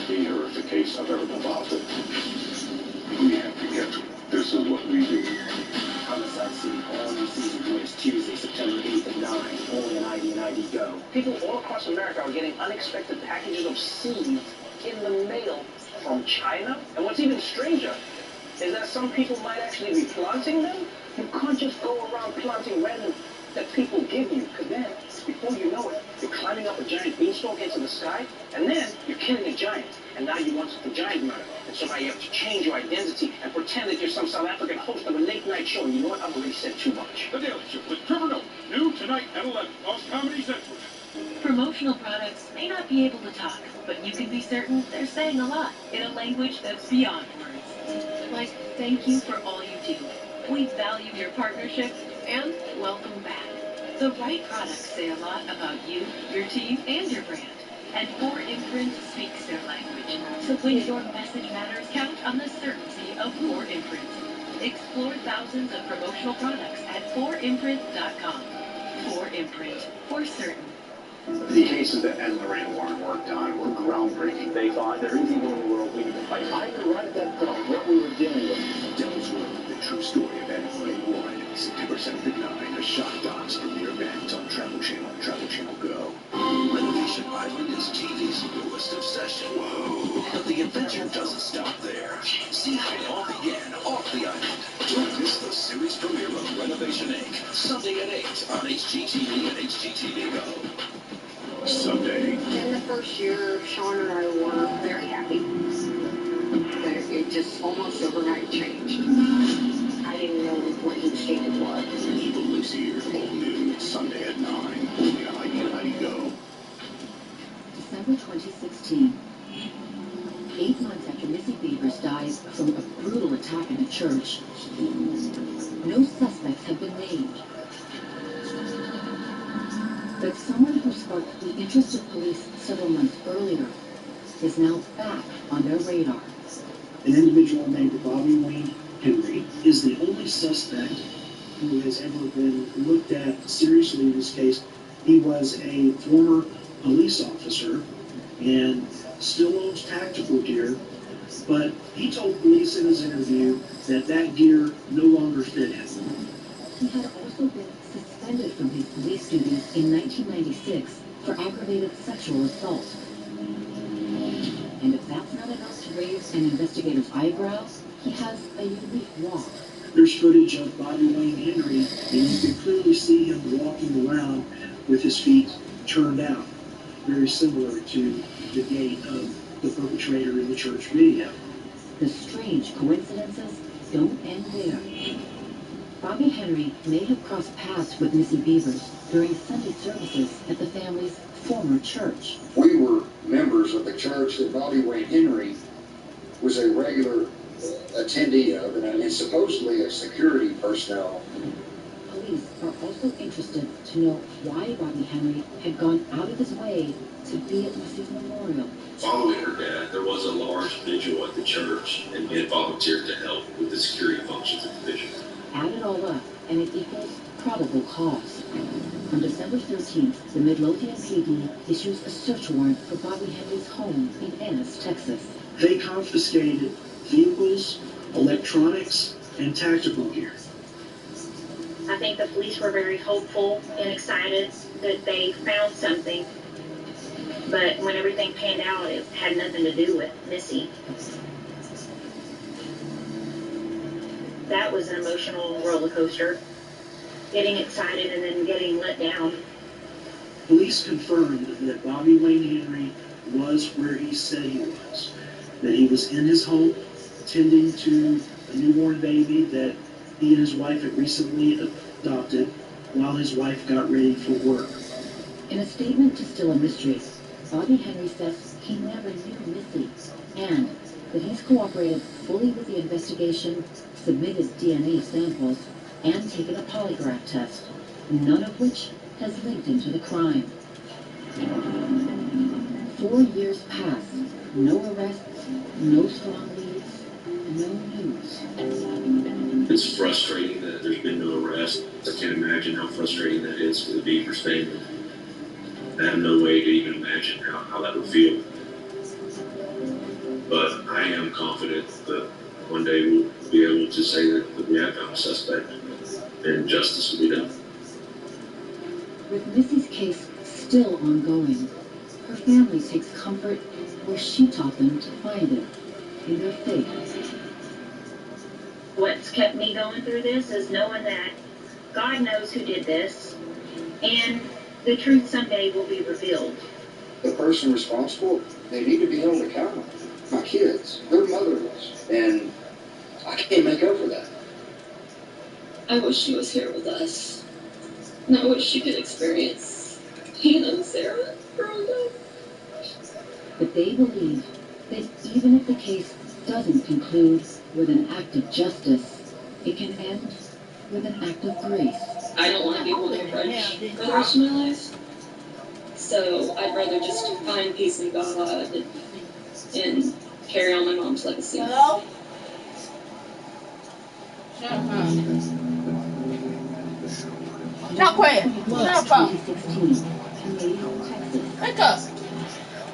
The horrific case I've ever been involved in. We have to get to it. This is what we do. Homicide City, all new season premieres Tuesday, September 8th at 9, only on ID and ID Go. People all across America are getting unexpected packages of seeds in the mail from China. And what's even stranger is that some people might actually be planting them. You can't just go around planting random that people give you, because then, before you know it, you're climbing up a giant beanstalk into the sky, and then you're killing a giant. And now you want the giant murder. And so now you have to change your identity and pretend that you're some South African host of a late-night show. And you know what? I've already said too much. The Daily Show with Trevor Noah, new tonight at 11 on Comedy Central. Promotional products may not be able to talk, but you can be certain they're saying a lot in a language that's beyond words. Like, thank you for all you do. We value your partnership and welcome back. The right products say a lot about you, your team, and your brand. And 4imprint speaks their language. So when your message matters, count on the certainty of 4imprint. Explore thousands of promotional products at 4imprint.com. 4imprint. For certain. The cases that Ed and Lorraine Warren worked on were groundbreaking. They thought there is evil in the world we need to fight. I knew right at that point what we were dealing with. Devil's Road, the true story of Ed and Lorraine Warren. September 7th at 9, a shock docs premiere event on Travel Channel, Travel Channel Go. Renovation Island is TV's newest obsession. Whoa. But the adventure doesn't stop there. See how it all began off the island. Don't miss the series premiere of Elevation Inc. Sunday at 8 on HGTV and HGTV Go. Someday. In the first year, Sean and I were very happy. But it just almost overnight changed. I didn't know what his stated was. Evil lives here, all new, Sunday at 9, only on IDFA Go. December 2016. 8 months after Missy Beavers dies from a brutal attack in a church, no suspects have been named. But someone who sparked the interest of police several months earlier is now back on their radar. An individual named Bobby Wayne Henry is the only suspect who has ever been looked at seriously in this case. He was a former police officer and still owns tactical gear, but he told police in his interview that that gear no longer fit him. He had also been suspended from his police duties in 1996 for aggravated sexual assault. And if that's not enough to raise an investigator's eyebrows, he has a unique walk. There's footage of Bobby Wayne Henry, and you can clearly see him walking around with his feet turned out, very similar to the gait of the perpetrator in the church video. The strange coincidences don't end there. Bobby Henry may have crossed paths with Missy Beavers during Sunday services at the family's former church. We were members of the church that Bobby Wayne Henry was a regular attendee of, and supposedly a security personnel. Police are also interested to know why Bobby Henry had gone out of his way to be at Missy's memorial. Following her death, there was a large vigil at the church, and he had volunteered to help with the security functions of the vigil. Add it all up, and it equals probable cause. On December 13th, the Midlothian PD issues a search warrant for Bobby Henry's home in Ennis, Texas. They confiscated vehicles, electronics, and tactical gear. I think the police were very hopeful and excited that they found something. But when everything panned out, it had nothing to do with Missy. That was an emotional roller coaster. Getting excited and then getting let down. Police confirmed that Bobby Wayne Henry was where he said he was. That he was in his home, tending to a newborn baby that he and his wife had recently adopted while his wife got ready for work. In a statement to Still a Mystery, Bobby Henry says he never knew Missy, and that he's cooperated fully with the investigation, submitted DNA samples, and taken a polygraph test, none of which has linked him to the crime. 4 years pass, no arrests, no strong leads, no news. It's frustrating that there's been no arrest. I can't imagine how frustrating that is for the Beavers family. I have no way to even imagine how that would feel. But I am confident that one day we'll be able to say that we have found a suspect and justice will be done. With Missy's case still ongoing, her family takes comfort where she taught them to find it, in their faith. What's kept me going through this is knowing that God knows who did this, and the truth someday will be revealed. The person responsible, they need to be held accountable. My kids, they're motherless, and I can't make up for that. I wish she was here with us. And I wish she could experience Hannah and Sarah growing up. But they believe that even if the case doesn't conclude with an act of justice, it can end with an act of grace. I don't want to be holding a grudge for the rest of my life. So I'd rather just find peace in God and carry on my mom's legacy. Hello? Shut up. Not quiet. Shut up. Wake up.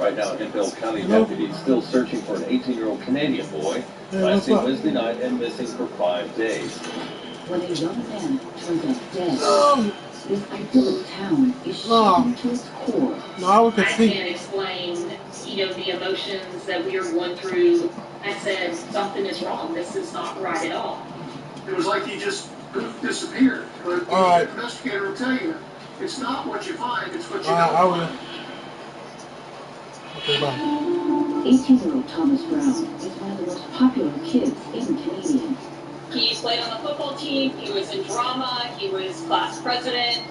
Right now, Hemphill County deputies still searching for an 18-year-old Canadian boy last seen Wednesday night and missing for 5 days. When a young man turns up dead, this idyllic town is shaken to its core. I can't explain, the emotions that we are going through. I said, something is wrong. This is not right at all. It was like he just disappeared. But the investigator will tell you, it's not what you find, it's what you don't find. Okay, bye. 18-year-old Thomas Brown is one of the most popular kids in Canadian. He played on the football team, he was in drama, he was class president.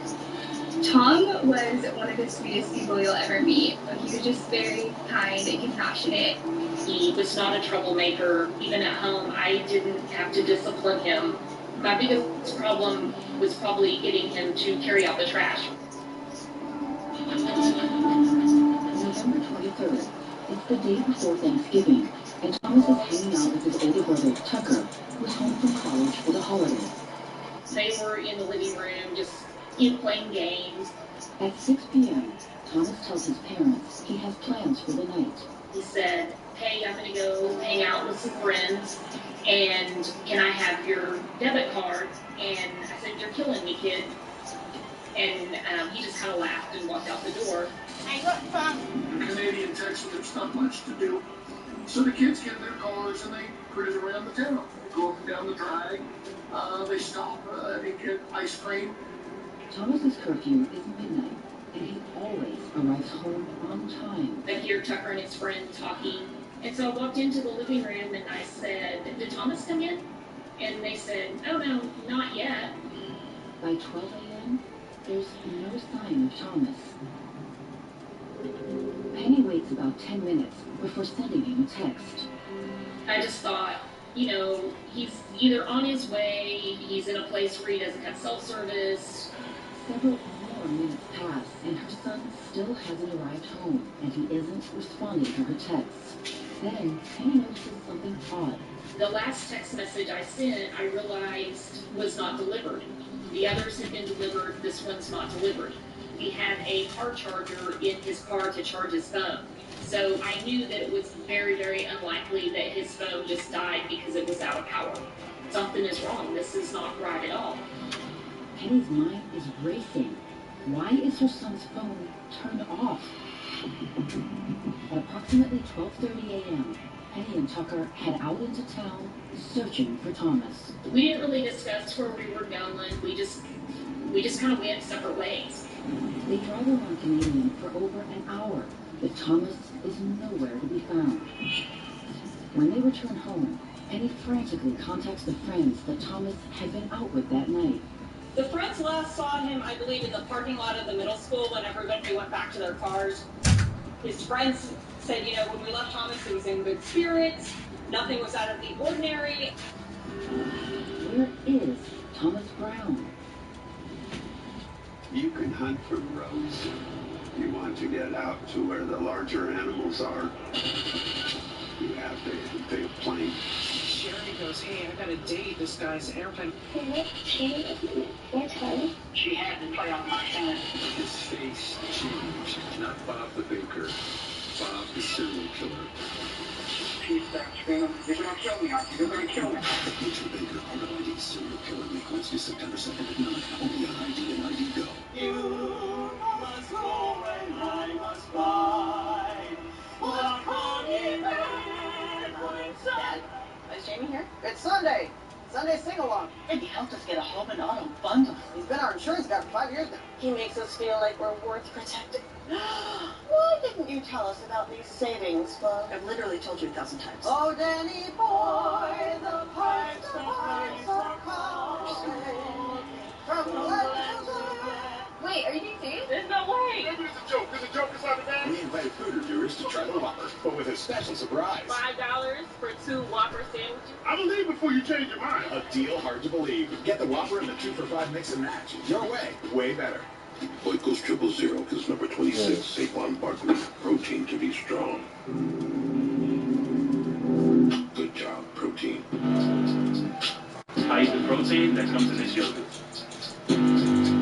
Tom was one of the sweetest people you'll ever meet. He was just very kind and compassionate. He was not a troublemaker. Even at home, I didn't have to discipline him. My biggest problem was probably getting him to carry out the trash. November 23rd. It's the day before Thanksgiving, and Thomas is hanging out with his older brother, Tucker, who's home from college for the holiday. They were in the living room just playing games. At 6 p.m., Thomas tells his parents he has plans for the night. He said, hey, I'm going to go hang out with some friends, and can I have your debit card? And I said, you're killing me, kid. And he just kind of laughed and walked out the door. Hey, look, Bob. In Canadian Texas, there's not much to do. So the kids get in their cars and they cruise around the town. They go up and down the drag. They stop, they get ice cream. Thomas's curfew is midnight, and he always arrives home on time. I hear Tucker and his friend talking. And so I walked into the living room and I said, did Thomas come in? And they said, oh no, not yet. By 12 a.m., there's no sign of Thomas. Penny waits about 10 minutes before sending him a text. I just thought, you know, he's either on his way, he's in a place where he doesn't have cell service. Several more minutes pass, and her son still hasn't arrived home, and he isn't responding to her texts. Then, Penny notices something odd. The last text message I sent, I realized was not delivered. The others had been delivered, this one's not delivered. He had a car charger in his car to charge his phone. So I knew that it was very, very unlikely that his phone just died because it was out of power. Something is wrong. This is not right at all. Penny's mind is racing. Why is her son's phone turned off? At approximately 12:30 a.m., Penny and Tucker head out into town searching for Thomas. We didn't really discuss where we were going. We just kind of went separate ways. They drive around Canadian for over an hour, but Thomas is nowhere to be found. When they return home, Penny frantically contacts the friends that Thomas had been out with that night. The friends last saw him, I believe, in the parking lot of the middle school when everybody went back to their cars. His friends said, you know, when we left Thomas, he was in good spirits. Nothing was out of the ordinary. Where is Thomas Brown? You can hunt for rows. You want to get out to where the larger animals are. You have to take a plane. Sherry goes, hey, I got a date. This guy's airplane. What's her? She had to play on my phone. His face changed. Not Bob the baker. Bob the serial killer. She started screaming, you're going to kill me, aren't you? You're going to kill me. Butcher Baker, RLID serial killer, Week Wednesday, September 2nd at 9. Only on ID and ID Go. You must go and I must fly. What can Dad, is Jamie here? It's Sunday. Sunday sing-along. And he helped us get a home and auto bundle. He's been our insurance guy for 5 years now. He makes us feel like we're worth protecting. Why didn't you tell us about these savings, Flo? I've literally told you 1,000 times. Oh, Danny boy, the pipes are calling. From left to Wait, are you being serious? There's no way. Maybe it's a joke. There's a joke inside the bag. We invited food reviewers to try the Whopper, but with a special surprise. $5 for 2 Whopper sandwiches. I believe before you change your mind. A deal hard to believe. Get the Whopper and the 2 for $5 mix and match. Your way. Way better. Oikos 000 because number 26, Saquon Barkley. Protein to be strong. Good job, protein. I eat the protein that comes in this yogurt.